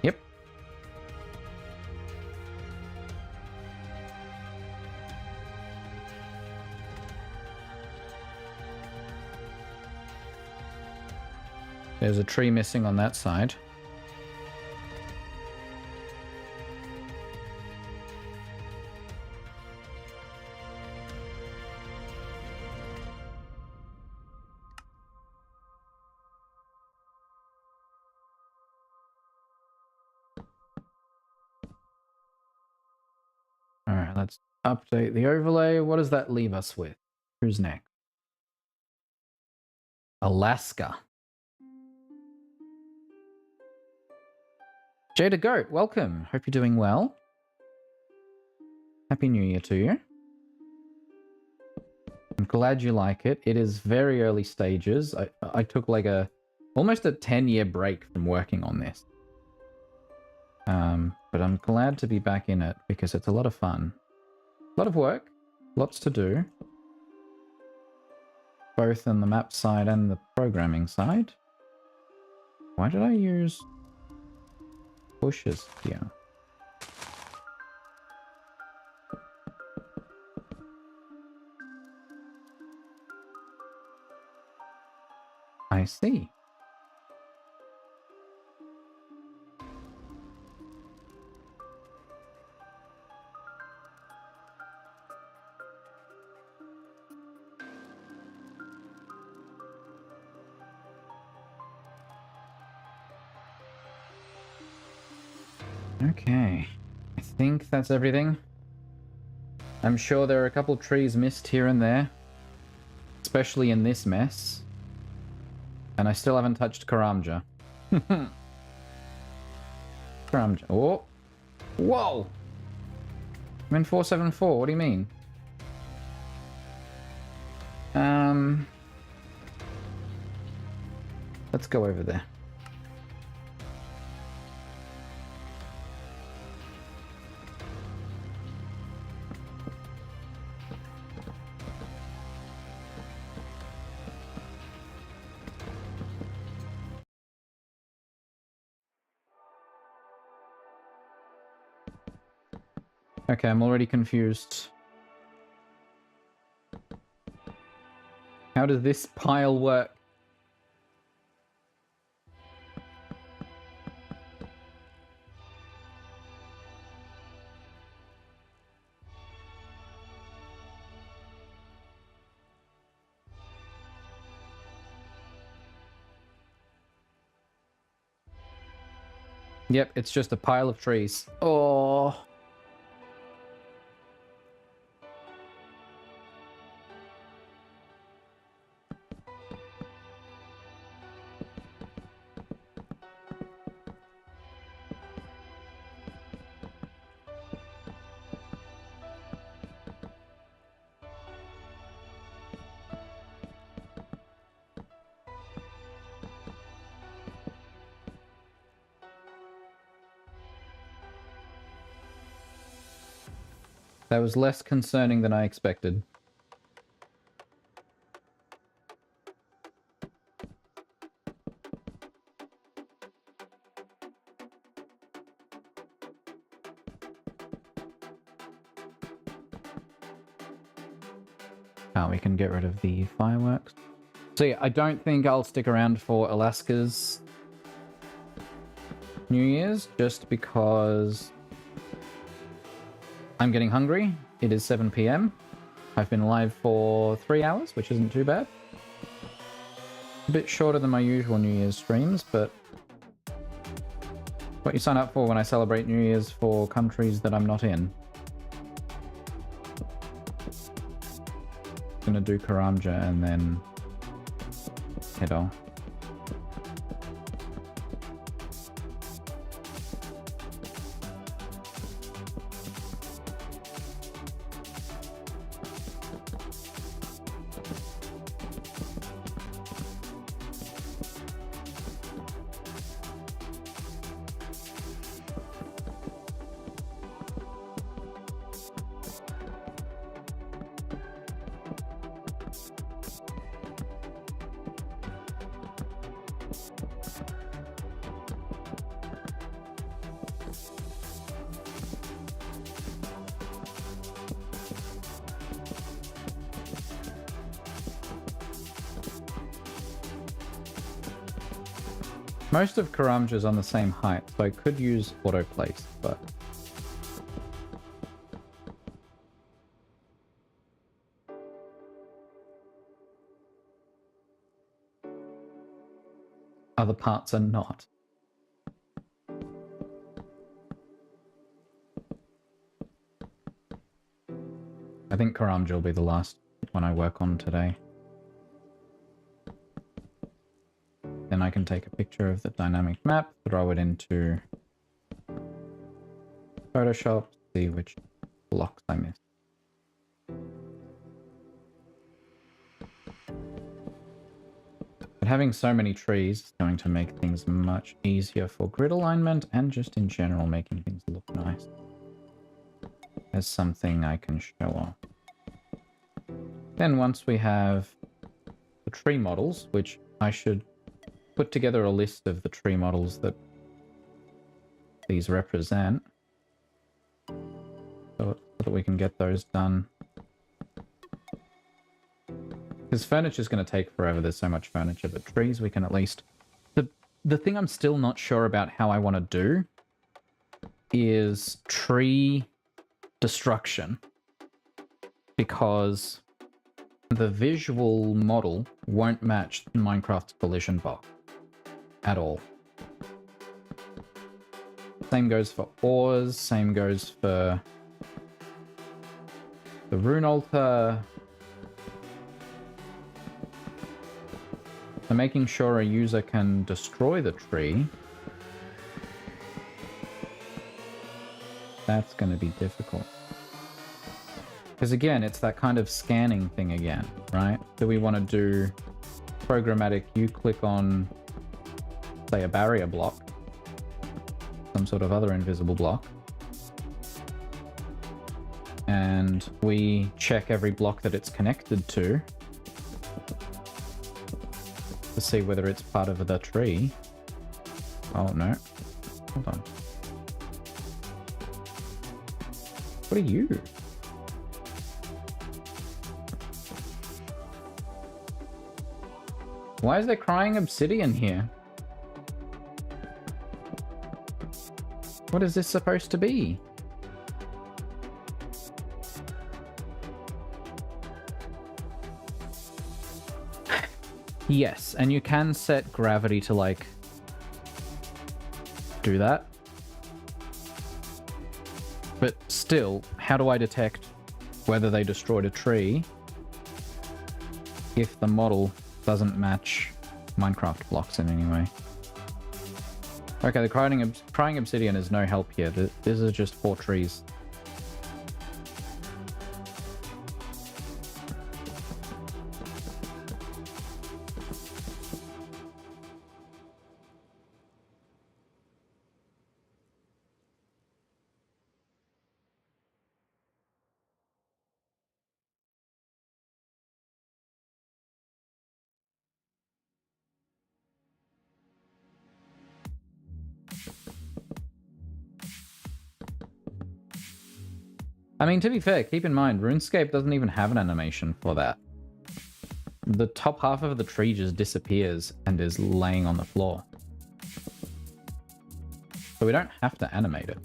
Yep. There's a tree missing on that side. Alright, let's update the overlay. What does that leave us with? Who's next? Alaska. Jada Goat, welcome. Hope you're doing well. Happy New Year to you. I'm glad you like it. It is very early stages. I took like almost a 10-year break from working on this. But I'm glad to be back in it because it's a lot of fun. A lot of work, lots to do. Both on the map side and the programming side. Why did I use bushes here? I see. Okay, I think that's everything. I'm sure there are a couple trees missed here and there, especially in this mess. And I still haven't touched Karamja. Karamja. Oh! Whoa! I'm in 474, what do you mean? Let's go over there. Okay, I'm already confused. How does this pile work? Yep, it's just a pile of trees. Oh. That was less concerning than I expected. Oh, we can get rid of the fireworks. So yeah, I don't think I'll stick around for Alaska's New Year's, just because I'm getting hungry. It is 7 p.m. I've been live for 3 hours, which isn't too bad. A bit shorter than my usual New Year's streams, but what you sign up for when I celebrate New Year's for countries that I'm not in. I'm gonna do Karamja and then head on. Most of Karamja's on the same height, so I could use auto place, but other parts are not. I think Karamja will be the last one I work on today. Then I can take a picture of the dynamic map, throw it into Photoshop, see which blocks I missed. But having so many trees is going to make things much easier for grid alignment and just in general making things look nice. As something I can show off. Then once we have the tree models, which I should put together a list of the tree models that these represent so that we can get those done. Because furniture is going to take forever, there's so much furniture, but trees we can at least... The thing I'm still not sure about how I want to do is tree destruction, because the visual model won't match Minecraft's collision box at all. Same goes for ores, same goes for the rune altar. So making sure a user can destroy the tree, that's going to be difficult. Because again, it's that kind of scanning thing again, right? Do we want to do programmatic, you click on, say, a barrier block, some sort of other invisible block, and we check every block that it's connected to see whether it's part of the tree. Oh, no. Hold on. What are you? Why is there crying obsidian here? What is this supposed to be? Yes, and you can set gravity to, like, do that. But still, how do I detect whether they destroyed a tree if the model doesn't match Minecraft blocks in any way? Okay, the crying obsidian is no help here. This is just 4 trees. I mean, to be fair, keep in mind, RuneScape doesn't even have an animation for that. the top half of the tree just disappears and is laying on the floor. So we don't have to animate it.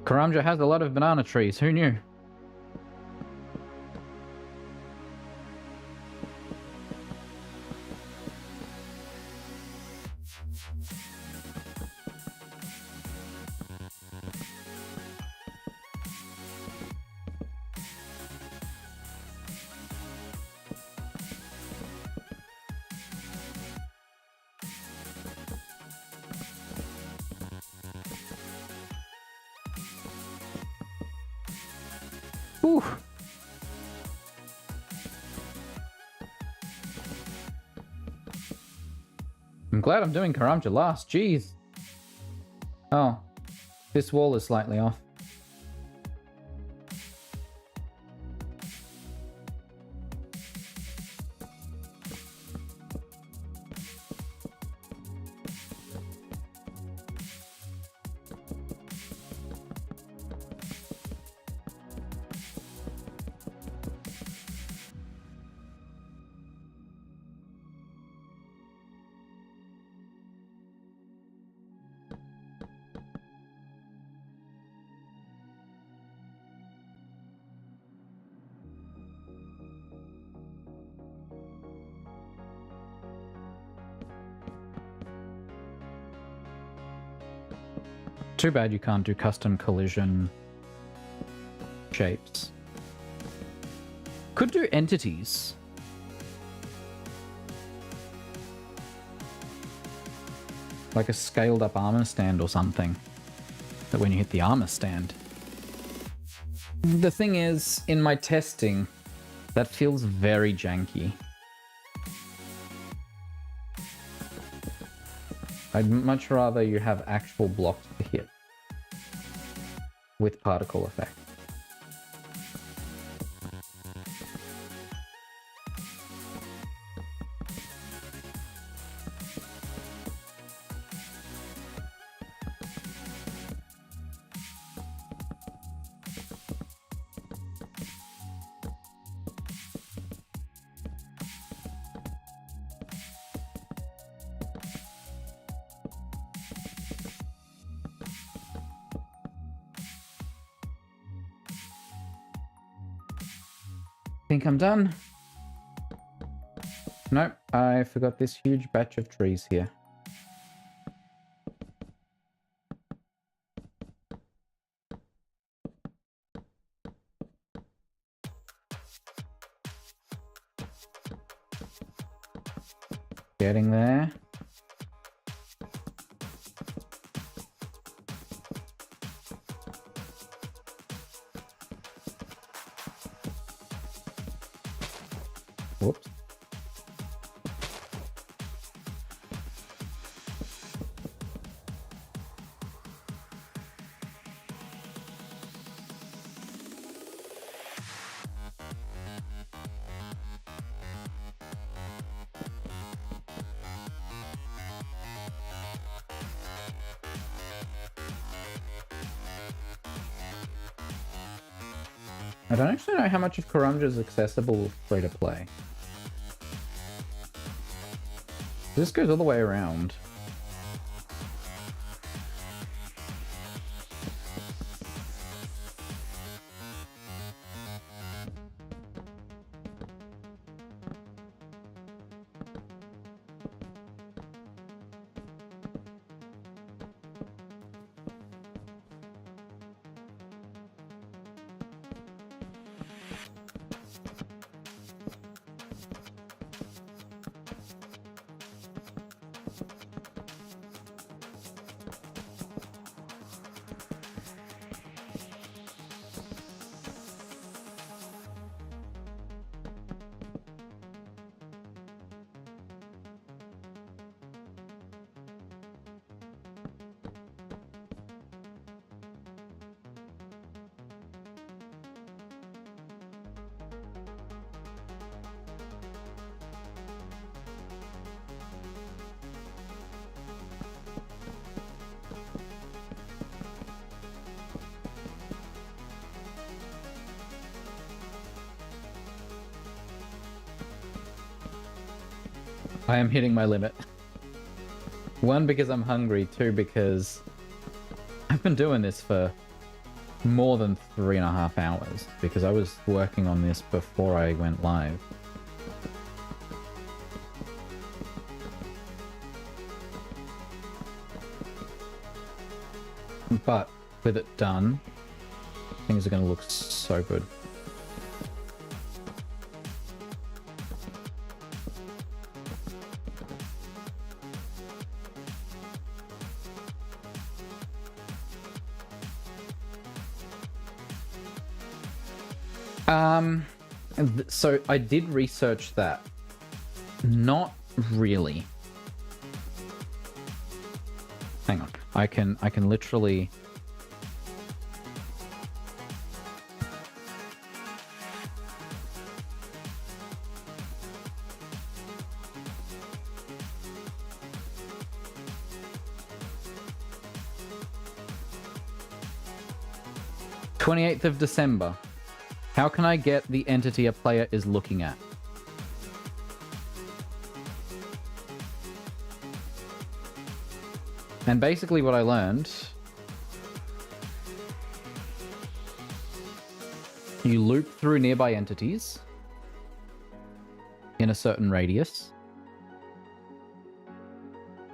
Karamja has a lot of banana trees. Who knew? Whew. I'm glad I'm doing Karamja last. Jeez. Oh, this wall is slightly off. Too bad you can't do custom collision shapes. Could do entities. Like a scaled up armor stand or something. That when you hit the armor stand. The thing is, in my testing, that feels very janky. I'd much rather you have actual blocks to hit with particle effect. Think I'm done? Nope, I forgot this huge batch of trees here. Getting there. Whoops. I don't actually know how much of Karamja is accessible free to play. This goes all the way around. I am hitting my limit. One, because I'm hungry. Two, because I've been doing this for more than 3.5 hours because I was working on this before I went live. But with it done, things are going to look so good. So I did research that. Not really. Hang on. I can literally... "28th of December. How can I get the entity a player is looking at?" And basically what I learned, you loop through nearby entities in a certain radius.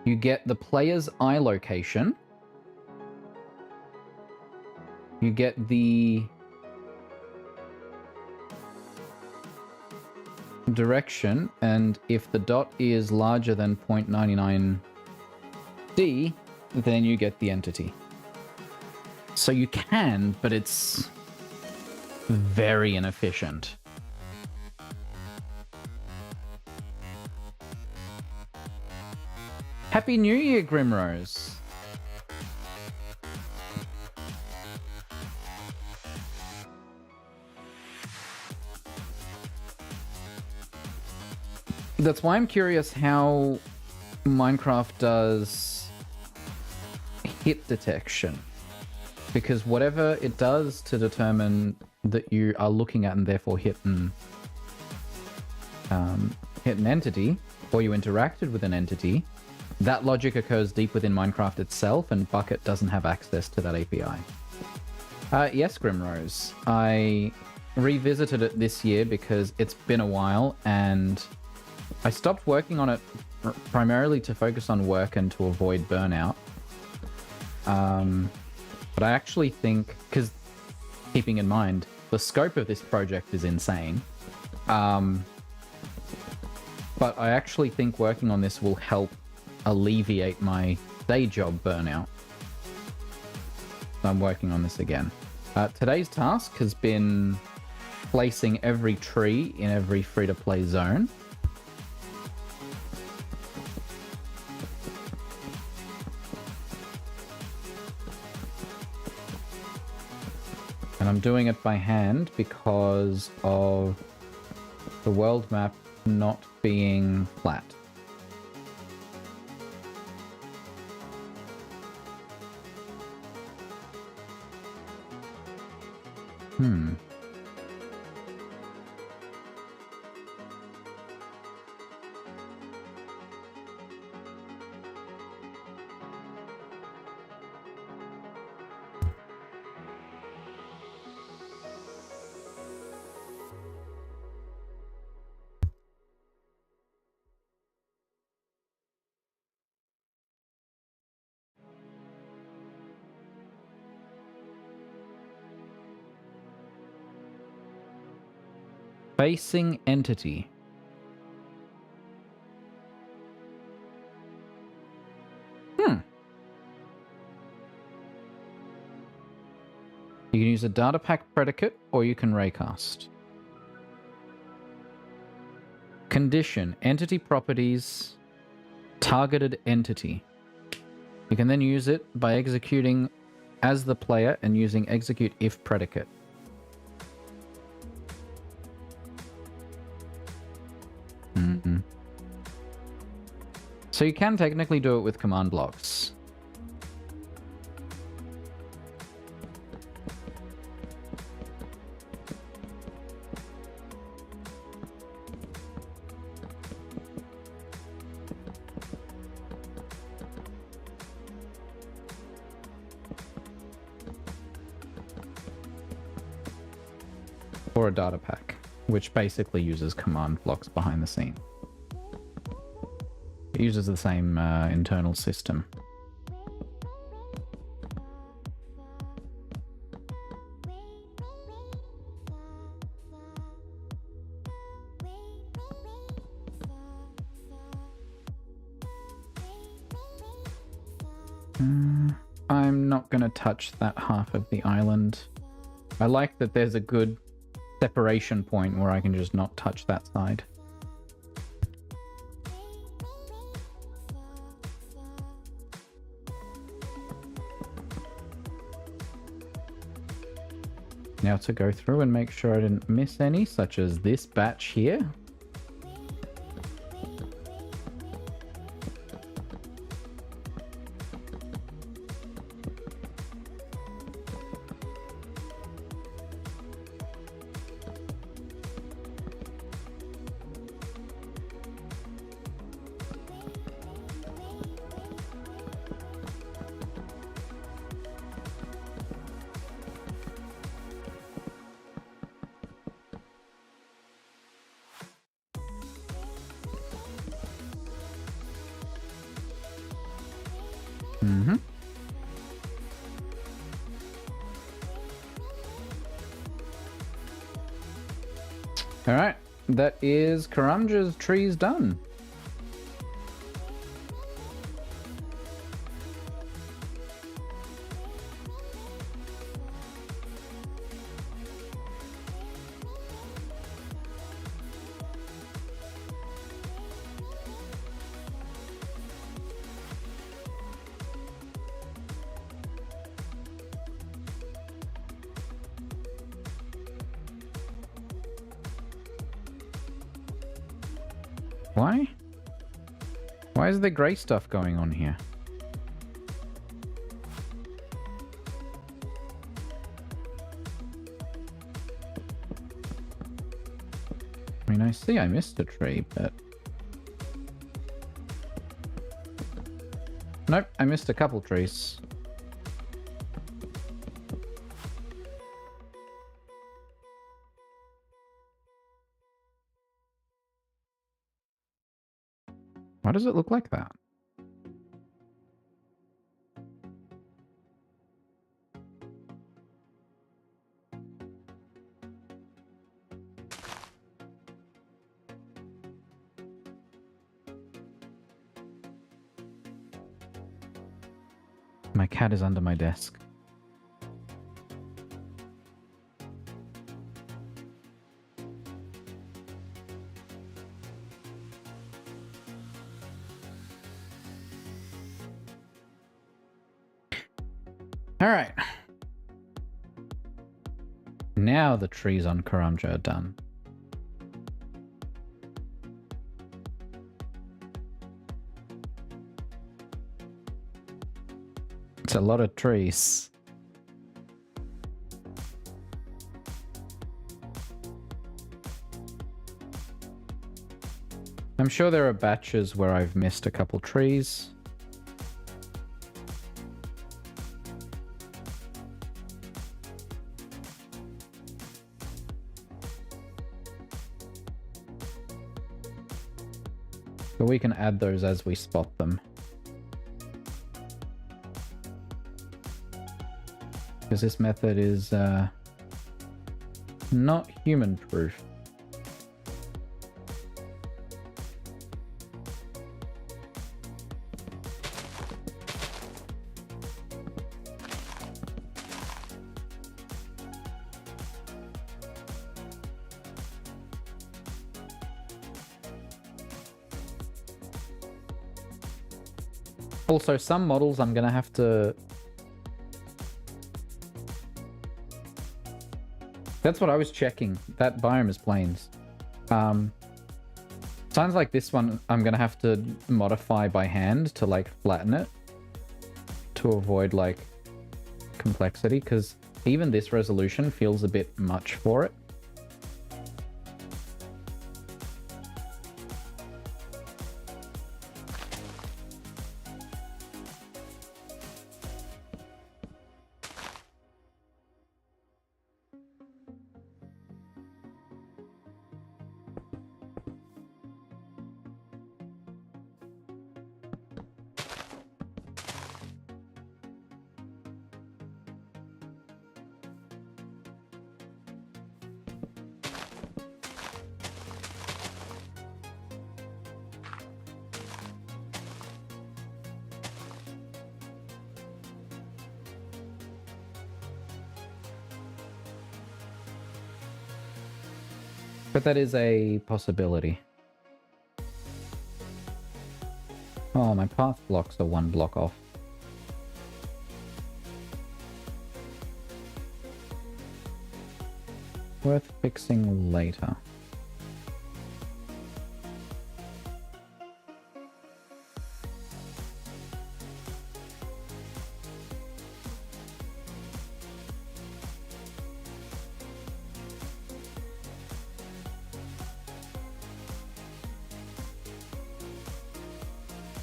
You get the player's eye location. You get the direction, and if the dot is larger than 0.99D, then you get the entity. So you can, but it's very inefficient. Happy New Year, Grimrose. That's why I'm curious how Minecraft does hit detection. Because whatever it does to determine that you are looking at and therefore hit an entity, or you interacted with an entity, that logic occurs deep within Minecraft itself, and Bucket doesn't have access to that API. Yes, Grimrose. I revisited it this year because it's been a while, and I stopped working on it primarily to focus on work and to avoid burnout. But I actually think, because keeping in mind, the scope of this project is insane. But I actually think working on this will help alleviate my day job burnout. So I'm working on this again. Today's task has been placing every tree in every free-to-play zone. And I'm doing it by hand because of the world map not being flat. Facing entity. You can use a data pack predicate, or you can raycast. Condition, entity properties, targeted entity. You can then use it by executing as the player and using execute if predicate. So you can technically do it with command blocks. Or a data pack, which basically uses command blocks behind the scene. It uses the same internal system. I'm not going to touch that half of the island. I like that there's a good separation point where I can just not touch that side. Now to go through and make sure I didn't miss any, such as this batch here. Alright, that is Karamja's trees done. Why? Why is there grey stuff going on here? I mean, I see I missed a tree, but... Nope, I missed a couple trees. Why does it look like that? My cat is under my desk. All right. Now the trees on Karamja are done. It's a lot of trees. I'm sure there are batches where I've missed a couple trees. But we can add those as we spot them. Because this method is not human-proof. Also, some models I'm going to have to... That's what I was checking. That biome is plains. Sounds like this one I'm gonna have to modify by hand to like flatten it to avoid like complexity, because even this resolution feels a bit much for it. But that is a possibility. Oh, my path blocks are 1 block off. Worth fixing later.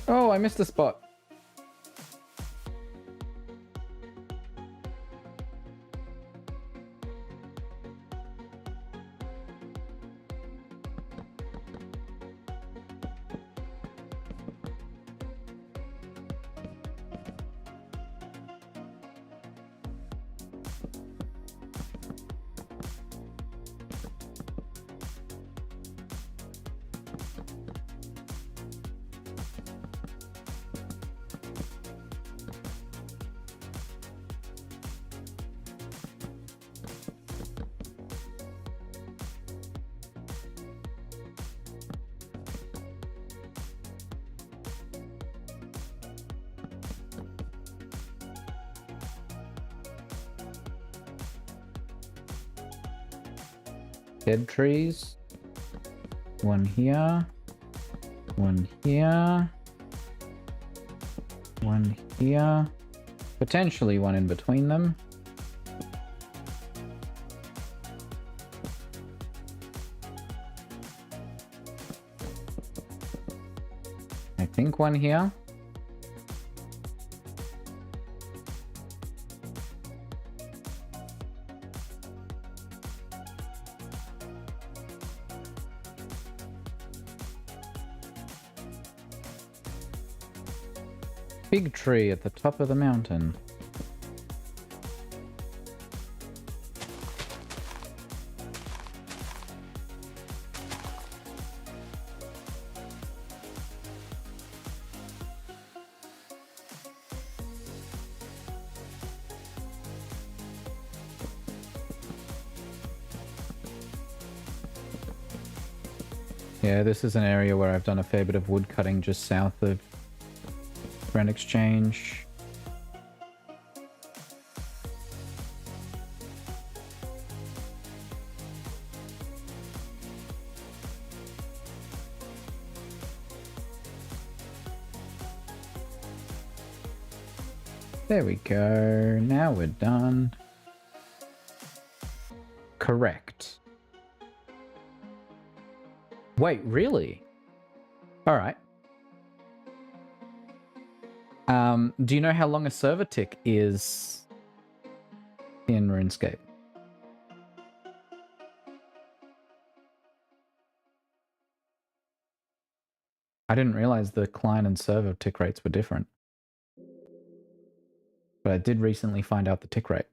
Oh, I missed a spot. Dead trees. 1 here. 1 here. 1 here. Potentially 1 in between them. I think 1 here. Big tree at the top of the mountain. Yeah, this is an area where I've done a fair bit of wood cutting just south of Grand Exchange. There we go. Now we're done. Correct. Wait, really? All right. Do you know how long a server tick is in RuneScape? I didn't realize the client and server tick rates were different. But I did recently find out the tick rate.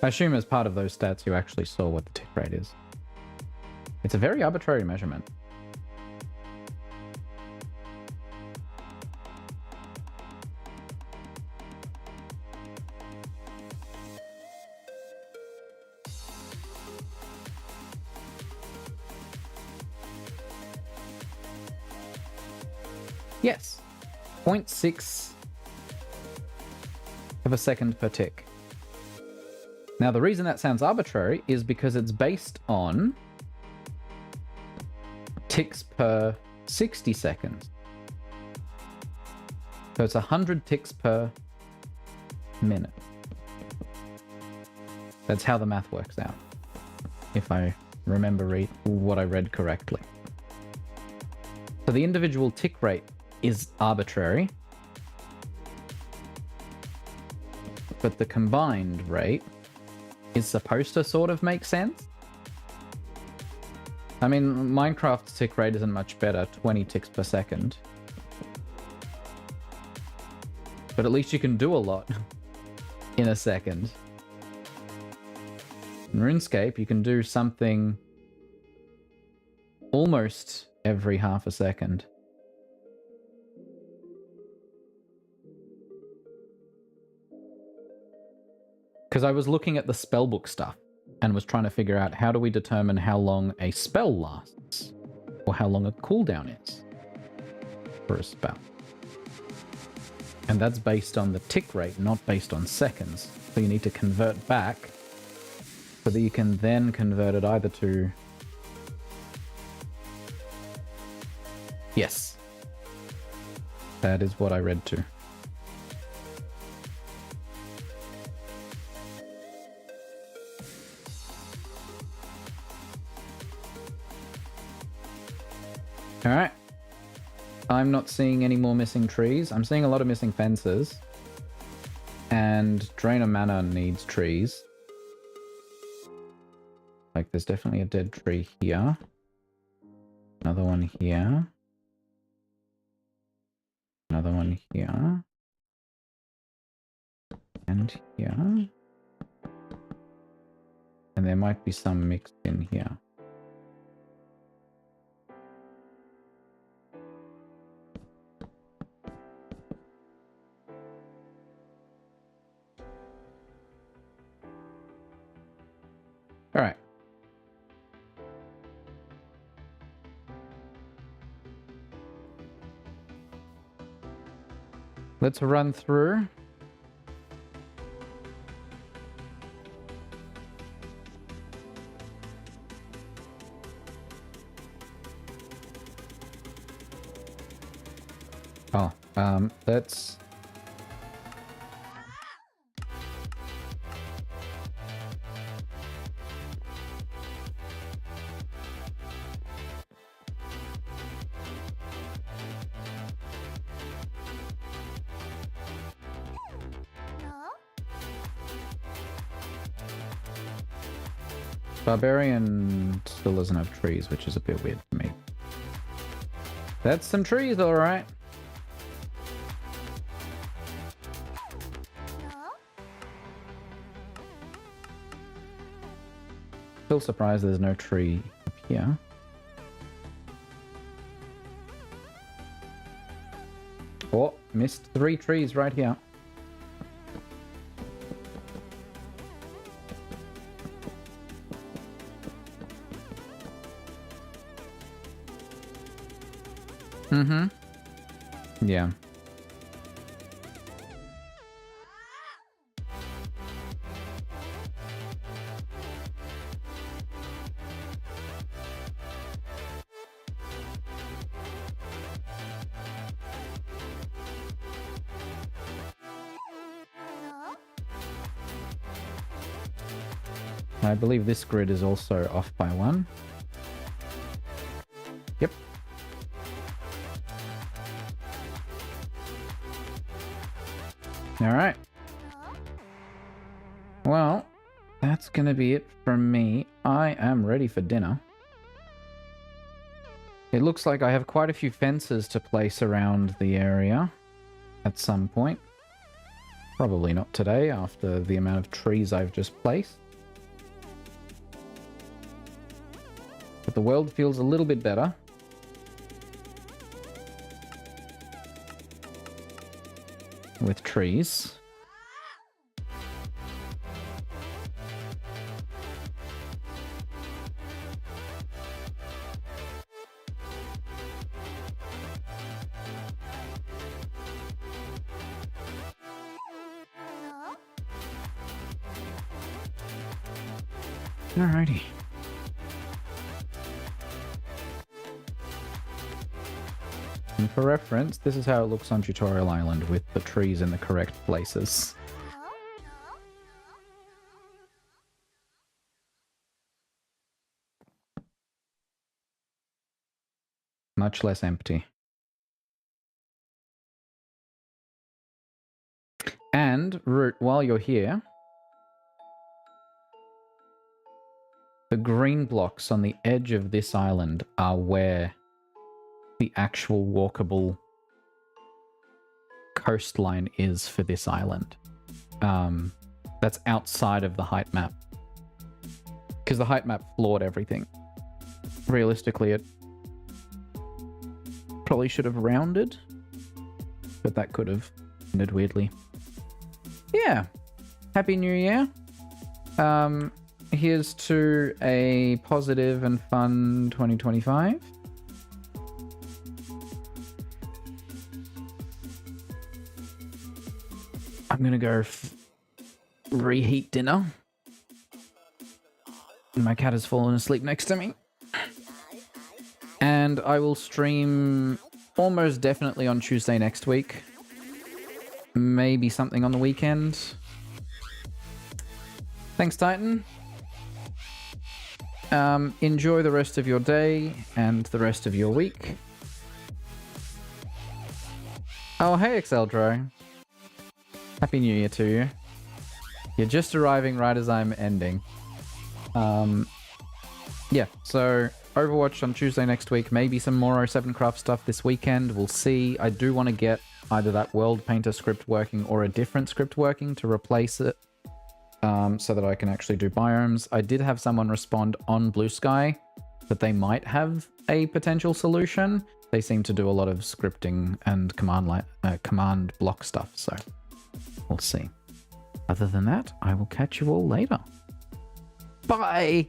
I assume as part of those stats you actually saw what the tick rate is. It's a very arbitrary measurement. Yes. 0.6 of a second per tick. Now, the reason that sounds arbitrary is because it's based on ticks per 60 seconds. So it's 100 ticks per minute. That's how the math works out, if I remember what I read correctly. So the individual tick rate is arbitrary, but the combined rate is supposed to sort of make sense. I mean, Minecraft's tick rate isn't much better, 20 ticks per second. But at least you can do a lot in a second. In RuneScape, you can do something almost every half a second. Because I was looking at the spellbook stuff and was trying to figure out how do we determine how long a spell lasts or how long a cooldown is for a spell. And that's based on the tick rate, not based on seconds. So you need to convert back so that you can then convert it either to... Yes. That is what I read to. Alright. I'm not seeing any more missing trees. I'm seeing a lot of missing fences. And Drain of Mana needs trees. Like, there's definitely a dead tree here. Another one here. Another one here. And here. And there might be some mixed in here. All right. Let's run through. Oh, let's... Barbarian still doesn't have trees, which is a bit weird for me. That's some trees, all right. Still surprised there's no tree up here. Oh, missed 3 trees right here. Mm-hmm. Yeah. I believe this grid is also off by 1. Yep. All right. Well, that's going to be it from me. I am ready for dinner. It looks like I have quite a few fences to place around the area at some point. Probably not today after the amount of trees I've just placed. But the world feels a little bit better. With trees. Alrighty. And for reference, this is how it looks on Tutorial Island with the trees in the correct places. Much less empty. And, Root, while you're here, the green blocks on the edge of this island are where the actual walkable coastline is for this island. That's outside of the height map. Because the height map floored everything. Realistically, it probably should have rounded, but that could have ended weirdly. Yeah. Happy New Year. Here's to a positive and fun 2025. I'm gonna go reheat dinner. My cat has fallen asleep next to me. And I will stream almost definitely on Tuesday next week. Maybe something on the weekend. Thanks, Titan. Enjoy the rest of your day and the rest of your week. Oh, hey, Exeldro. Happy New Year to you. You're just arriving right as I'm ending. Yeah, so Overwatch on Tuesday next week. Maybe some more 07craft stuff this weekend. We'll see. I do want to get either that World Painter script working or a different script working to replace it. So that I can actually do biomes. I did have someone respond on Blue Sky that they might have a potential solution. They seem to do a lot of scripting and command block stuff, so we'll see. Other than that, I will catch you all later. Bye!